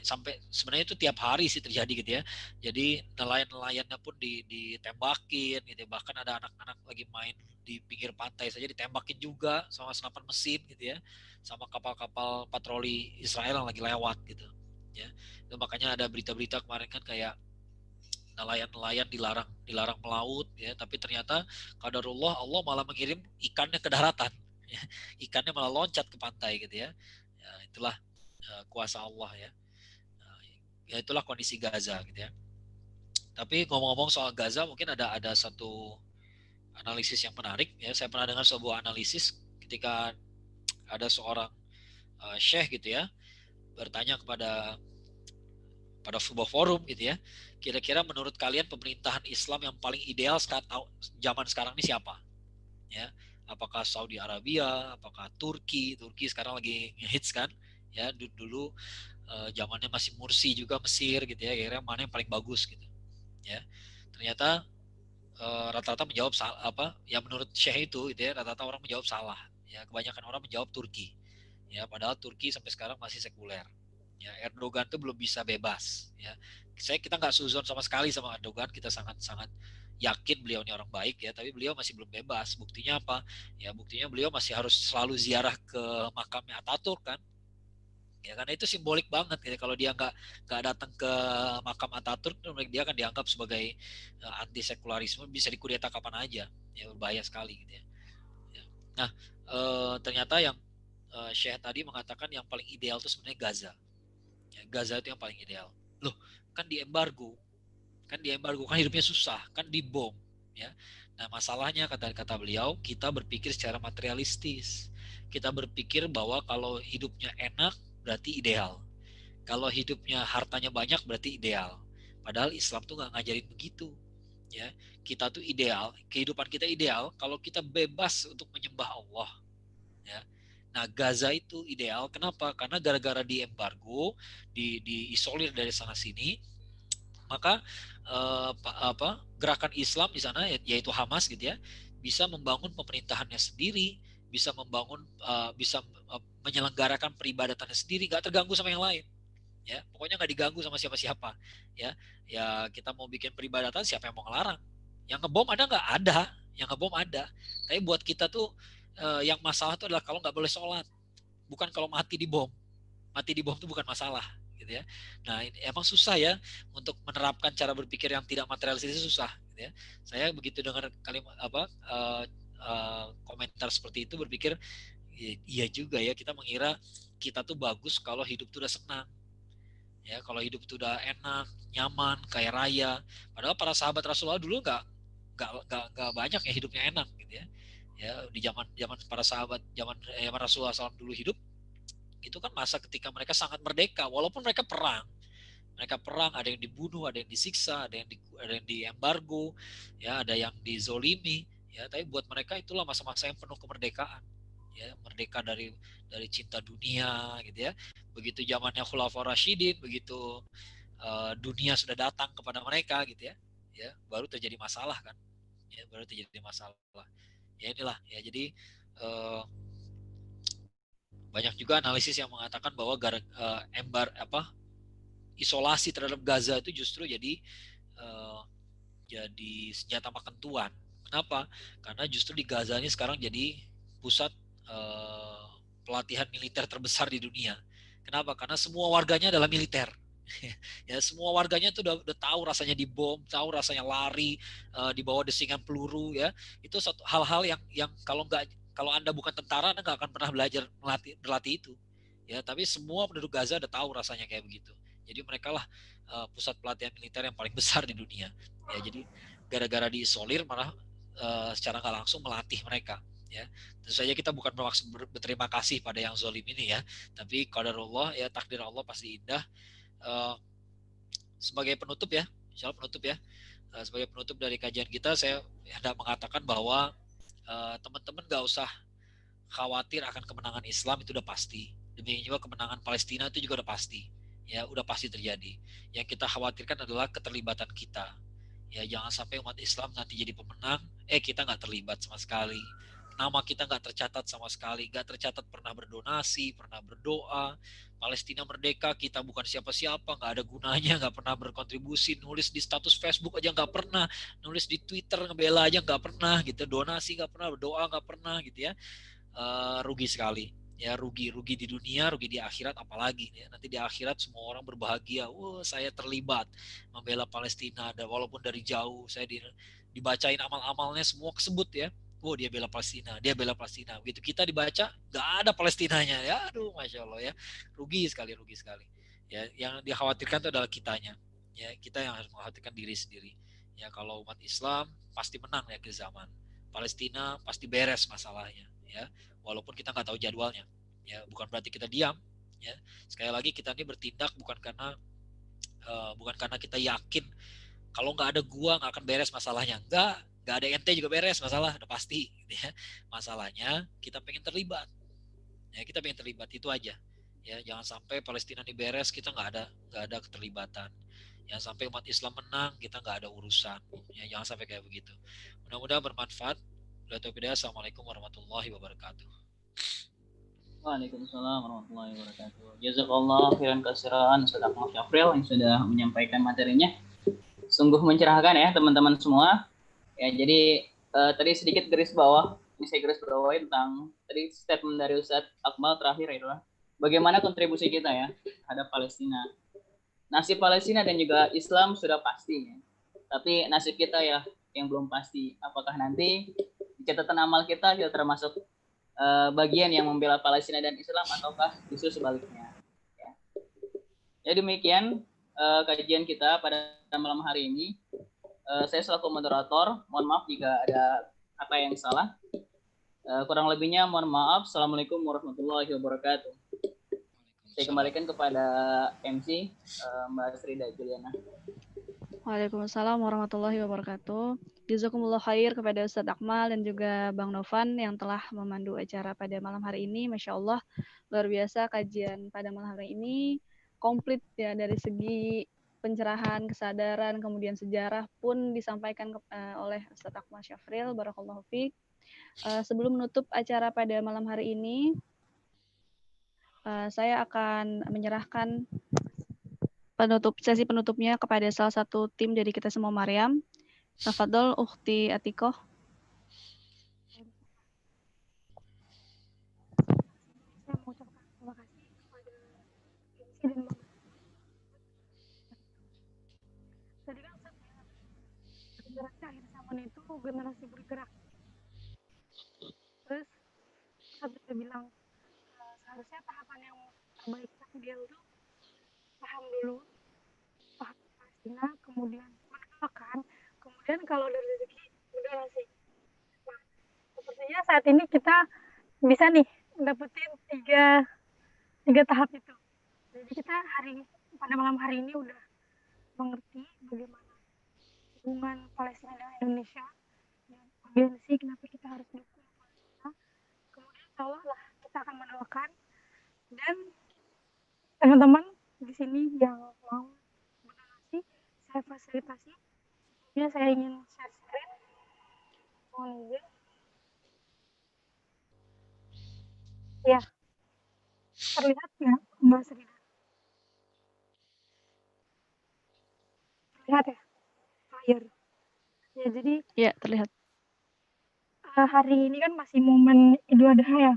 sampai sebenarnya itu tiap hari sih terjadi gitu ya. Jadi nelayan-nelayannya pun ditembakin gitu ya. Bahkan ada anak-anak lagi main di pinggir pantai saja ditembakin juga sama senapan mesin gitu ya, sama kapal-kapal patroli Israel yang lagi lewat gitu ya. Itu makanya ada berita-berita kemarin kan kayak nelayan-nelayan dilarang melaut ya, tapi ternyata qadarullah Allah malah mengirim ikannya ke daratan ya. Ikannya malah loncat ke pantai gitu ya. Ya itulah kuasa Allah ya. Ya itulah kondisi Gaza gitu ya. Tapi ngomong-ngomong soal Gaza, mungkin ada satu analisis yang menarik ya. Saya pernah dengar sebuah analisis ketika ada seorang syekh gitu ya bertanya pada sebuah forum gitu ya, kira-kira menurut kalian pemerintahan Islam yang paling ideal zaman sekarang ini siapa ya? Apakah Saudi Arabia, apakah Turki sekarang lagi ngehits kan ya. Dulu zamannya masih Mursi juga Mesir gitu ya, kira-kira mana yang paling bagus gitu ya. Ternyata rata-rata menjawab ya menurut Syekh itu gitu ya, rata-rata orang menjawab salah ya. Kebanyakan orang menjawab Turki ya, padahal Turki sampai sekarang masih sekuler ya. Erdogan tuh belum bisa bebas ya. Kita nggak suzon sama sekali sama Erdogan, kita sangat yakin beliau ini orang baik ya, tapi beliau masih belum bebas. Buktinya apa ya? Buktinya beliau masih harus selalu ziarah ke makamnya Ataturk kan ya, karena itu simbolik banget ya. Kalau dia nggak datang ke makam Ataturk, dia akan dianggap sebagai anti sekularisme, bisa dikudeta kapan aja ya, berbahaya sekali gitu ya. Nah ternyata yang Syekh tadi mengatakan yang paling ideal itu sebenarnya Gaza. Gaza itu yang paling ideal. Loh, kan diembargo, kan hidupnya susah, kan dibom, ya. Nah, masalahnya kata beliau, kita berpikir secara materialistis. Kita berpikir bahwa kalau hidupnya enak berarti ideal. Kalau hidupnya hartanya banyak berarti ideal. Padahal Islam tuh nggak ngajarin begitu. Ya, kita tuh ideal, kehidupan kita ideal kalau kita bebas untuk menyembah Allah. Ya. Nah, Gaza itu ideal. Kenapa? Karena gara-gara diembargo, diisolir dari sana sini, maka gerakan Islam di sana yaitu Hamas gitu ya, bisa membangun pemerintahannya sendiri, bisa membangun bisa menyelenggarakan peribadatannya sendiri, nggak terganggu sama yang lain. Ya, pokoknya nggak diganggu sama siapa-siapa. Ya kita mau bikin peribadatan, siapa yang mau ngelarang? Yang ngebom ada nggak? Ada. Yang ngebom ada. Tapi buat kita tuh yang masalah itu adalah kalau nggak boleh sholat, bukan kalau mati di bom. Mati di bom itu bukan masalah, gitu ya. Nah, emang susah ya untuk menerapkan cara berpikir yang tidak materialistis, itu susah, gitu ya. Saya begitu dengar kalimat komentar seperti itu berpikir, iya juga ya, kita mengira kita tuh bagus kalau hidup tuh udah senang. Ya, kalau hidup itu udah enak, nyaman, kaya raya. Padahal para sahabat Rasulullah dulu nggak banyak ya hidupnya enak gitu ya. Ya, di zaman para sahabat, zaman Rasulullah SAW dulu hidup, itu kan masa ketika mereka sangat merdeka, walaupun mereka perang. Mereka perang, ada yang dibunuh, ada yang disiksa, ada yang diembargo, ya, ada yang dizolimi, ya. Tapi buat mereka itulah masa-masa yang penuh kemerdekaan, ya, merdeka dari cinta dunia, gitu ya. Begitu zamannya Khulafaur Rasyidin, begitu dunia sudah datang kepada mereka, gitu ya, ya, baru terjadi masalah kan, ya, baru terjadi masalah. Ya inilah, ya, jadi banyak juga analisis yang mengatakan bahwa isolasi terhadap Gaza itu justru jadi senjata makan tuan. Kenapa? Karena justru di Gaza ini sekarang jadi pusat pelatihan militer terbesar di dunia. Kenapa? Karena semua warganya adalah militer. Ya, semua warganya itu udah tahu rasanya dibom, tahu rasanya lari di bawah desingan peluru, ya. Itu satu hal-hal yang kalau Anda bukan tentara, Anda nggak akan pernah belajar berlatih itu. Ya, tapi semua penduduk Gaza udah tahu rasanya kayak begitu. Jadi mereka lah pusat pelatihan militer yang paling besar di dunia. Ya, jadi gara-gara diisolir malah secara nggak langsung melatih mereka. Ya, tentu saja kita bukan bermaksud berterima kasih pada yang zolim ini ya, tapi qadarullah, ya, takdir Allah pasti indah. Sebagai penutup ya, insya Allah penutup ya, sebagai penutup dari kajian kita, saya hendak mengatakan bahwa teman-teman gak usah khawatir akan kemenangan Islam, itu udah pasti. Demikian juga kemenangan Palestina itu juga udah pasti, ya, udah pasti terjadi. Yang kita khawatirkan adalah keterlibatan kita. Ya, jangan sampai umat Islam nanti jadi pemenang, kita nggak terlibat sama sekali, nama kita nggak tercatat sama sekali, nggak tercatat pernah berdonasi, pernah berdoa. Palestina merdeka, kita bukan siapa-siapa, nggak ada gunanya, nggak pernah berkontribusi, nulis di status Facebook aja nggak pernah, nulis di Twitter ngebela aja nggak pernah, gitu, donasi nggak pernah, berdoa nggak pernah, gitu ya. Rugi sekali, ya, rugi di dunia, rugi di akhirat apalagi, ya. Nanti di akhirat semua orang berbahagia, saya terlibat membela Palestina, dan walaupun dari jauh saya dibacain amal-amalnya semua kesebut ya, dia bela Palestina, dia bela Palestina. Begitu kita dibaca nggak ada Palestinanya, ya, aduh, masya Allah, ya, rugi sekali ya. Yang dikhawatirkan itu adalah kitanya, ya, kita yang harus mengkhawatirkan diri sendiri. Ya, kalau umat Islam pasti menang ya ke zaman, Palestina pasti beres masalahnya, ya, walaupun kita nggak tahu jadwalnya, ya, bukan berarti kita diam, ya. Sekali lagi kita ini bertindak bukan karena kita yakin kalau nggak ada gua nggak akan beres masalahnya, nggak ada ente juga beres masalah, udah pasti, gitu ya. Masalahnya kita pengen terlibat, ya, kita pengen terlibat, itu aja, ya. Jangan sampai Palestina ini beres, kita nggak ada keterlibatan. Jangan sampai umat Islam menang, kita nggak ada urusan, ya. Jangan sampai kayak begitu. Mudah-mudahan bermanfaat. Assalamualaikum warahmatullahi wabarakatuh. Waalaikumsalam warahmatullahi wabarakatuh. Jazakallah khairan katsiran Ustaz Akmal Syafril yang sudah menyampaikan materinya. Sungguh mencerahkan ya teman-teman semua. Ya, jadi tadi sedikit garis bawah, ini saya garis bawahi tentang tadi statement dari Ustaz Akmal terakhir adalah bagaimana kontribusi kita ya terhadap Palestina. Nasib Palestina dan juga Islam sudah pasti ya. Tapi nasib kita ya yang belum pasti. Apakah nanti di catatan amal kita termasuk bagian yang membela Palestina dan Islam ataukah justru sebaliknya, ya demikian kajian kita pada malam hari ini. Saya selaku moderator mohon maaf jika ada kata yang salah, kurang lebihnya mohon maaf. Assalamualaikum warahmatullahi wabarakatuh. Saya kembalikan kepada MC Mbak Srida Juliana. Waalaikumsalam warahmatullahi wabarakatuh. Jazakumullah khair kepada Ustadz Akmal dan juga Bang Novan yang telah memandu acara pada malam hari ini. Masya Allah, luar biasa kajian pada malam hari ini. Komplit ya dari segi pencerahan, kesadaran, kemudian sejarah pun disampaikan oleh Ustadz Akmal Syafril. Barakallahu fiik. Sebelum menutup acara pada malam hari ini, saya akan menyerahkan sesi penutupnya kepada salah satu tim dari kita semua Maryam. Tafadhol Ukhti Atikoh. Saya mengucapkan terima kasih kepada MC dan Bang. Tadi kan Ustaz bilang, generasi akhir zaman itu generasi bergerak. Terus Ustaz juga bilang seharusnya tahapan yang terbaik bagi dia itu paham dulu, paham Palestina, kemudian mendoakan, kemudian kalau ada rezeki berdonasi. Nah, sepertinya saat ini kita bisa nih dapetin tiga tahap itu. Jadi kita pada malam hari ini udah mengerti bagaimana hubungan Palestina dengan Indonesia dan urgensi kenapa kita harus dukung Palestina. Kemudian insya Allah lah kita akan mendoakan dan teman-teman di sini yang mau berdonasi saya fasilitasi. Sebelumnya saya ingin share screen. Mohon izin. Ya, terlihat nggak Mbak Serina? Terlihat ya? Layar. Ya, jadi Ya, terlihat. hari ini kan masih momen Idul Adha ya.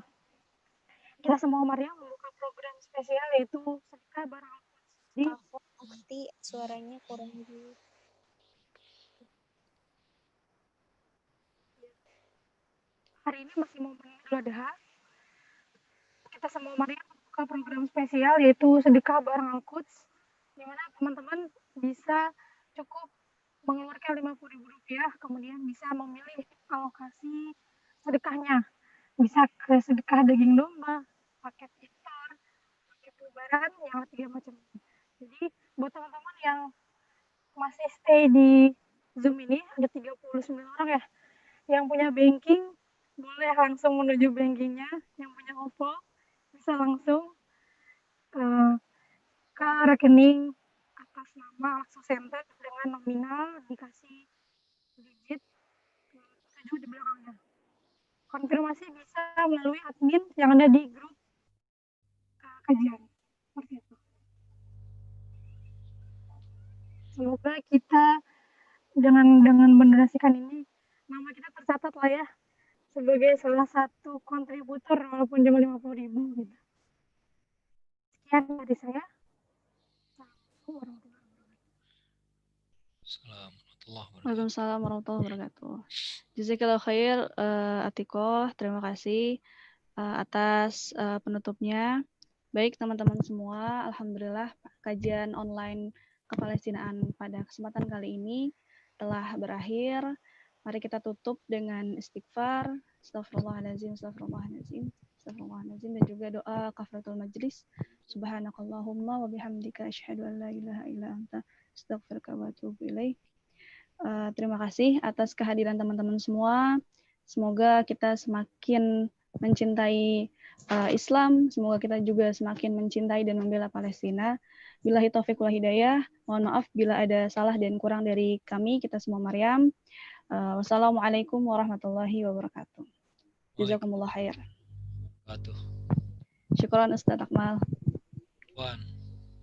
Kita semua Maria membuka program spesial yaitu sedekah barang. Jadi Ukti suaranya kurang dulu. hari ini masih momen Idul Adha. Kita semua Maria membuka program spesial yaitu sedekah barang Al-Quds, di mana teman-teman bisa cukup mengeluarkan Rp50.000, kemudian bisa memilih alokasi sedekahnya. Bisa ke sedekah daging domba, paket iftar, paket lebaran, yang 3 macam. Jadi buat teman-teman yang masih stay di Zoom ini, ada 39 orang ya, yang punya banking, boleh langsung menuju bankingnya, yang punya OVO, bisa langsung ke rekening atas nama Lakso Center dengan nominal dikasih digit 7 di belakangnya. Konfirmasi bisa melalui admin yang ada di grup kajian. Seperti itu. Semoga kita dengan mendonasikan ini, nama kita tercatat lah ya sebagai salah satu kontributor walaupun cuma 50.000 gitu. Sekian dari saya. Waalaikumsalam warahmatullahi wabarakatuh. Jazakallahu khair Atikoh, terima kasih atas penutupnya. Baik teman-teman semua, alhamdulillah kajian online kepalestinaan pada kesempatan kali ini telah berakhir. Mari kita tutup dengan istighfar, astagfirullahaladzim, astagfirullahaladzim, astagfirullahaladzim, dan juga doa kafaratul majlis. Subhanakallahumma wa bihamdika asyhadu an la ilaha illa anta astaghfiruka wa atubu ilaik. Terima kasih atas kehadiran teman-teman semua. Semoga kita semakin mencintai Islam. Semoga kita juga semakin mencintai dan membela Palestina. Billahi taufiq wal hidayah. Mohon maaf bila ada salah dan kurang dari kami, kita semua Maryam. Wassalamualaikum warahmatullahi wabarakatuh. Jazakumullah khair. Syukran Ustaz Akmal.